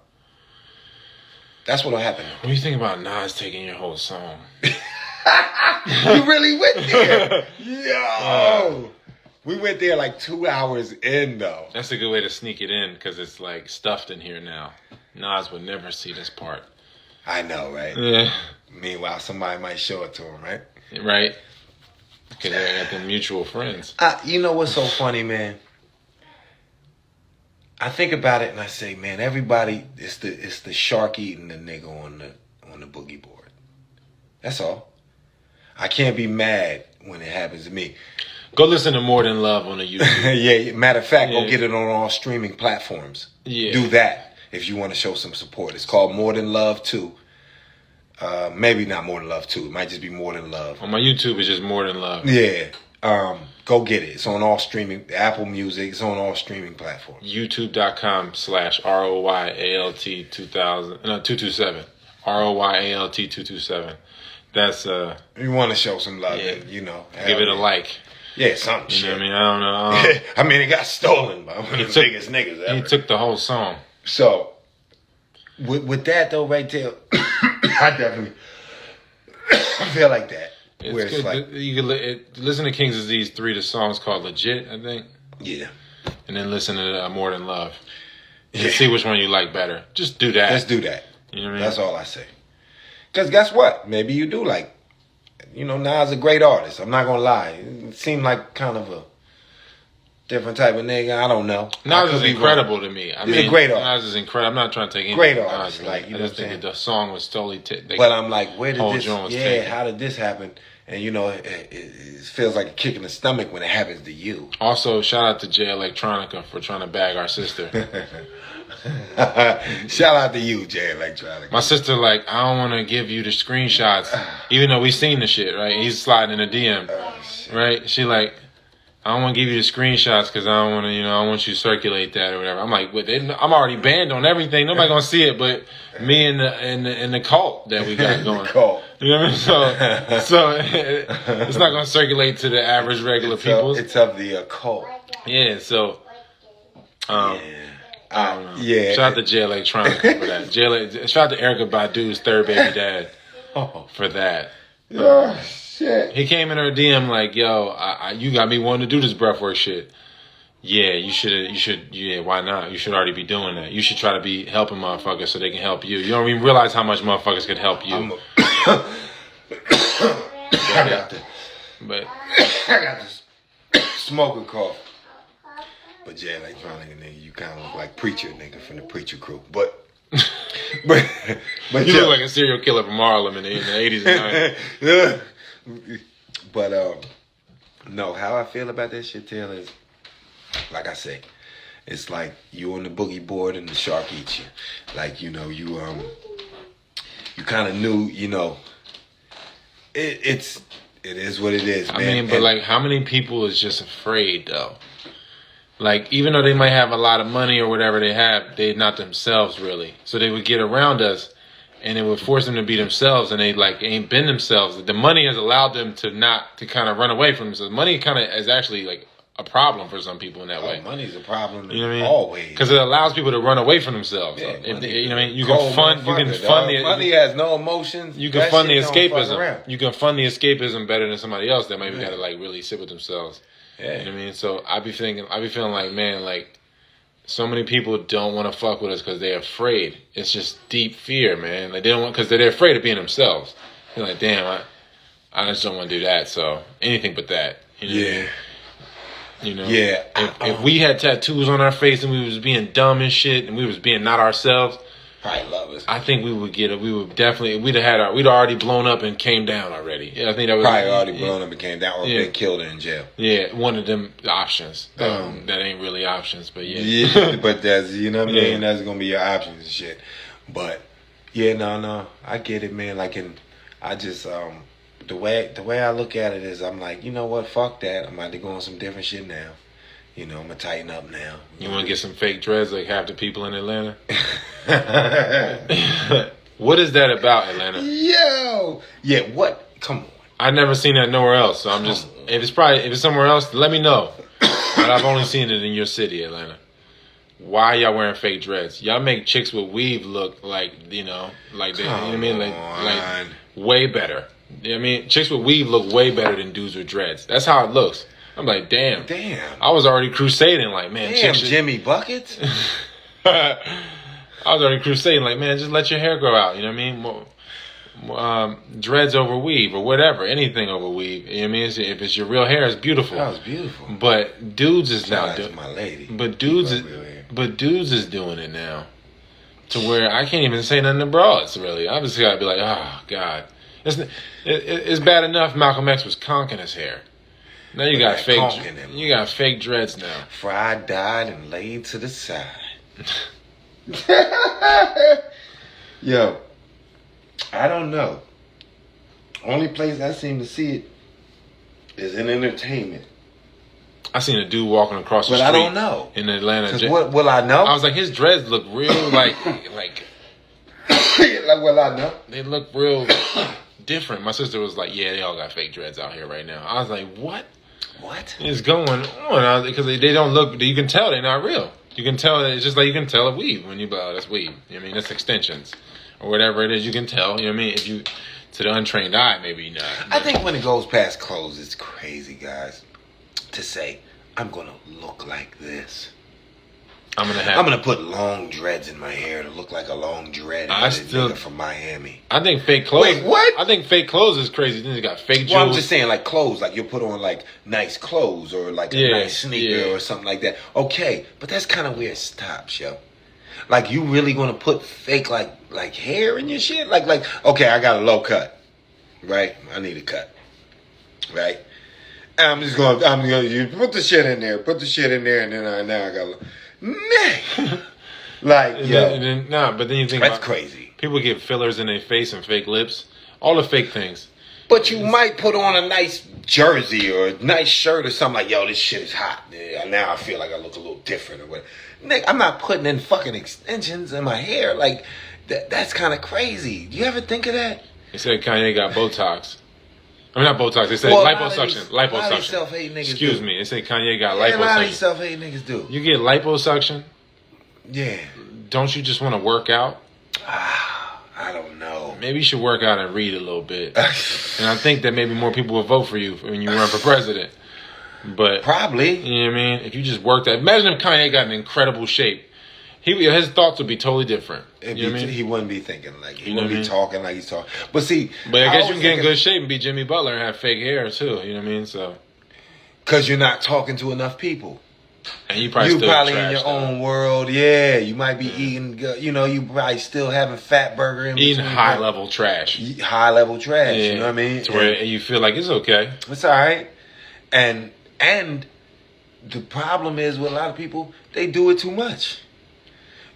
That's what'll happen.
What do you think about Nas taking your whole song?
You really went there? Yo! We went there like 2 hours in, though.
That's a good way to sneak it in because it's like stuffed in here now. Nas would never see this part.
I know, right?
Yeah.
Meanwhile, somebody might show it to him, right?
Right. Because they got them mutual friends.
You know what's so funny, man? I think about it and I say, man, everybody, it's the shark eating the nigga on the boogie board. That's all. I can't be mad when it happens to me.
Go listen to More Than Love on the YouTube.
Yeah. Matter of fact, go get it on all streaming platforms.
Yeah.
Do that if you want to show some support. It's called More Than Love 2. Maybe not More Than Love 2. It might just be More Than Love.
On my YouTube, it's just More Than Love.
Yeah. Go get it. It's on all streaming. Apple Music. It's on all streaming platforms.
YouTube.com/ROYALT 227. ROYALT 227. That's
You want to show some love,
yeah.
and,
give it a like.
Yeah, something.
You know what I mean? I don't know.
I mean, it got stolen by one of the biggest niggas ever.
He took the whole song.
So, with that though, right there, I definitely feel like that.
It's
where
good.
It's like,
you can listen to King's Disease 3. The song's called Legit, I think.
Yeah.
And then listen to More Than Love. And see which one you like better. Just do that.
Let's do that.
You know what I mean?
That's all I say. Because guess what? Maybe you do like, Nas a great artist. I'm not going to lie. It seemed like kind of a different type of nigga. I don't know.
Nas is incredible to me.
He's a great artist.
Nas is incredible. I'm not trying to take any
great artist. Like,
I just think that the song was totally...
but I'm like, where did this...
taken.
How did this happen? And, it feels like a kick in the stomach when it happens to you.
Also, shout out to Jay Electronica for trying to bag our sister.
Shout out to you, Jay Electronica.
My sister, I don't want to give you the screenshots, even though we seen the shit, right? He's sliding in a DM, right? She I don't want to give you the screenshots because I don't want to, I want you to circulate that or whatever. I'm like, I'm already banned on everything. Nobody gonna see it, but me and the cult that we got going.
The cult.
You know what I mean? So it's not gonna circulate to the average regular people.
It's of the occult.
Yeah. So.
Yeah.
Shout out to Jay Electronica for that. Shout out to Erykah Badu's third baby dad for that.
Oh shit.
He came in her DM like, "Yo, you got me wanting to do this breathwork shit." Yeah, you should. Yeah, why not? You should already be doing that. You should try to be helping motherfuckers so they can help you. You don't even realize how much motherfuckers can help you.
I got this smoking cough. But Jay Electronica, nigga, you kind of look like Preacher, nigga, from the Preacher crew. But But
you look like a serial killer from Harlem in the 80s and 90s.
But no, how I feel about that shit, Taylor, is like I say, it's like you on the boogie board and the shark eats you. Like, you know, you kind of knew, you know, it is what it is, man.
I mean, but like, how many people is just afraid though? Like, even though they might have a lot of money or whatever they have, they're not themselves really. So they would get around us, and it would force them to be themselves, and they like ain't been themselves. The money has allowed them to kind of run away from themselves. Money kind of is actually like a problem for some people in that way.
Money's a problem,
you know what I mean?
Always,
because it allows people to run away from themselves.
Yeah,
you know what I mean? You
can fund
the
money has no emotions.
You can fund the escapism. You can fund the escapism better than somebody else that maybe got to like really sit with themselves.
Yeah.
You know what I mean? So I be feeling like, man, like so many people don't want to fuck with us because they're afraid. It's just deep fear, man. Like they don't want, because they're afraid of being themselves. They're like, damn, I just don't want to do that. So anything but that. You know what I mean? You know, if we had tattoos on our face and we was being dumb and shit and we was being not ourselves,
probably love us.
I think we'd have already blown up and came down already. Yeah, I think that was
probably already blown up and came down or been killed in jail.
Yeah, one of them options. That ain't really options, but
yeah, but that's, you know what I mean. That's gonna be your options and shit. But yeah, no, I get it, man. Like, I just the way I look at it is, I'm like, you know what, fuck that. I'm about to go on some different shit now. You know, I'm gonna tighten up now.
You want to get some fake dreads like half the people in Atlanta? What is that about, Atlanta?
Yo, yeah, what? Come on.
I've never seen that nowhere else, so I'm just, if it's somewhere else, let me know. But I've only seen it in your city, Atlanta. Why y'all wearing fake dreads? Y'all make chicks with weave look like, you know, like they, you know what I mean, like way better. You know what I mean? Chicks with weave look way better than dudes with dreads. That's how it looks. I'm like, damn. I was already crusading, like, man.
Damn, Jimmy Buckets.
I was already crusading, like, man, just let your hair grow out. You know what I mean? Dreads over weave or whatever, anything over weave. You know what I mean? If it's your real hair, it's beautiful.
That was beautiful.
But dudes is now
doing my lady.
But dudes is doing it now, to where I can't even say nothing to broads. Really, I just gotta be like, oh God, it's bad enough Malcolm X was conking his hair. Now you got fake dreads now.
Fried, dyed, and laid to the side. Yo, I don't know. Only place I seem to see it is in entertainment.
I seen a dude walking across the street.
But I don't know.
In Atlanta.
What will I know?
I was like, his dreads look real like
will I know?
They look real different. My sister was like, yeah, they all got fake dreads out here right now. I was like, what?
What
is going on? Because they don't look, you can tell they're not real. You can tell, it's just like you can tell a weave when you blow. That's weave. You know what I mean? That's extensions. Or whatever it is, you can tell. You know what I mean? If you, to the untrained eye, maybe not.
I think when it goes past clothes, it's crazy, guys. To say, I'm going to look like this. I'm gonna put long dreads in my hair to look like a long dread. From Miami.
I think fake clothes.
Wait, what?
I think fake clothes is crazy. Then you got fake jewels.
Well, I'm just saying, like clothes, like you put on like nice clothes or like a nice sneaker or something like that. Okay, but that's kind of where it stops, yo. Like, you really gonna put fake like hair in your shit? Like okay, I got a low cut, right? I need a cut, right? I'm gonna you put the shit in there, and then now I got. Man, like,
but then you think
that's crazy.
People get fillers in their face and fake lips, all the fake things.
But you might put on a nice jersey or a nice shirt or something like, yo, this shit is hot. Now I feel like I look a little different or whatever. Nick, I'm not putting in fucking extensions in my hair. Like, that's kind of crazy. Do you ever think of that?
They said Kanye got Botox. I mean, not Botox. They said liposuction. Liposuction.
Self-hate niggas
Excuse me. They say Kanye got liposuction.
A lot of these self-hate niggas do.
You get liposuction?
Yeah.
Don't you just want to work out?
I don't know.
Maybe you should work out and read a little bit. And I think that maybe more people will vote for you when you run for president. But
probably.
You know what I mean? If you just worked out. Imagine if Kanye got in incredible shape. His thoughts would be totally different. You know what I mean?
He wouldn't be thinking like he wouldn't be talking like he's talking. But see,
but I guess you can get in good shape and be Jimmy Butler and have fake hair too. You know what I mean? So,
because you're not talking to enough people.
And you probably
you
still
probably
trash,
in your
though.
own world. Yeah, you might be eating. You know, you probably still having fat burger in
Eating
between.
high level trash.
High level trash.
Yeah.
You know what I mean?
To where you feel like it's okay.
It's all right. And the problem is with a lot of people, they do it too much.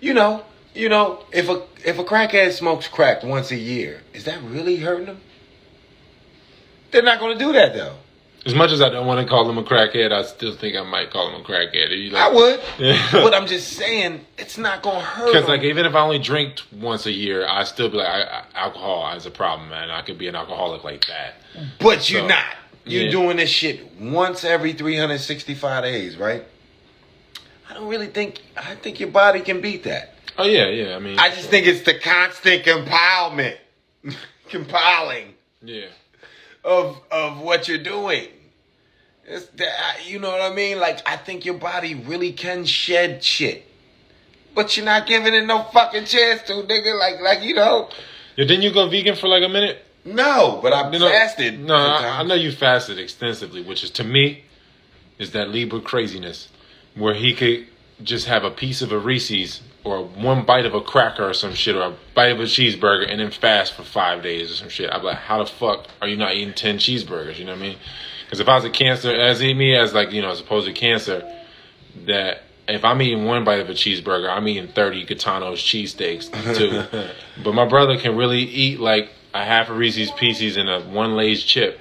You know, if a crackhead smokes crack once a year, is that really hurting them? They're not going to do that though.
As much as I don't want to call him a crackhead, I still think I might call him a crackhead.
I would,
Yeah.
but I'm just saying it's not going to hurt.
Because like even if I only drink once a year, I still be like alcohol is a problem, man. I could be an alcoholic like that.
But you're not. You're
yeah.
doing this shit once every 365 days, right? I don't really think. I think your body can beat that.
Oh yeah. I mean,
I just think it's the constant compiling
yeah.
of what you're doing. It's that, you know what I mean? Like, I think your body really can shed shit, but you're not giving it no fucking chance to, nigga. Like you know.
Yeah, didn't you go vegan for like a minute?
No, but I fasted.
No, I know you fasted extensively, which is to me is that Libra craziness, where he could just have a piece of a Reese's or one bite of a cracker or some shit, or a bite of a cheeseburger, and then fast for 5 days or some shit. I'm like, how the fuck are you not eating 10 cheeseburgers? You know what I mean? Because if I was a cancer, as like, you know, supposed cancer, that if I'm eating one bite of a cheeseburger, I'm eating 30 Gitano's cheesesteaks too. But my brother can really eat like a half a Reese's Pieces and a one Lay's chip,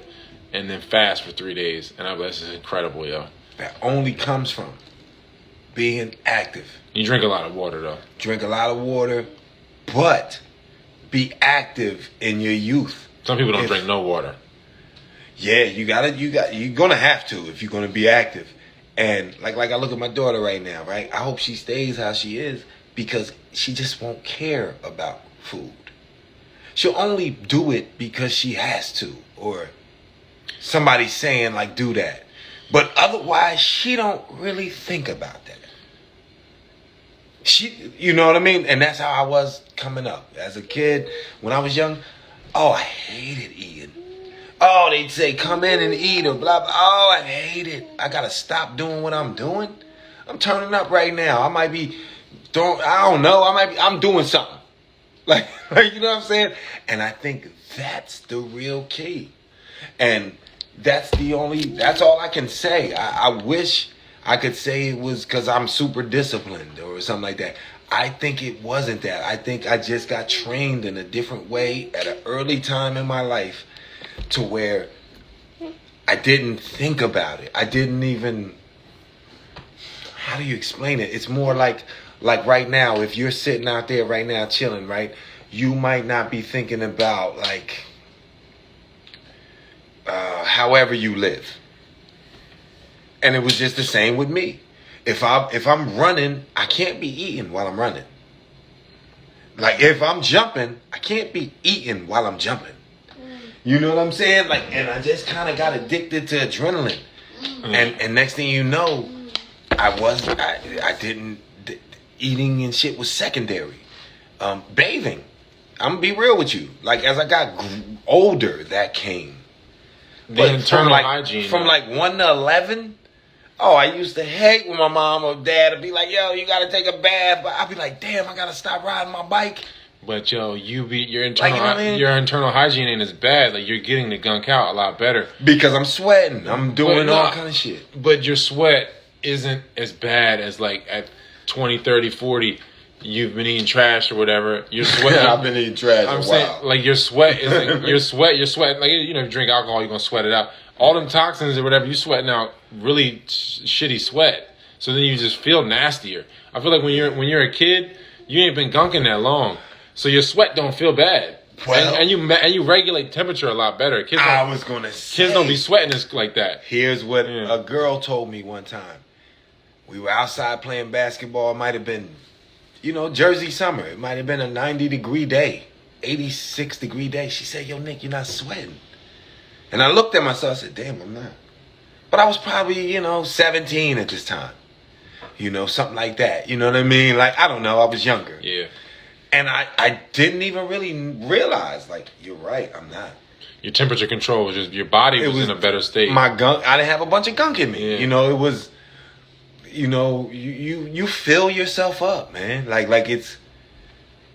and then fast for 3 days. And I'm like, this is incredible, yo.
That only comes from being active.
You drink a lot of water though.
Drink a lot of water, but be active in your youth.
Some people don't drink no water.
Yeah, you're gonna have to if you're gonna be active. And like I look at my daughter right now, right? I hope she stays how she is because she just won't care about food. She'll only do it because she has to, or somebody's saying like do that. But otherwise, she don't really think about that. You know what I mean? And that's how I was coming up. As a kid, when I was young, I hated eating. Oh, they'd say, come in and eat or blah, blah. Oh, I hate it. I got to stop doing what I'm doing. I'm turning up right now. I might be I'm doing something. Like, you know what I'm saying? And I think that's the real key. And that's all I can say. I wish I could say it was because I'm super disciplined or something like that. I think it wasn't that. I think I just got trained in a different way at an early time in my life to where I didn't think about it. I didn't even, how do you explain it? It's more like right now, if you're sitting out there right now chilling, right? You might not be thinking about like, however you live. And it was just the same with me. If I'm running, I can't be eating while I'm running. Like if I'm jumping, I can't be eating while I'm jumping. You know what I'm saying? Like, and I just kind of got addicted to adrenaline. And next thing you know, eating and shit was secondary. Bathing. I'm gonna be real with you. Like as I got older, that came.
The internal hygiene.
From like 1 to 11. Oh, I used to hate when my mom or dad would be like, yo, you gotta take a bath. But I'd be like, damn, I gotta stop riding my bike.
But yo, your internal
Like, you know what I mean?
your internal hygiene ain't as bad. Like you're getting the gunk out a lot better.
Because I'm sweating. I'm doing all kind of shit.
But your sweat isn't as bad as like at 20, 30, 40. You've been eating trash or whatever. You're sweating.
I've been eating trash.
I'm saying, like your sweat is like, you're sweating. Like you know, if you drink alcohol, you're gonna sweat it out. All them toxins or whatever, you sweating out really shitty sweat. So then you just feel nastier. I feel like when you're a kid, you ain't been gunking that long, so your sweat don't feel bad.
Well,
and you regulate temperature a lot better. Kids don't be sweating like that.
Here's what a girl told me one time. We were outside playing basketball. It might have been, Jersey summer. It might have been a 90-degree day, 86-degree day. She said, yo, Nick, you're not sweating. And I looked at myself. I said, damn, I'm not. But I was probably, 17 at this time. Something like that. You know what I mean? Like, I don't know. I was younger.
Yeah.
And I didn't even really realize, like, you're right, I'm not.
Your temperature control was just, your body was in a better state.
My gunk, I didn't have a bunch of gunk in me.
Yeah.
It was, you know, you fill yourself up, man. Like it's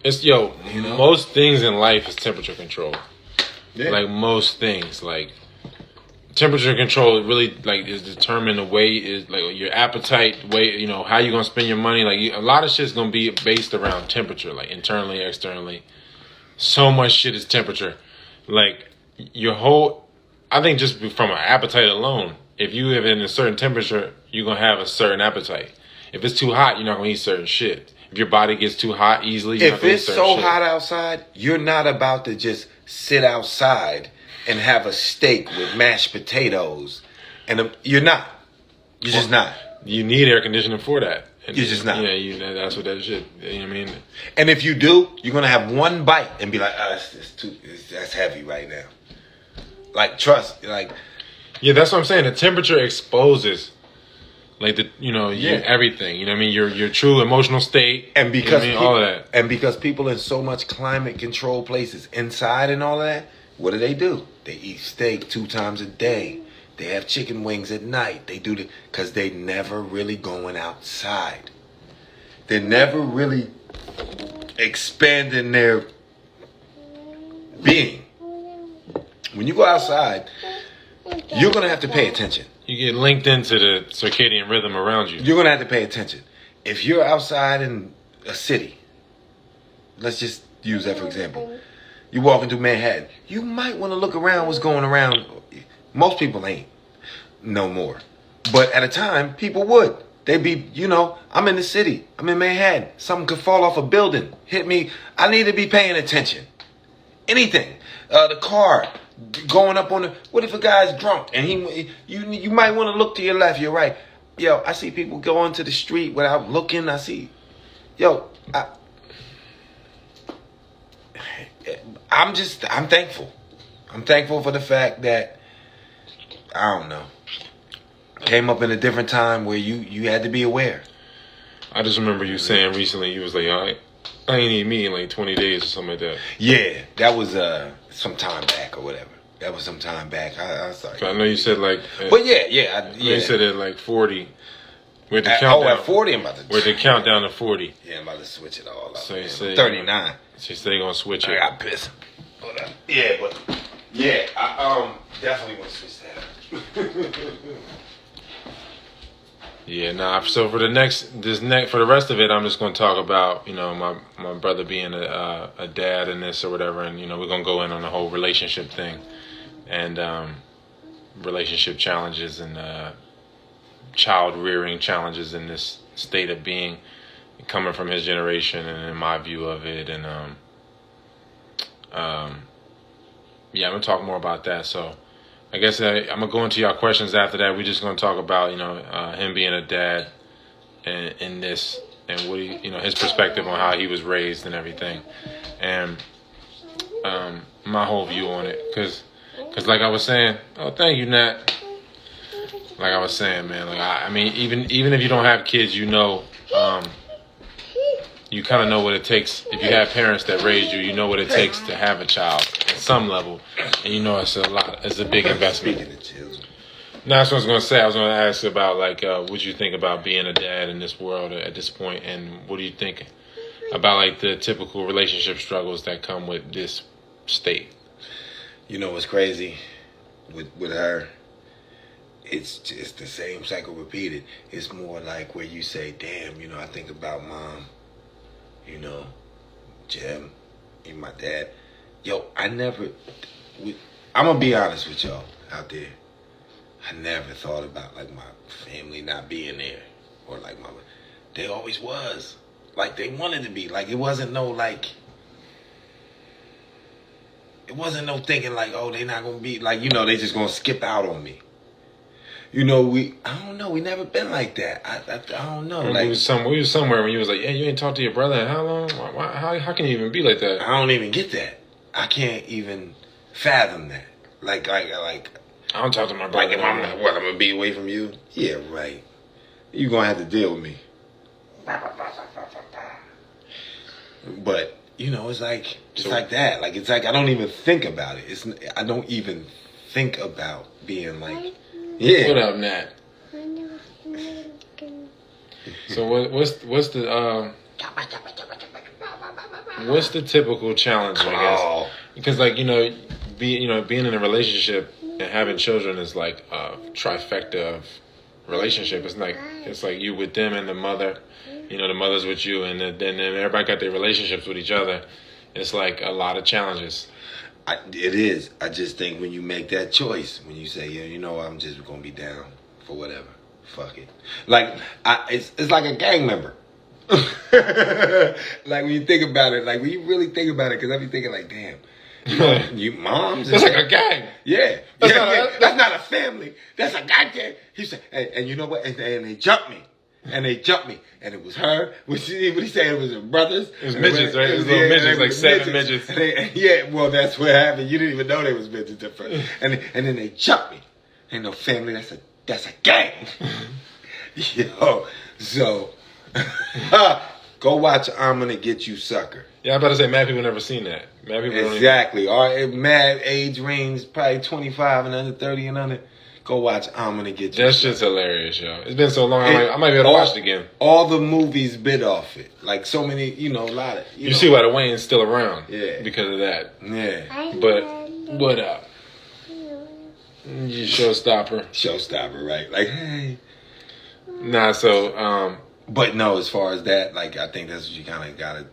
you know, most things in life is temperature control.
yeah.
Like most things, like temperature control really like is determined the way is like your appetite, way, you know, how you gonna spend your money. Like a lot of shit's gonna be based around temperature, like internally, externally. So much shit is temperature. Like your whole, I think just from an appetite alone, if you have in a certain temperature, you're gonna have a certain appetite. If it's too hot, you're not gonna eat certain shit. If your body gets too hot easily, you're not
If
gonna eat
it's
certain
so
shit.
hot outside, you're not about to just sit outside and have a steak with mashed potatoes, and you're not. You're just not.
You need air conditioning for that. And,
You're just not.
Yeah, that's what that shit. You know what I mean?
And if you do, you're gonna have one bite and be like, that's heavy right now. Like trust, like
Yeah, that's what I'm saying. The temperature exposes, like
Yeah.
everything. You know what I mean? Your true emotional state,
and because
you know what I mean? All of that.
and because people in so much climate control places inside and all of that, what do? They eat steak 2 times a day. They have chicken wings at night. They do the because they never really going outside. They're never really expanding their being. When you go outside, you're gonna have to pay attention.
You get linked into the circadian rhythm around you.
You're gonna have to pay attention. If you're outside in a city, let's just use that for example. You walk into Manhattan, you might want to look around what's going around. Most people ain't no more. But at a time, people would. They'd be, I'm in the city. I'm in Manhattan. Something could fall off a building, hit me. I need to be paying attention. Anything. The car going up on the... What if a guy's drunk and you might want to look to your left, your right. Yo, I see people going to the street without looking. I'm thankful. I'm thankful for the fact that, I don't know, came up in a different time where you had to be aware.
I just remember you saying recently, you was like, I ain't eat meat in like 20 days or something like that.
Yeah, that was some time back or whatever. That was some time back. I sorry.
I know you said like...
But yeah.
You said at like 40. With the countdown.
At 40, I'm about to...
With the countdown to 40.
Yeah, I'm about to switch it all up.
So you say...
39.
So you say you're going to switch it.
I got pissed. Hold up. Yeah, but... Yeah, I definitely want to switch that up.
Yeah, nah. So for the for the rest of it, I'm just going to talk about my brother being a dad and this or whatever, and we're going to go in on the whole relationship thing, and relationship challenges and child rearing challenges in this state of being, coming from his generation and in my view of it, and yeah, I'm gonna talk more about that. So I guess I'm gonna go into y'all questions after that. We're just gonna talk about him being a dad and in this, and what his perspective on how he was raised and everything, and my whole view on it. Cause like I was saying, oh thank you Nat. Like I was saying, man, like I mean even if you don't have kids, you kind of know what it takes. If you have parents that raised you, you know what it takes to have a child at some level, and it's a big investment. No, that's what I was going to say. I was going to ask about what you think about being a dad in this world at this point, and what do you think about like the typical relationship struggles that come with this state?
You know what's crazy with her? It's just the same cycle repeated. It's more like where you say, damn, I think about mom, Jim, even my dad. Yo, I'm going to be honest with y'all out there. I never thought about like my family not being there, or like they always was. Like they wanted to be. Like it wasn't no thinking like, oh, they not going to be like, they just going to skip out on me. I don't know. We never been like that. I don't know.
We was somewhere when you was like, yeah, you ain't talked to your brother in how long? How can you even be like that?
I don't even get that. I can't even fathom that. Like I
don't talk to my brother.
Like, I'm gonna be away from you? Yeah, right. You gonna have to deal with me. But it's like like that. Like it's like I don't even think about it. I don't even think about being like. Yeah.
What up, Nat? So what's the typical challenge, I guess? Because like being in a relationship and having children is like a trifecta of relationship. It's like you with them and the mother, the mother's with you, and then everybody got their relationships with each other. It's like a lot of challenges.
It is. I just think when you make that choice, when you say, I'm just gonna be down for whatever, fuck it. Like it's like a gang member. Like when you think about it, like when you really think about it, because I be thinking like, damn, you moms.
That's like a gang.
Yeah, that's not a family. That's a goddamn. He said, and you know what? And they jumped me. And it was her. What he said? It was her brothers.
It was midgets, right? It was little midgets, like 7 midgets.
Well, that's what happened. You didn't even know they was midgets at first. And then they jumped me. Ain't no family. That's a gang. So go watch I'm Gonna Get You, Sucker.
Yeah, I'm about to say, mad people never seen that. Mad people
exactly. Our mad age range probably 25 and under, 30 and under. Go watch I'm Gonna Get You.
That shit's hilarious, yo. It's been so long, I might be able to watch it again.
All the movies bit off it. Like so many, a lot of...
You see why the Wayne's still around.
Yeah.
Because of that.
Yeah.
But, what up? You showstopper.
Showstopper, right? Like, hey.
Nah, so...
But no, as far as that, like, I think that's what you kind of gotta...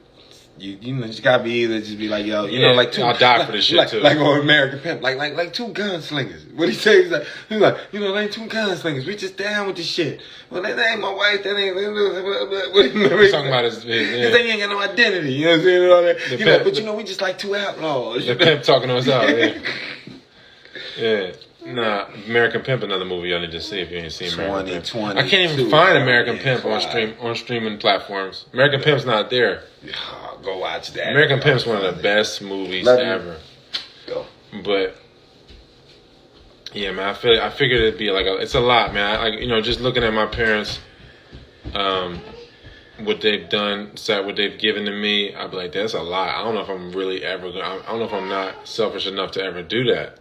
You just gotta be either just be like, yo, like two.
I'll die for this shit too.
Like on American Pimp, like two gunslingers. What he says, he's like, they ain't two gunslingers. We just down with the shit. Well, that ain't my wife. That ain't. What he's talking about is they ain't got no identity. You know what I'm saying? All that. But we just like two outlaws.
The pimp talking to us out. Yeah. Nah, American Pimp, another movie y'all need to see if you ain't seen American Pimp. I can't even find American Pimp on streaming platforms. American Pimp's not there.
Go watch that.
American Pimp's one of the best movies ever.
Go.
But yeah, man, I figured it'd be like it's a lot, man. Just looking at my parents, what they've done, what they've given to me, I'd be like, that's a lot. I don't know if I'm really ever gonna. I don't know if I'm not selfish enough to ever do that.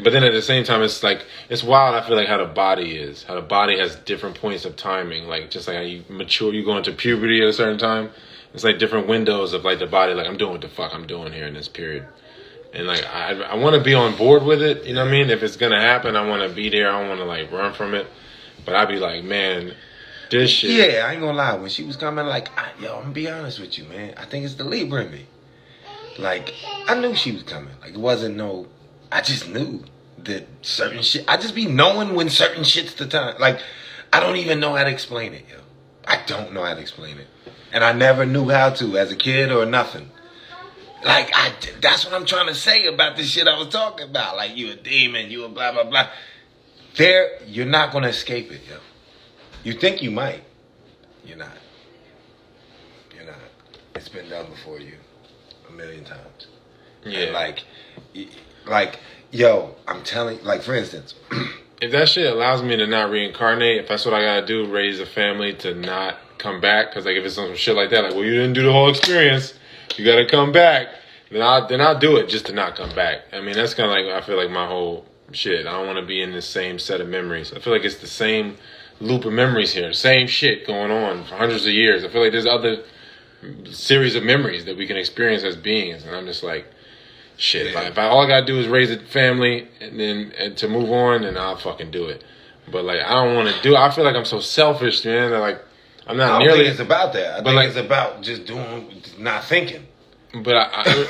But then at the same time, it's like, it's wild, I feel like, how the body is. How the body has different points of timing. Like, just like how you mature, you go into puberty at a certain time. It's like different windows of like the body, like, I'm doing what the fuck I'm doing here in this period. And like, I want to be on board with it, you know what I mean? If it's going to happen, I want to be there. I don't want to like run from it. But I'd be like, man, this shit.
Yeah, I ain't gonna lie. When she was coming, like, I'm gonna be honest with you, man. I think it's the Libra in me. Like, I knew she was coming. Like, it wasn't no... I just knew that certain shit... I just be knowing when certain shit's the time. Like, I don't even know how to explain it, yo. I don't know how to explain it. And I never knew how to as a kid or nothing. Like, that's what I'm trying to say about this shit I was talking about. Like, you a demon, you a blah, blah, blah. You're not going to escape it, yo. You think you might. You're not. You're not. It's been done before you 1,000,000 times.
Yeah.
And like, yo, I'm telling you, like, for instance.
If that shit allows me to not reincarnate, if that's what I gotta do, raise a family to not come back, because like if it's some shit like that, like, well, you didn't do the whole experience, you gotta come back, then I'll do it just to not come back. I mean, that's kind of like, I feel like my whole shit. I don't want to be in the same set of memories. I feel like it's the same loop of memories here, same shit going on for hundreds of years. I feel like there's other series of memories that we can experience as beings, and I'm just like, shit, if I all I gotta do is raise a family and to move on, then I'll fucking do it. But like, I don't want to do it. I feel like I'm so selfish, man, that like, I'm not nearly...
I don't think it's about that. I think it's about just not thinking.
But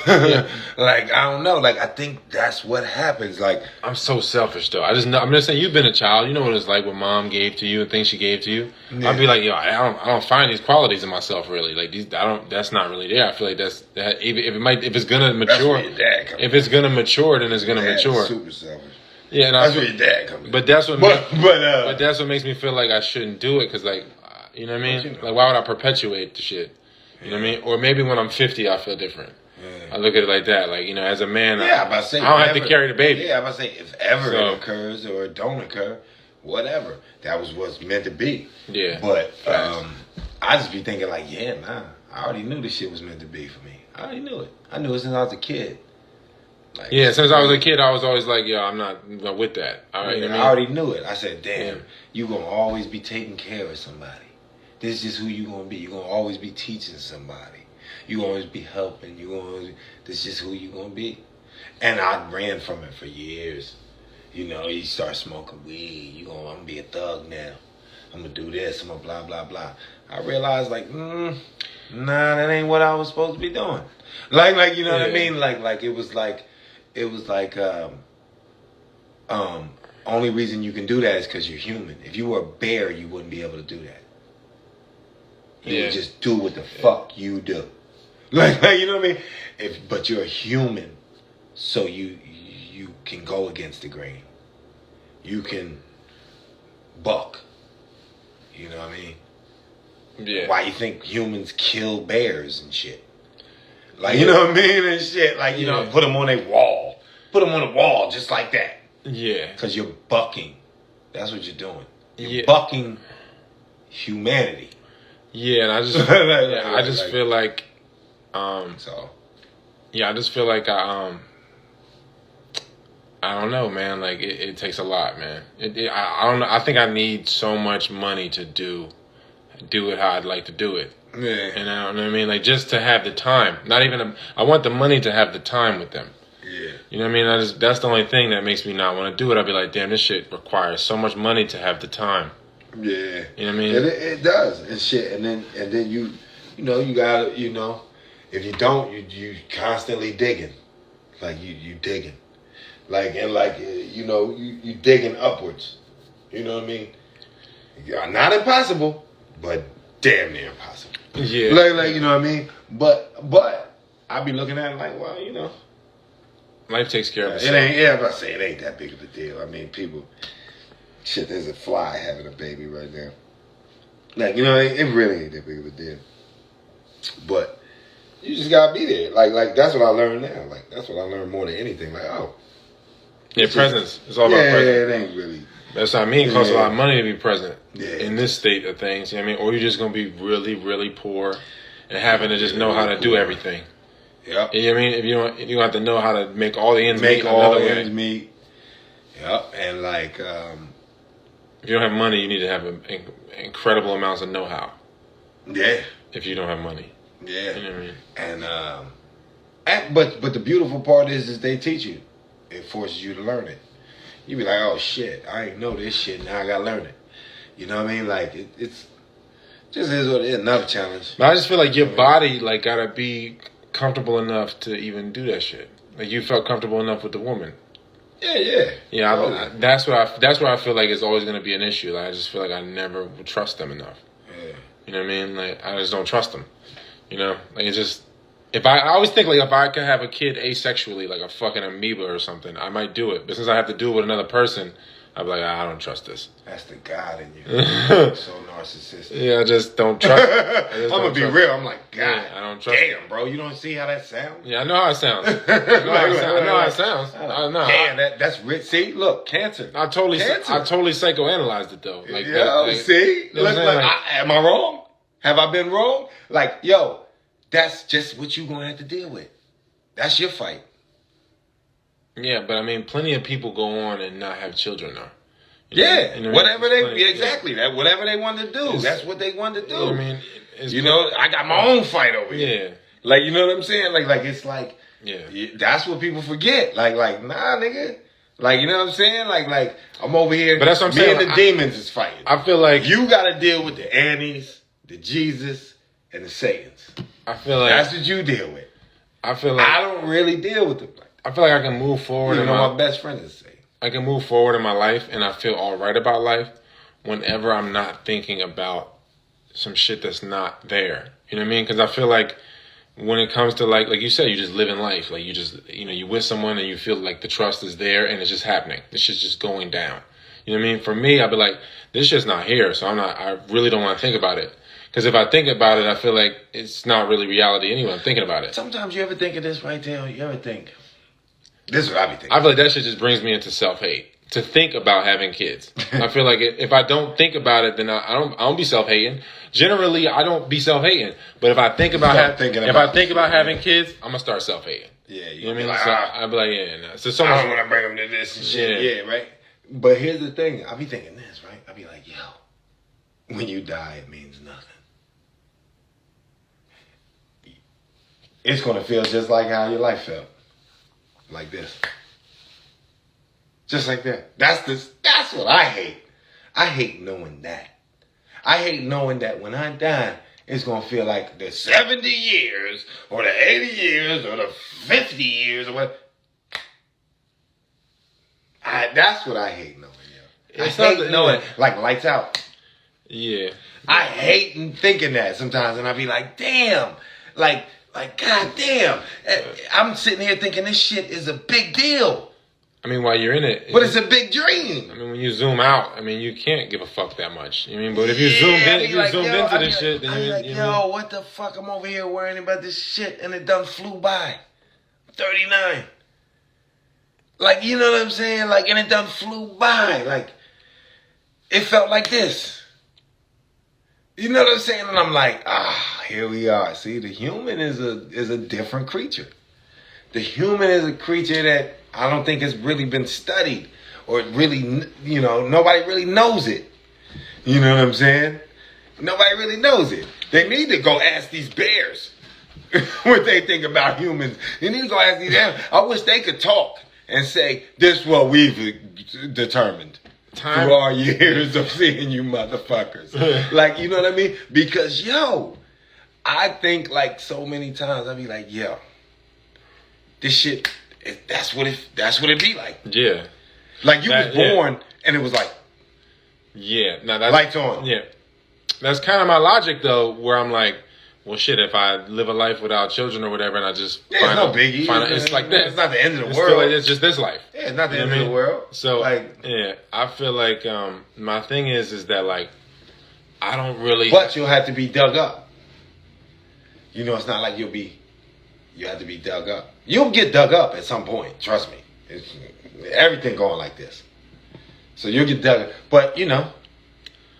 yeah. Like, I don't know. Like, I think that's what happens. Like,
I'm so selfish though. I'm just saying, you've been a child. You know what it's like what mom gave to you and things she gave to you. Yeah. I'd be like, yo, I don't find these qualities in myself really. Like these, that's not really there. I feel like if it's gonna mature, if it's gonna mature, then it's gonna mature.
Super selfish.
Yeah, and
that's where your dad comes in.
But that's what. But that's what makes me feel like I shouldn't do it, because like, you know what I mean? Like, why would I perpetuate the shit? You know what I mean? Or maybe when I'm 50, I feel different. Yeah. I look at it like that. Like, you know, as a man, I don't have to carry the baby.
Yeah, I'm about to say, if ever it occurs or it don't occur, whatever. That was what's meant to be.
Yeah.
But I just be thinking like, I already knew this shit was meant to be for me. I already knew it. I knew it since I was a kid.
Like, yeah, since I was a kid, I was always like, yo, I'm not with that. All right,
I already knew it. I said, damn, you going to always be taking care of somebody. This is just who you gonna be. You're gonna always be teaching somebody. You gonna always be helping. This is just who you gonna be. And I ran from it for years. You know, you start smoking weed. I'm gonna be a thug now. I'm gonna do this. I'm gonna blah blah blah. I realized like, nah, that ain't what I was supposed to be doing. Like you know what I mean? Like it was like, only reason you can do that is because you're human. If you were a bear, you wouldn't be able to do that. You would just do what the fuck you do. Like you know what I mean? But you're a human, so you can go against the grain. You can buck. You know what I mean?
Yeah.
Why you think humans kill bears and shit? Like, you know what I mean? And shit. Like, you know, put them on a wall. Put them on a wall just like that.
Yeah.
Because you're bucking. That's what you're doing. You're bucking humanity.
Yeah, and I just feel like yeah, I just feel like I don't know, man. Like it takes a lot, man. I don't know. I think I need so much money to do it how I'd like to do it.
Yeah.
And I don't know what I mean. Like just to have the time. Not even. I want the money to have the time with them.
Yeah.
You know what I mean? That's the only thing that makes me not want to do it. I'd be like, damn, this shit requires so much money to have the time.
Yeah.
You know what I mean?
And it does and shit. And then you gotta, if you don't, you constantly digging. Like you digging. You digging upwards. You know what I mean? Not impossible, but damn near impossible.
Yeah.
Like you know what I mean? But I be looking at it like, well,
life takes care of itself.
I'm about to say it ain't that big of a deal. I mean, people, shit, there's a fly having a baby right now. Like, it really ain't that big of a deal. But you just gotta be there. Like that's what I learned now. Like that's what I learned more than anything. Like,
yeah, presence. It's all about presence.
Yeah, it ain't really.
That's what I mean. It costs a lot of money to be present in this
just,
state of things. You know what I mean? Or you're just going to be really, really poor and having to just know how to do everything.
Yep.
You know what I mean? If you have to know how to make all the ends meet.
Yep. And like,
if you don't have money, you need to have incredible amounts of know-how.
Yeah.
If you don't have money.
Yeah.
You know what I mean?
And but the beautiful part is they teach you. It forces you to learn it. You be like, oh shit, I ain't know this shit. Now I gotta learn it. You know what I mean? Like it's just is what it is. Another challenge.
But I just feel like your body like gotta be comfortable enough to even do that shit. Like you felt comfortable enough with the woman.
Yeah.
Yeah, that's where I feel like it's always gonna be an issue. Like I just feel like I never would trust them enough.
Yeah.
You know what I mean? Like I just don't trust them. Like it's just. I always think like if I could have a kid asexually, like a fucking amoeba or something, I might do it. But since I have to do it with another person, I'd be like, I don't trust this.
That's the God in you. So narcissistic.
Yeah, I just don't trust.
I'm gonna be real. I'm like, God,
I don't trust.
Damn, bro, you don't see how that sounds?
Yeah, I know how it sounds. I know how it sounds. I know.
Damn, that's rich. See, look, cancer.
I totally psychoanalyzed it though. Like,
see,
you know
am I wrong? Have I been wrong? Like, yo. That's just what you're going to have to deal with. That's your fight.
Yeah, but I mean, plenty of people go on and not have children though.
Whatever they want to do, that's what they want to do.
I mean,
I got my own fight over here.
Yeah.
Like, you know what I'm saying? Like it's like,
yeah,
that's what people forget. Like, nah, nigga. Like, you know what I'm saying? Like I'm over here.
But that's what I'm saying.
Me and the demons is fighting.
I feel like
you got to deal with the Annies, the Jesus, and the Satans.
I feel like
that's what you deal with.
I feel like
I don't really deal with them.
I feel like I can move forward.
My best friend is saying
I can move forward in my life, and I feel all right about life whenever I'm not thinking about some shit that's not there. You know what I mean? Because I feel like when it comes to like you said, you just live in life. Like you just you with someone and you feel like the trust is there and it's just happening. This shit's just going down. You know what I mean? For me, I'd be like, this shit's not here, so I really don't want to think about it. Because if I think about it, I feel like it's not really reality anyway. I'm thinking about it.
Sometimes you ever think of this, right, Dale? You ever think? This is what I be thinking.
I feel like that shit just brings me into self-hate. To think about having kids. I feel like if I don't think about it, then I don't be self-hating. Generally, I don't be self-hating. But if I think about having kids, I'm going to start self-hating.
Yeah.
You know what I mean? Like, so I'd be like, yeah, no. So
I don't want to bring them to this and shit. Yeah, right? But here's the thing. I be thinking this, right? I be like, yo, when you die, it means nothing. it's gonna feel just like how your life felt. Like this. Just like that. That's what I hate. I hate knowing that. I hate knowing that when I die, it's gonna feel like the 70 years, or the 80 years, or the 50 years, or what. That's what I hate knowing, yo. I hate knowing, like, lights out.
Yeah.
I hate thinking that sometimes, and I be like, damn, like, god damn. I'm sitting here thinking this shit is a big deal.
I mean, while you're in it.
But it's a big dream.
I mean, when you zoom out, I mean, you can't give a fuck that much. You mean, but if you zoomed into this shit, then
you're like, yo, what the fuck? I'm over here worrying about this shit, and it done flew by. 39. Like, you know what I'm saying? Like, and it done flew by. Like, it felt like this. You know what I'm saying? And I'm like, here we are. See, the human is a different creature. The human is a creature that I don't think has really been studied, or really, you know, nobody really knows it. You know what I'm saying? Nobody really knows it. They need to go ask these bears what they think about humans. They need to go ask these animals. I wish they could talk and say, this is what we've determined through our years of seeing you motherfuckers. Like, you know what I mean? Because, yo, I think, like, so many times I be like, yo, this shit, that's what it be like.
Yeah.
Like, you was born, and it was like,
yeah. Now that's,
lights on.
Yeah. That's kind of my logic, though, where I'm like, well, shit, if I live a life without children or whatever, and I just
it's no biggie.
It's like that.
It's not the end of the world.
It's just this life.
Yeah, it's not the end of the world.
So,
like,
yeah, I feel like my thing is that, like, I don't really...
But you'll have to be dug up. You know, it's not like you have to be dug up. You'll get dug up at some point, trust me. It's, everything going like this. So you'll get dug up. But, you know,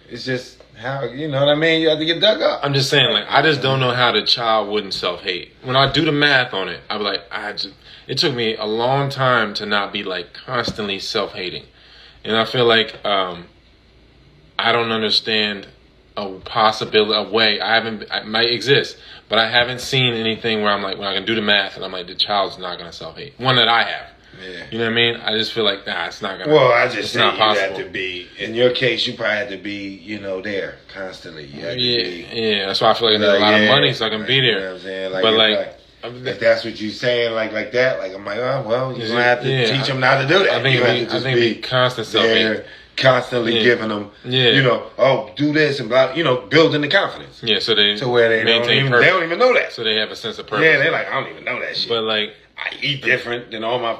it's just... how, you know what I mean? You have to get dug up.
I'm just saying, like, I just don't know how the child wouldn't self-hate. When I do the math on it, I'd be like, it took me a long time to not be, like, constantly self-hating. And I feel like I don't understand a possibility, a way. It might exist, but I haven't seen anything where I'm like, when I can do the math and I'm like, the child's not going to self-hate. One that I have.
Yeah.
You know what I mean? I just feel like, it's not gonna.
Well, I just say you
possible.
have to be. In your case, you probably had to be, you know, there constantly. You had to be,
yeah. That's why I feel like I need a lot of money so I can be there.
You know what I'm saying? Like,
but
if that's what you're saying, like that, like I'm like, oh well, you're gonna have to teach them how to do that.
I think it'd be constant self-hate.
Constantly giving them, you know, oh, do this and blah, you know, building the confidence.
Yeah, so they
to where they don't even know that.
So they have a sense of purpose.
Yeah, they're like, I don't even know that shit.
But like,
I eat different than all my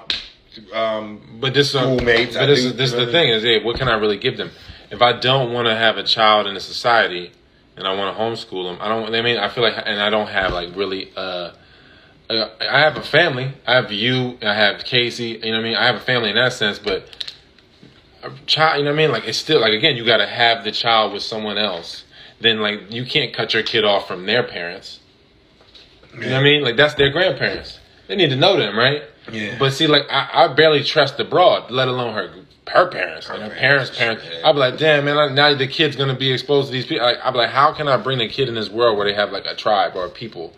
but this
schoolmates.
But this is the thing is, what can I really give them? If I don't want to have a child in a society and I want to homeschool them, I feel like, and I don't have like really. I have a family. I have you. I have Casey. You know what I mean? I have a family in that sense, but a child. You know what I mean? Like, it's still like, again, you got to have the child with someone else. Then like, you can't cut your kid off from their parents. You know what I mean? Like, that's their grandparents. They need to know them, right?
Yeah.
But see, like, I barely trust the broad, let alone her parents, her parents. Yeah. I'd be like, damn, man, now the kid's gonna be exposed to these people. Like, I'd be like, how can I bring the kid in this world where they have like a tribe or a people,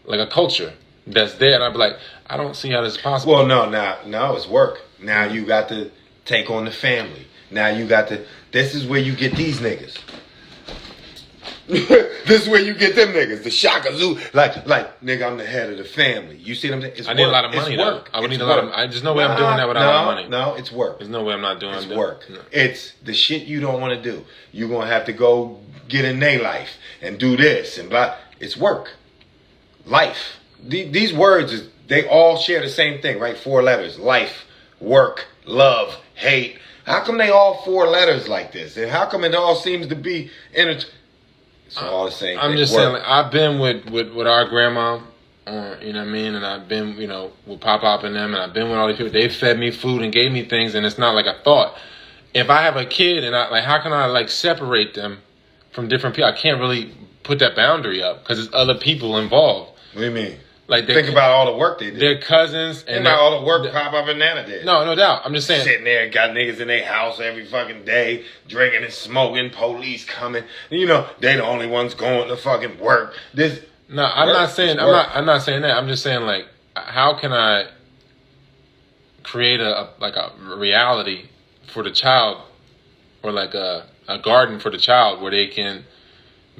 like a culture that's there? And I'd be like, I don't see how this is possible.
Well, no, it's work. Now you got to take on the family. Now you got to. This is where you get these niggas. This is where you get them niggas, the Shaka Zulu. Like, nigga, I'm the head of the family. You see what I'm saying? It's
I need a lot of money, though. I would need a lot of. There's no way I'm doing that without a lot of money.
No, it's work.
There's no way I'm not doing
it. It's
that.
work.
No.
It's the shit you don't want to do. You're going to have to go get in their life and do this and blah. It's work. Life. These words, they all share the same thing, right? 4 letters. Life, work, love, hate. How come they all 4 letters like this? And how come it all seems to be it's all the same.
I'm just saying, like, I've been with our grandma, you know what I mean, and I've been, you know, with Pop and them, and I've been with all these people. They fed me food and gave me things, and it's not like a thought. If I have a kid, and how can I like separate them from different people? I can't really put that boundary up because there's other people involved.
What do you mean?
Like,
think about all the work they did.
Their cousins and
all the work Pop and Nana did.
No doubt. I'm just saying.
Sitting there, got niggas in their house every fucking day, drinking and smoking, police coming. You know, they the only ones going to fucking work.
No, I'm
Work
not saying
is work.
I'm not saying that. I'm just saying like, how can I create a reality for the child, or like a garden for the child where they can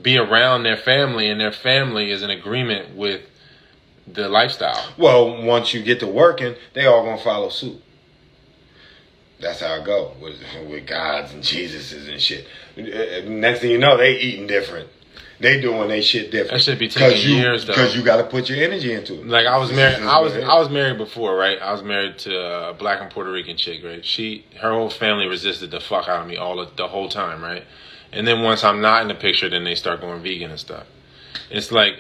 be around their family and their family is in agreement with the lifestyle.
Well, once you get to working, they all gonna follow suit. That's how it go with gods and Jesuses and shit. Next thing you know, they eating different. They doing they shit different.
That should be taking years though.
Because you got to put your energy into it.
Like I was married. I was married before, right? I was married to a black and Puerto Rican chick, right? Her whole family resisted the fuck out of me the whole time, right? And then once I'm not in the picture, then they start going vegan and stuff. It's like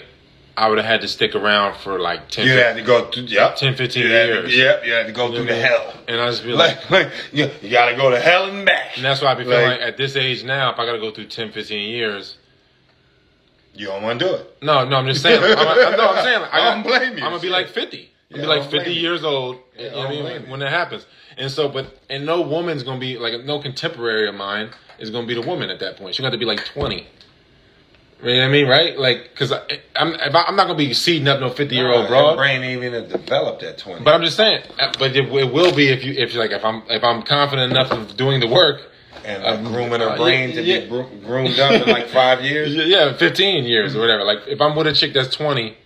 I would have had to stick around for like 10,
you had to go through,
10, 15 years.
You had to go through the hell.
And I just be
like you got to go to hell and back.
And that's why I be feeling like at this age now, if I got to go through 10, 15 years,
you don't want to do it.
No, I'm just saying. I'm saying. Like,
I don't blame you.
I'm gonna be like 50. I'm gonna be like 50 years old. You know what I mean? When that happens. And so, and no woman's gonna be like no contemporary of mine is gonna be the woman at that point. She's gonna have to be like 20. You know what I mean, right? Like, because I'm not gonna be seeding up no 50-year-old broad.
Your brain ain't even developed at 20.
But I'm just saying. But it will be if I'm confident enough of doing the work.
And grooming her brain to be groomed up in like 5 years?
Yeah, 15 years or whatever. Like, if I'm with a chick that's 20,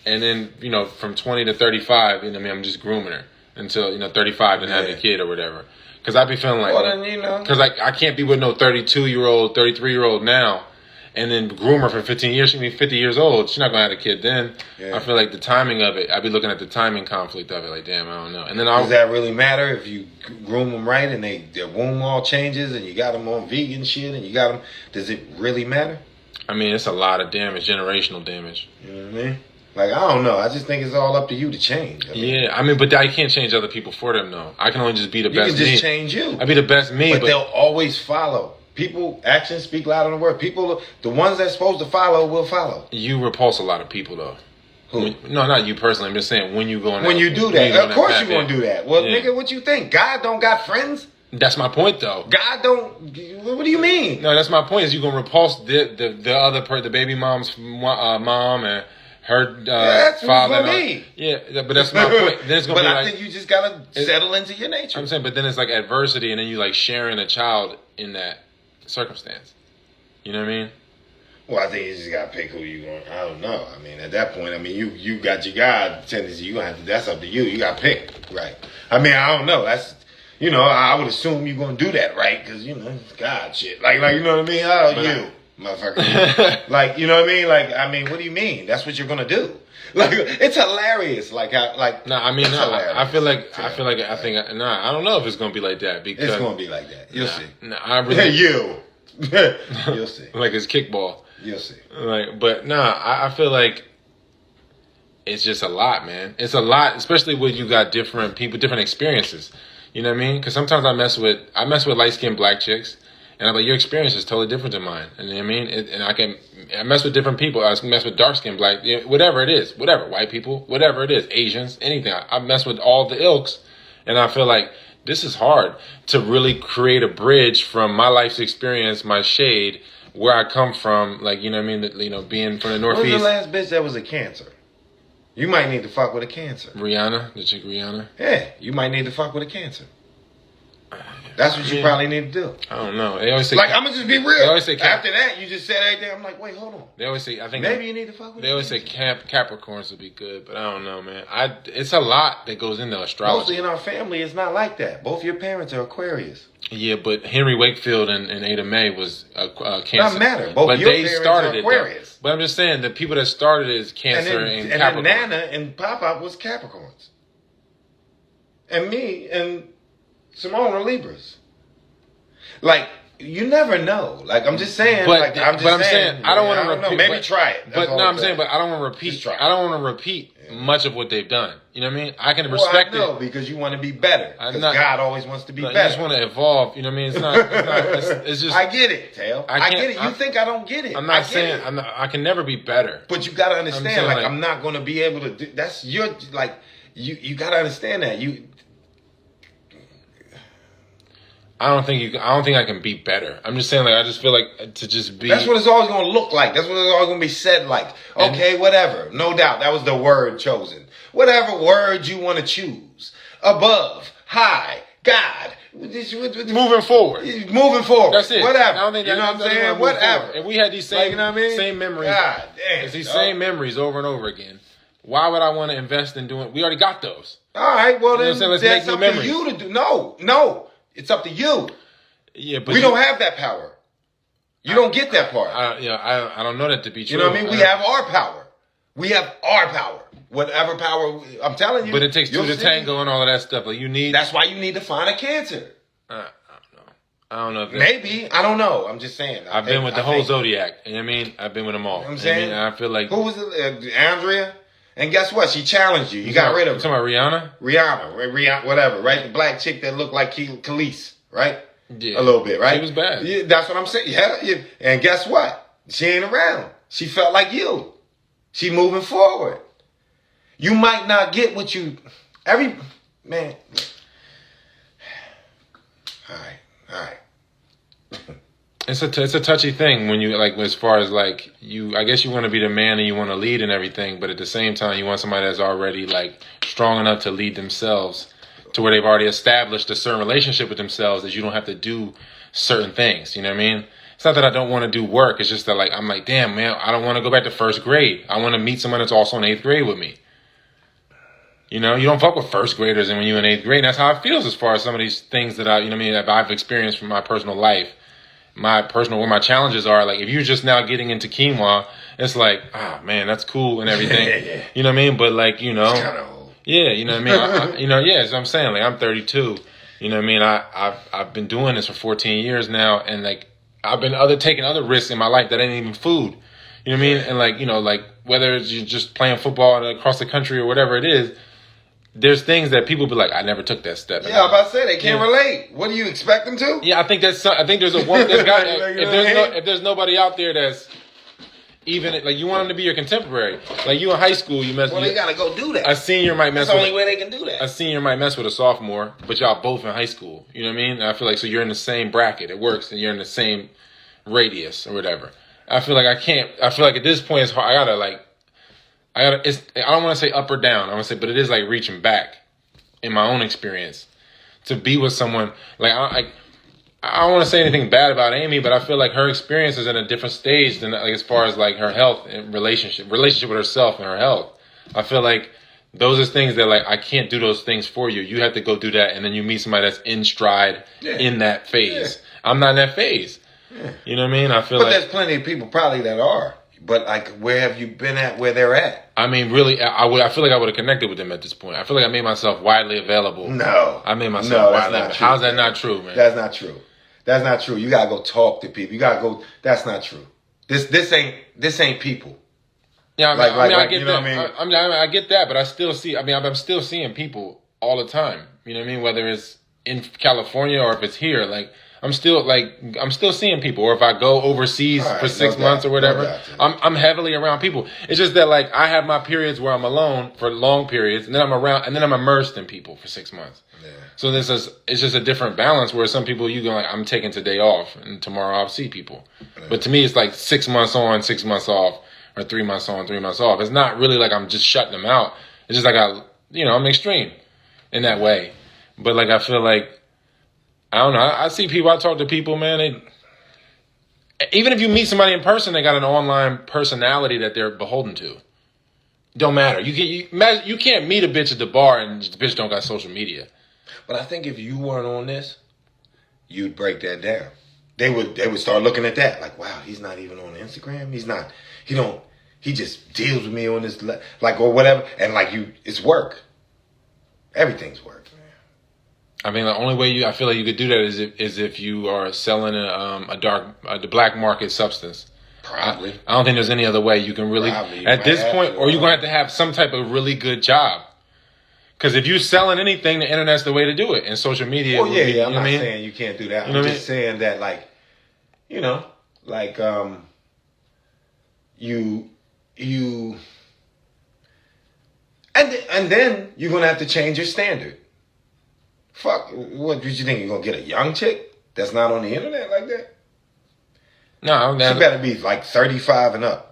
and then, from 20 to 35, I'm just grooming her until, 35 and having a kid or whatever. Because I be feeling like...
Well, then,
Because, I can't be with no 32-year-old, 33-year-old now, and then groom her for 15 years. She's going to be 50 years old. She's not going to have a kid then. Yeah. I feel like the timing of it, I'd be looking at the timing conflict of it. Like, damn, I don't know. And then
does that really matter if you groom them right and their womb all changes and you got them on vegan shit and you got them? Does it really matter?
I mean, it's a lot of damage, generational damage.
You know what I mean? Like, I don't know. I just think it's all up to you to change.
But I can't change other people for them, though. I can only just be the best me.
You can just change you.
I'd be the best me.
But they'll always follow. People, actions speak louder than words. People, the ones that's supposed to follow will follow.
You repulse a lot of people, though.
Who?
No, not you personally. I'm just saying when you go in.
When you do that, of course you're going to do that. Well, nigga, what you think? God don't got friends?
That's my point, though.
God don't. What do you mean?
No, that's my point. Is you going to repulse the other part, the baby mom's mom and her
that's
father.
For me.
Yeah, but that's my point. Then it's gonna
but
be
I think you just gotta settle into your nature.
I'm saying, but then it's like adversity, and then you like sharing a child in that circumstance. You know what I mean?
Well, I think you just gotta pick who you want. I don't know. I mean, at that point, you got your God tendency. You gonna have to. That's up to you. You gotta pick, right? I mean, I don't know. That's I would assume you're gonna do that, right? Because it's God shit. Like you know what I mean? Oh, but you. Motherfucker. Like, you know what I mean? Like, what do you mean? That's what you're gonna do. Like, it's hilarious. I don't know if it's gonna be like that because it's gonna be like that. You'll see. You'll see.
Like it's kickball.
You'll see.
I feel like it's just a lot, man. It's a lot, especially when you got different people, different experiences. You know what I mean? Because sometimes I mess with light skinned black chicks. And I'm like, your experience is totally different than mine. And you know what I mean? I mess with different people. I mess with dark skinned, black, whatever it is. Whatever. White people, whatever it is. Asians, anything. I mess with all the ilks. And I feel like this is hard to really create a bridge from my life's experience, my shade, where I come from. Like, you know what I mean? Being from the Northeast.
Who's the last bitch that was a cancer? You might need to fuck with a cancer.
Rihanna, the chick Rihanna.
Yeah, you might need to fuck with a cancer. That's what you probably need to do.
I don't know. They always say,
like, I'm gonna just be real.
They always say
after that, you just said everything. I'm like, wait, hold on.
They always say, I think
maybe you need to fuck with.
They always say Capricorns would be good, but I don't know, man. It's a lot that goes into astrology.
Mostly in our family, it's not like that. Both your parents are Aquarius.
Yeah, but Henry Wakefield and Ada Mae was Cancer.
Doesn't matter. Both
but
your
they
parents
started
are Aquarius.
But I'm just saying the people that started it is Cancer and Capricorn.
And then Nana and Papa was Capricorns. And me and Simone are Libras. Like, you never know. Like, I'm just saying. I don't want to repeat. Maybe try it.
But no, I'm saying, but I don't want to repeat. I don't want to repeat much of what they've done. You know what I mean? I can respect it.
No, because you want to be better. Because God always wants to be better.
You just want to evolve. You know what I mean? It's not. It's just.
I get it, Tail. I get it. You think I don't get it?
I'm not saying. I can never be better.
But you got to understand. Like, I'm not going to be able to do. That's your You got to understand that
I don't think I can be better. I'm just saying, like, I just feel like to just be.
That's what it's always gonna look like. That's what it's always gonna be said like. Okay, whatever. No doubt. That was the word chosen. Whatever word you want to choose. Above, high, God.
Moving forward.
Moving forward.
That's it.
Whatever.
I don't think
you know what I'm saying? Whatever.
If we had these same,
like, you know what I mean?
same memories,
God damn.
it's these same memories over and over again. Why would I want to invest in doing? We already got those.
All right. Well,
you know
then that's up to you to do. No. It's up to you.
Yeah, but
we don't have that power. You don't get that part.
I don't know that to be true.
You know what I mean? We have our power. We have our power. Whatever power, I'm telling you.
But it takes two to tango and all of that stuff. Like you need.
That's why you need to find a cancer.
I don't know.
Maybe. I don't know. I'm just saying.
I've been with the whole Zodiac. You know what I mean? I've been with them all.
You know what I'm saying?
I feel like.
Who was it? Andrea? And guess what? She challenged you. You got rid of her.
You talking about Rihanna?
Rihanna, whatever, right? The black chick that looked like Khalees, right?
Yeah.
A little bit, right?
She was bad.
Yeah, that's what I'm saying. Yeah. And guess what? She ain't around. She felt like you. She moving forward. You might not get what you... Man. All right.
It's a touchy thing when you like as far as like you. I guess you want to be the man and you want to lead and everything, but at the same time you want somebody that's already like strong enough to lead themselves to where they've already established a certain relationship with themselves that you don't have to do certain things. You know what I mean? It's not that I don't want to do work. It's just that like I'm like, damn man, I don't want to go back to first grade. I want to meet someone that's also in 8th grade with me. You know, you don't fuck with first graders and when you're in 8th grade. And that's how it feels as far as some of these things that that I've experienced from my personal life. Where my challenges are, like if you're just now getting into quinoa, it's like, man, that's cool and everything.
Yeah.
You know what I mean? But like, you know,
it's kind of old.
Yeah, you know what I mean? That's what I'm saying. Like I'm 32. You know what I mean? I've been doing this for 14 years now, and like I've been taking other risks in my life that ain't even food. You know what I mean? And like, you know, like whether it's you just playing football across the country or whatever it is, there's things that people be like, I never took that step.
Yeah, I'm about to say they can't relate. What do you expect them to?
Yeah, I think there's a one. If there's nobody out there that's even like you want them to be your contemporary. Like you in high school, you mess.
Well, they gotta go do that.
A senior might mess.
That's the only way they can do that.
A senior might mess with a sophomore, but y'all both in high school. You know what I mean? I feel like so you're in the same bracket. It works, and you're in the same radius or whatever. I feel like I can't. I feel like at this point it's hard. I don't want to say up or down. I want to say, but it is like reaching back in my own experience to be with someone. Like I don't want to say anything bad about Amy, but I feel like her experience is in a different stage than like as far as like her health and relationship with herself and her health. I feel like those are things that like I can't do those things for you. You have to go do that, and then you meet somebody that's in stride in that phase. Yeah. I'm not in that phase. Yeah. You know what I mean? I feel
but there's plenty of people probably that are. But like, where have you been at where they're at?
I mean, really, I feel like I would have connected with them at this point. I feel like I made myself widely available.
No.
I made myself widely available. How's that not true, man?
That's not true. That's not true. You gotta go talk to people. You gotta go. That's not true. This ain't people.
Yeah, I get that. I get that, but I still see. I mean, I'm still seeing people all the time. You know what I mean? Whether it's in California or if it's here, like. I'm still seeing people, or if I go overseas for 6 months or whatever, I'm heavily around people. It's just that like I have my periods where I'm alone for long periods, and then I'm around, and then I'm immersed in people for 6 months. Yeah. So it's just a different balance where some people you go like I'm taking today off, and tomorrow I'll see people. Yeah. But to me, it's like 6 months on, 6 months off, or 3 months on, 3 months off. It's not really like I'm just shutting them out. It's just like I'm extreme in that way. But like I feel like. I don't know. I see people. I talk to people, man. Even if you meet somebody in person, they got an online personality that they're beholden to. Don't matter. You can't meet a bitch at the bar and the bitch don't got social media.
But I think if you weren't on this, you'd break that down. They would start looking at that like, wow, he's not even on Instagram. He just deals with me on this like or whatever. And like it's work. Everything's work.
I mean, the only way I feel like you could do that is if you are selling the black market substance.
Probably.
I don't think there's any other way you can really at this point, or you're going to have some type of really good job. Because if you're selling anything, the internet's the way to do it, and social media.
Well, yeah. I'm not saying you can't do that. I'm just saying that, like, and then you're gonna have to change your standard. Fuck, what did you think? You're gonna get a young chick? that's not on the internet like that?
No,
She better be like 35 and up.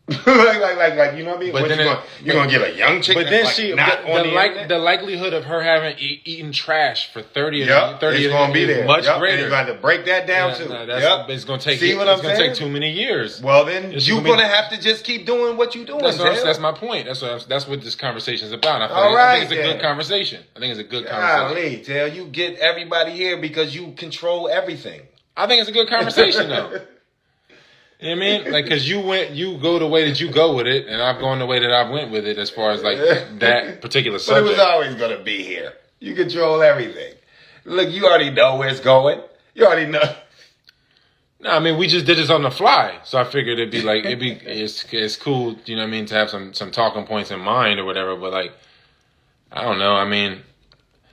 like, you know what I mean?
But then
you're gonna get a young chick.
But then
like,
she,
not on the internet?
the likelihood of her having eaten trash for 30
Yep,
30
it's gonna be there.
much
Yep,
greater.
and you got to break that down too.
It's gonna take.
See what
it's
I'm
gonna
saying?
take too many years.
Well, then
It's
you're gonna have to just keep doing what you're doing.
That's my point. That's what this conversation is about. I think it's a good conversation. I think it's a good conversation.
Golly, Tell you get everybody here because you control everything.
I think it's a good conversation though. You know what I mean? Like, cause you go the way that you go with it, and I've gone the way that I went with it as far as like that particular subject.
But it was always gonna be here. You control everything. Look, you already know where it's going. You already know.
No, I mean we just did this on the fly, so I figured it's cool. You know what I mean, to have some talking points in mind or whatever. But like, I don't know. I mean,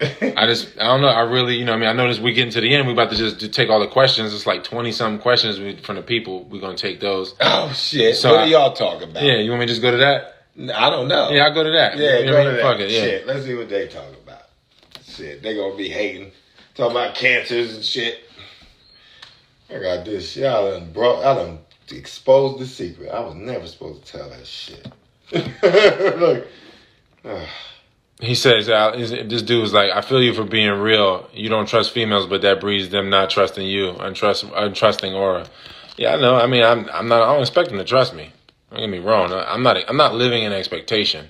I don't know. I really, you know what I mean, I know as we get into the end, we about to just take all the questions. It's like 20-something questions from the people. We're going to take those.
Oh, shit.
So
what are y'all talking about?
Yeah, you want me to just go to that?
I don't know.
Yeah, I'll go to that.
Yeah,
you know
go to that.
Fuck it, yeah.
Shit, let's see what they talking about. Shit, they going to be hating. Talking about cancers and shit. I got this shit. I done exposed the secret. I was never supposed to tell that shit. Look.
He says, this dude was like, I feel you for being real. You don't trust females, but that breeds them not trusting you. Untrusting aura. Yeah, I know. I mean, I don't expect them to trust me. Don't get me wrong. I'm not living in expectation.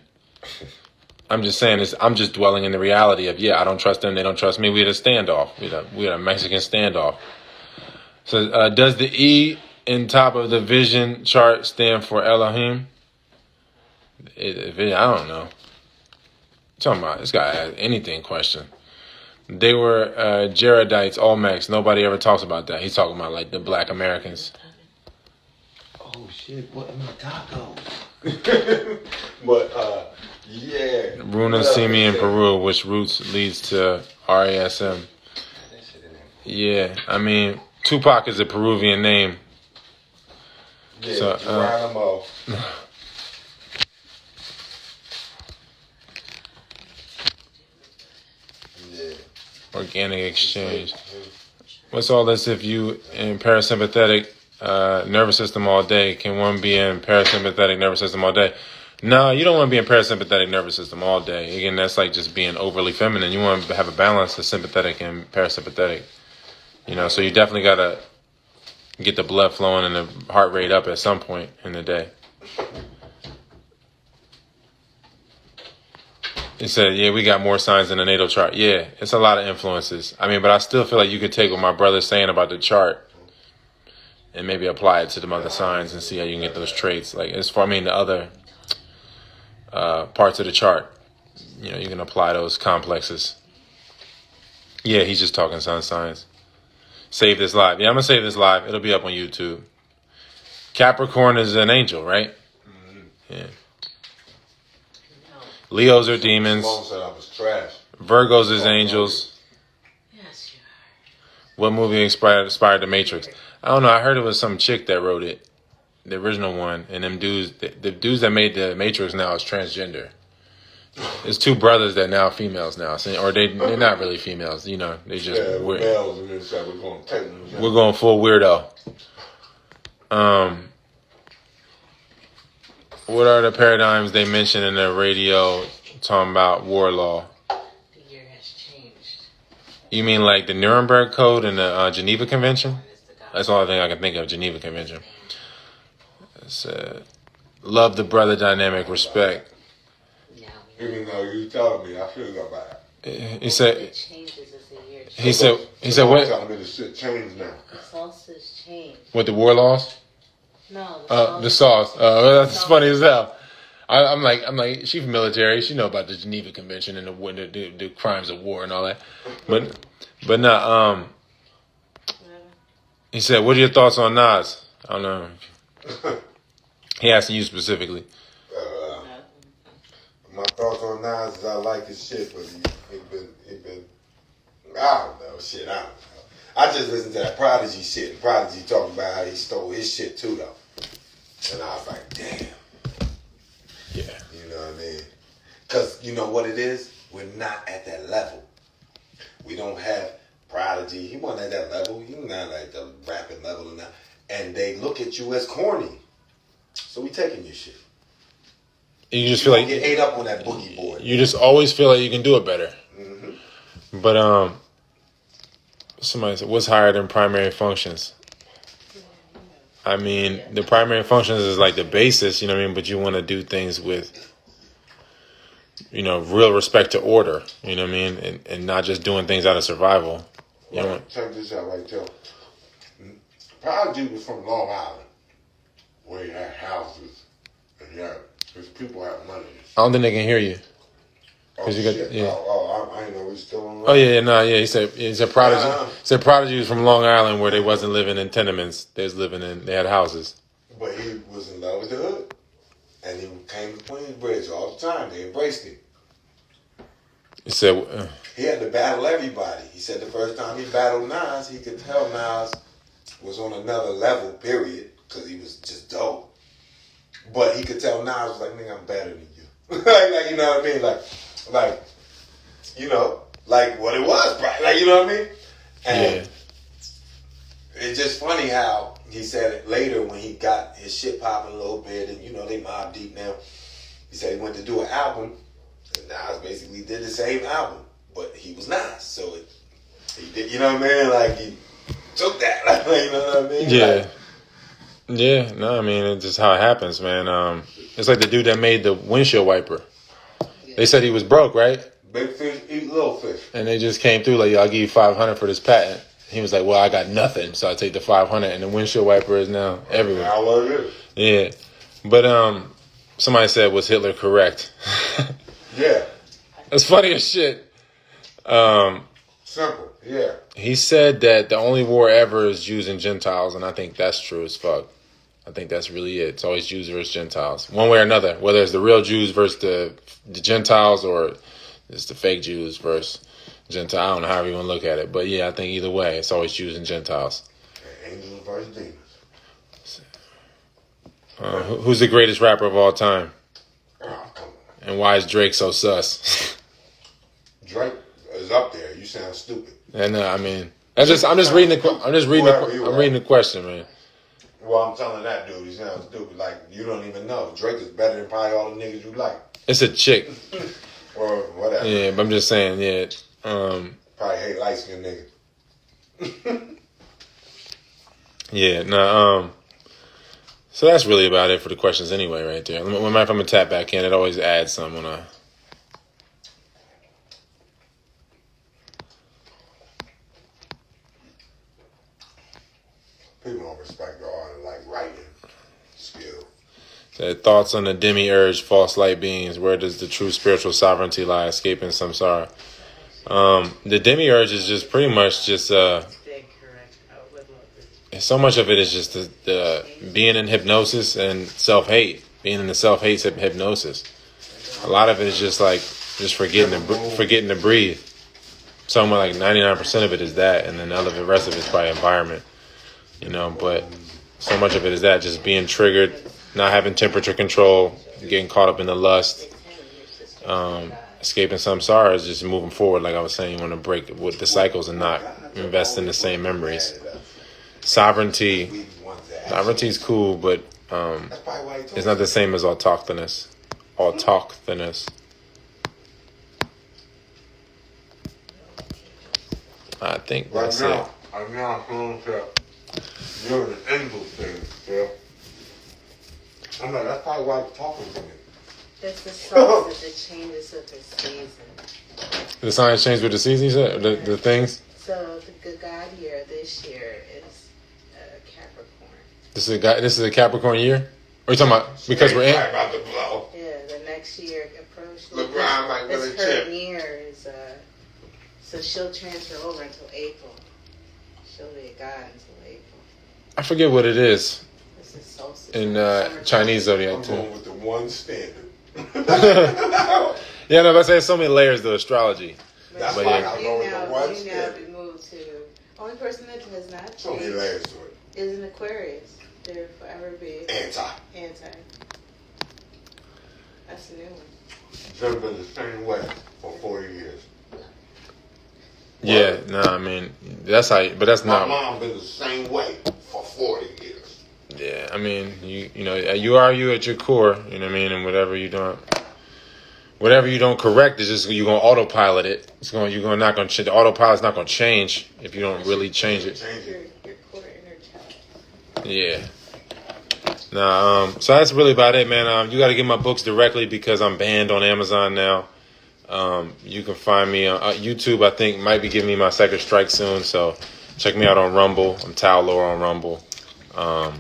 I'm just saying this. I'm just dwelling in the reality of, I don't trust them. They don't trust me. We had a standoff. We had a Mexican standoff. So, does the E in top of the vision chart stand for Elohim? I don't know. Talking about this guy had anything question. They were Jaredites, Olmecs. Nobody ever talks about that. He's talking about like the Black Americans.
Oh shit! What am I tacos? But yeah.
Runa Simi in Peru, which roots leads to RASM. Yeah, I mean Tupac is a Peruvian name.
Yeah,
so,
Geronimo.
Organic exchange. What's all this if you in parasympathetic nervous system all day? Can one be in parasympathetic nervous system all day? No, you don't want to be in parasympathetic nervous system all day. Again, that's like just being overly feminine. You want to have a balance of sympathetic and parasympathetic. You know, so you definitely got to get the blood flowing and the heart rate up at some point in the day. He said, we got more signs in the natal chart. Yeah, it's a lot of influences. I mean, but I still feel like you could take what my brother's saying about the chart and maybe apply it to the other signs and see how you can get those traits. Like, the other parts of the chart, you know, you can apply those complexes. Yeah, he's just talking sun signs. Save this live. Yeah, I'm going to save this live. It'll be up on YouTube. Capricorn is an angel, right?
Mm-hmm.
Yeah. Leos are demons.
Said I was trash.
Virgos is angels.
Yes, you are.
What movie inspired The Matrix? I don't know. I heard it was some chick that wrote it, the original one, and them dudes, the dudes that made The Matrix now is transgender. It's two brothers that now females now, or they're not really females. You know, they just weird.
Males and then we're going to take them.
We're going full weirdo. What are the paradigms they mentioned in the radio talking about war law?
The year has changed.
You mean like the Nuremberg Code and the Geneva Convention? That's all I think I can think of, Geneva Convention. It's, love the brother dynamic, respect.
Even though you told me, I feel about it.
He said,
It changes as the year changes.
he said what?
Telling me the shit changed now.
The solstice changed.
What, the war laws?
No,
The sauce. That's funny as hell. I'm like, she's military. She know about the Geneva Convention and the crimes of war and all that. But no. He said, "What are your thoughts on Nas?" I don't know. He asked you specifically.
My thoughts on Nas is I like his shit, but he been. I don't know. Shit, I don't know. I just listened to that Prodigy shit. And Prodigy talking about how he stole his shit too, though. And I was like, damn.
Yeah.
You know what I mean? Because you know what it is? We're not at that level. We don't have Prodigy. He wasn't at that level. He was not at the rapping level and that. And they look at you as corny. So we taking your shit.
You just feel like
get ate up on that boogie board.
You just always feel like you can do it better.
Mm-hmm.
But somebody said, "What's higher than primary functions?" I mean, the primary functions is like the basis, you know what I mean? But you want to do things with, real respect to order, you know what I mean? And not just doing things out of survival.
Well, check this out right there. Prodigy was from Long Island, where he had houses and his people have money.
I don't think they can hear you.
Oh, shit. I didn't know we still on.
Oh yeah. He said Prodigy. Said Prodigy was from Long Island, where they wasn't living in tenements. They had houses.
But he was in love with the hood, and he came to Queensbridge all the time. They embraced him.
He said
he had to battle everybody. He said the first time he battled Nas, he could tell Nas was on another level. Period, because he was just dope. But he could tell Nas was like, "Nigga, I'm better than you." like you know what I mean? Like, like what it was, like, you know what I mean? And it's just funny how he said it later when he got his shit popping a little bit, and they Mobb Deep now. He said he went to do an album, and Nas basically did the same album, but he was Nas, so he did, you know what I mean? Like he took that, like, you know what I mean?
Yeah. Yeah, no, I mean, it's just how it happens, man. It's like the dude that made the windshield wiper. They said he was broke, right?
Big fish eat little fish.
And they just came through like, "Yo, I'll give you $500 for this patent." He was like, "Well, I got nothing, so I take the $500." And the windshield wiper is now everywhere.
Now what it is.
Yeah, but somebody said, "Was Hitler correct?"
Yeah,
that's funny as shit.
Simple. Yeah.
He said that the only war ever is Jews and Gentiles, and I think that's true as fuck. I think that's really it. It's always Jews versus Gentiles, one way or another. Whether it's the real Jews versus the Gentiles, or it's the fake Jews versus Gentiles. I don't know, however you want to look at it. But yeah, I think either way, it's always Jews and Gentiles.
Angels versus demons.
Who's the greatest rapper of all time?
Oh, come on.
And why is Drake so sus?
Drake is up there. You sound stupid.
And I mean, I'm just reading the question, man.
Well, I'm telling that dude, he sounds stupid. Like, you don't even know. Drake is better than probably all the niggas you like.
It's a chick.
Or whatever.
Yeah, but I'm just saying, yeah.
Probably hate light-skinned niggas.
Yeah, no, so that's really about it for the questions anyway, right there. If I'm going to tap back in, it always adds some when I...
People don't respect the art of, like, writing skill.
So thoughts on the demiurge, false light beings. Where does the true spiritual sovereignty lie? Escaping samsara. The demiurge is just pretty much just... so much of it is just the being in hypnosis and self-hate. Being in the self-hate hypnosis. A lot of it is just forgetting to breathe. Somewhere like 99% of it is that, and then the rest of it is probably environment. But so much of it is that, just being triggered, not having temperature control, getting caught up in the lust, escaping samsara is just moving forward. Like I was saying, you want to break with the cycles and not invest in the same memories. Sovereignty is cool, but it's not the same as autochthonous. I think that's it.
I'm now feeling that you're an angel thing, yeah. I'm like, that's probably why he's talking to me.
That's the songs that the changes of the season.
The signs change with the season, you said? The things?
So the God year this year is Capricorn.
This is a Capricorn year? Or are you talking about because we're in?
About to blow.
Yeah, the next year approach.
LeBron might really
This her
chip.
year is so she'll transfer over until April. She'll be a God until April.
I forget what it is.
This is solstice.
In Chinese zodiac
I'm
too.
going with the one standard.
Yeah, no, but there's so many layers to astrology.
That's
But
why
yeah.
I'm going with the one
You now
standard.
be moved to. Only person that has not
So many
changed
layers to it.
is an Aquarius. They'll forever be
Anti.
That's the new one.
It's never been the same way for 40 years.
Yeah, no, I mean that's how. But that's
My
not.
mom been the same way for 40 years.
Yeah, I mean you know you are you at your core. You know what I mean, and whatever you don't correct is just you're gonna autopilot it. You're gonna not gonna change. The autopilot's not gonna change if you don't really change it.
Your core inner child.
Yeah. Nah, so that's really about it, man. You got to get my books directly because I'm banned on Amazon now. You can find me on YouTube. I think might be giving me my second strike soon. So check me out on Rumble. I'm Tao Lore on Rumble.
I'm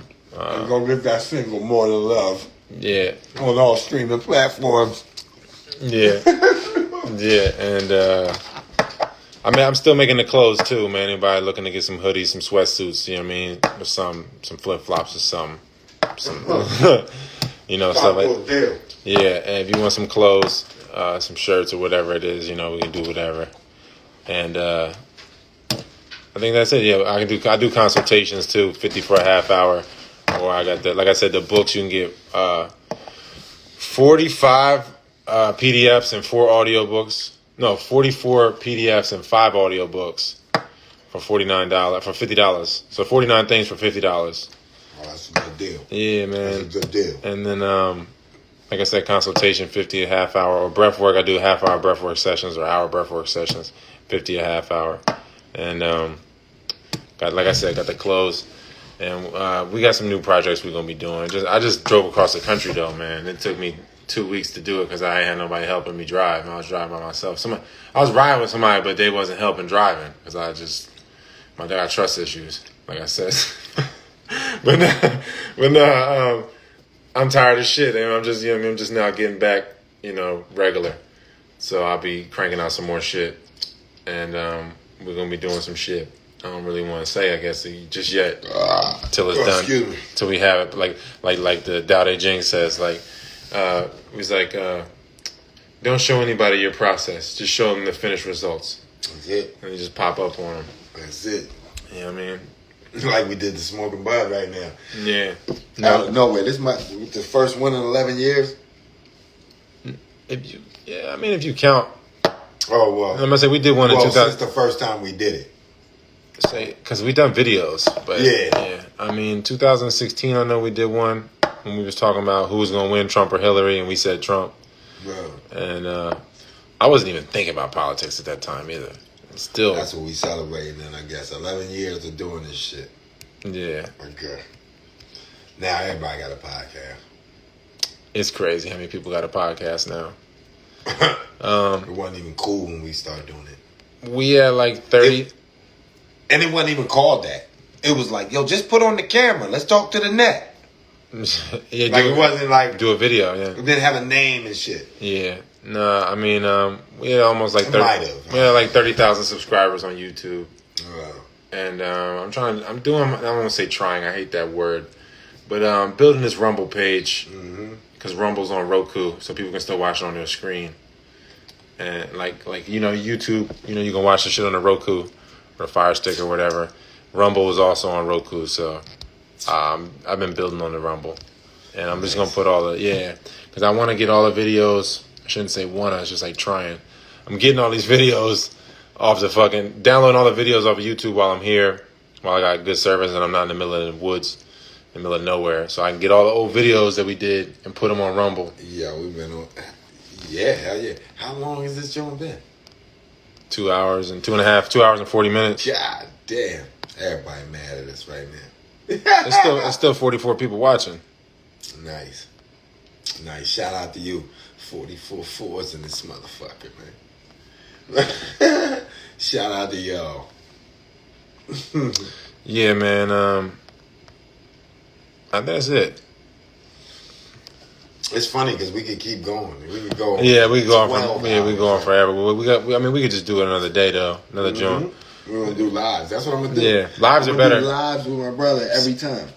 gonna get that single "More Than Love"
Yeah,
on all streaming platforms.
yeah, yeah. And I mean, I'm still making the clothes too, man. Anybody looking to get some hoodies, some sweatsuits? You know what I mean? Or some flip flops or something. You know, stuff like. Yeah, and if you want some clothes, some shirts or whatever it is, you know, we can do whatever. And I think that's it. Yeah, I do consultations too, 50 for a half hour. Or I got like I said, the books you can get 45 PDFs and 4 audiobooks. No, 44 PDFs and 5 audiobooks for $49 for $50. So 49 things for $50.
Oh, that's a good deal.
Yeah, man.
That's a good deal.
And then like I said, consultation, 50 a half hour. Or breath work, I do half hour breath work sessions or hour breath work sessions, 50 a half hour. And like I said, got the clothes. And we got some new projects we're going to be doing. I just drove across the country, though, man. It took me 2 weeks to do it because I ain't had nobody helping me drive. I was driving by myself. I was riding with somebody, but they wasn't helping driving because I got trust issues, like I said. but now, I'm tired of shit, and I'm just now getting back, regular. So I'll be cranking out some more shit, and we're gonna be doing some shit. I don't really want to say, I guess, just yet, till it's done, till we have it. Like the Dao De Jing says, he's like, don't show anybody your process, just show them the finished results.
That's it.
And you just pop up on them.
That's it.
You know what I mean?
Like we did the Smoking Bud right now.
Yeah.
Out of nowhere. This might be the first one in 11 years.
If you count.
Oh, well.
I'm gonna say we did one in 2000.
Since the first time we did it.
Because we done videos, but yeah. I mean, 2016, I know we did one when we was talking about who was gonna win, Trump or Hillary, and we said Trump.
Bro.
And I wasn't even thinking about politics at that time either. Still,
that's what we celebrating, then I guess 11 years of doing this shit.
Yeah.
Okay. Now everybody got a podcast.
It's crazy how many people got a podcast now.
It wasn't even cool when we started doing it.
We had like 30.
And it wasn't even called that. It was like, yo, just put on the camera. Let's talk to the net.
Yeah,
like it wasn't like
do a video. Yeah,
it didn't have a name and shit.
Yeah, no, I mean, we had almost like 30. We had like 30,000 subscribers on YouTube. And I'm doing. I don't want to say trying. I hate that word, but building this Rumble page because Rumble's on Roku, so people can still watch it on their screen. And like YouTube, you can watch the shit on the Roku or Fire Stick or whatever. Rumble is also on Roku, so I've been building on the Rumble, and I'm just gonna put because I want to get all the videos. I shouldn't say wanna, it's just like trying. I'm getting all these videos off downloading all the videos off of YouTube while I'm here, while I got good service and I'm not in the middle of the woods, in the middle of nowhere, so I can get all the old videos that we did and put them on Rumble.
Yeah, we've been on. Yeah, hell yeah. How long has this joint been?
2 hours and 2.5, 2 hours and 40 minutes.
God damn. Everybody mad at us right now.
It's still 44 people watching.
Nice. Shout out to you. 44 fours in this motherfucker, man. Shout out to y'all.
Yeah, man. I think that's it.
It's funny because we could keep going. We could go.
Yeah, we could go on forever. We could just do it another day though, another joint.
We're gonna do lives. That's what I'm gonna do.
Yeah, lives are better.
Do lives with my brother every time.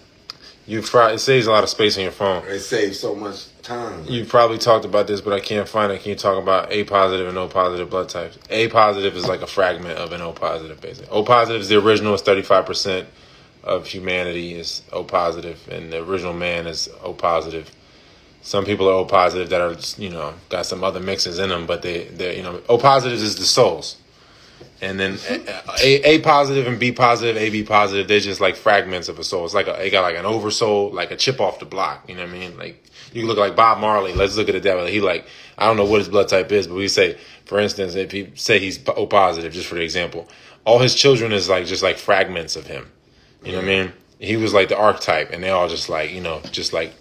It saves a lot of space on your phone.
It saves so much time.
You probably talked about this, but I can't find it. Can you talk about A positive and O positive blood types? A positive is like a fragment of an O positive, basically. O positive is the original. It's 35% of humanity is O positive, and the original man is O positive. Some people are O positive that are, got some other mixes in them, but they're O positives is the souls. And then A positive and B positive, AB positive, they're just like fragments of a soul. It's like they got like an oversoul, like a chip off the block. You know what I mean? Like you look like Bob Marley. Let's look at it that way. He like, I don't know what his blood type is, but we say, for instance, if he say he's O positive, just for the example, all his children is like just like fragments of him. You know what I mean? He was like the archetype, and they all just like, you know, just like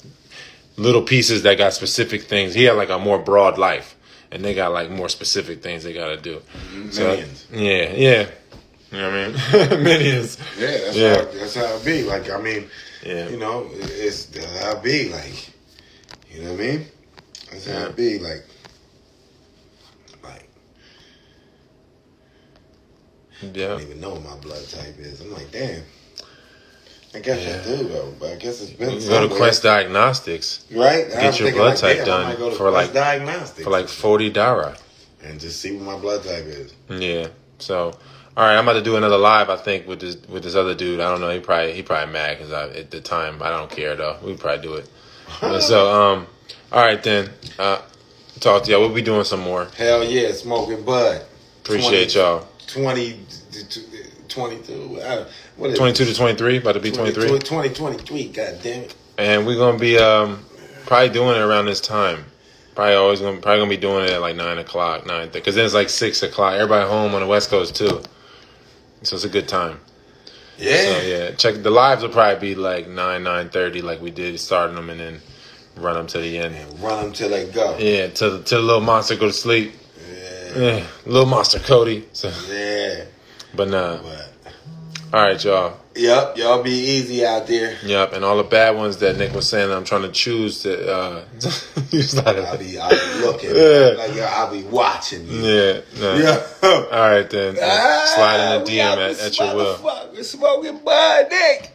little pieces that got specific things. He had like a more broad life. And they got like more specific things they got to do.
Minions.
So, yeah. You know what I mean? Minions.
Yeah, that's how it be. Like, I mean,
Yeah.
you know, that's how it be. Like, you know what I mean? That's how it be. Like, I
Yeah.
don't even know what my blood type is. I'm like, damn. I guess I do though, but I guess it's been
You go to Quest Diagnostics,
right?
get your blood type done for like
diagnostics
for like 40 Dara.
and just see what my blood type is.
Yeah. So, all right, I'm about to do another live. I think with this other dude. I don't know. He probably mad because at the time I don't care though. We probably do it. So all right then. Talk to y'all. We'll be doing some more.
Hell yeah, smoking bud.
Appreciate y'all.
22. What is
22 to
it?
23. About to be 23.
2023. God damn it.
And we're gonna be probably doing it around this time. Probably gonna be doing it at like 9 o'clock, 9:30, because then it's like 6 o'clock. Everybody home on the West Coast too, so it's a good time.
Yeah.
So yeah, check the lives will probably be like 9:30, like we did, starting them and then run them to the end.
And run them till they go.
Yeah, till the little monster go to sleep.
Yeah.
Little monster Cody. So,
Yeah.
but nah.
But,
All right, y'all.
yep, y'all be easy out there.
Yep, and all the bad ones that Nick was saying, I'm trying to choose to use that.
I'll be looking.
Yeah.
Like, I'll be watching you.
Yeah. Nah.
Yeah.
All right then. Slide in a DM at your will.
Smoking bud, Nick.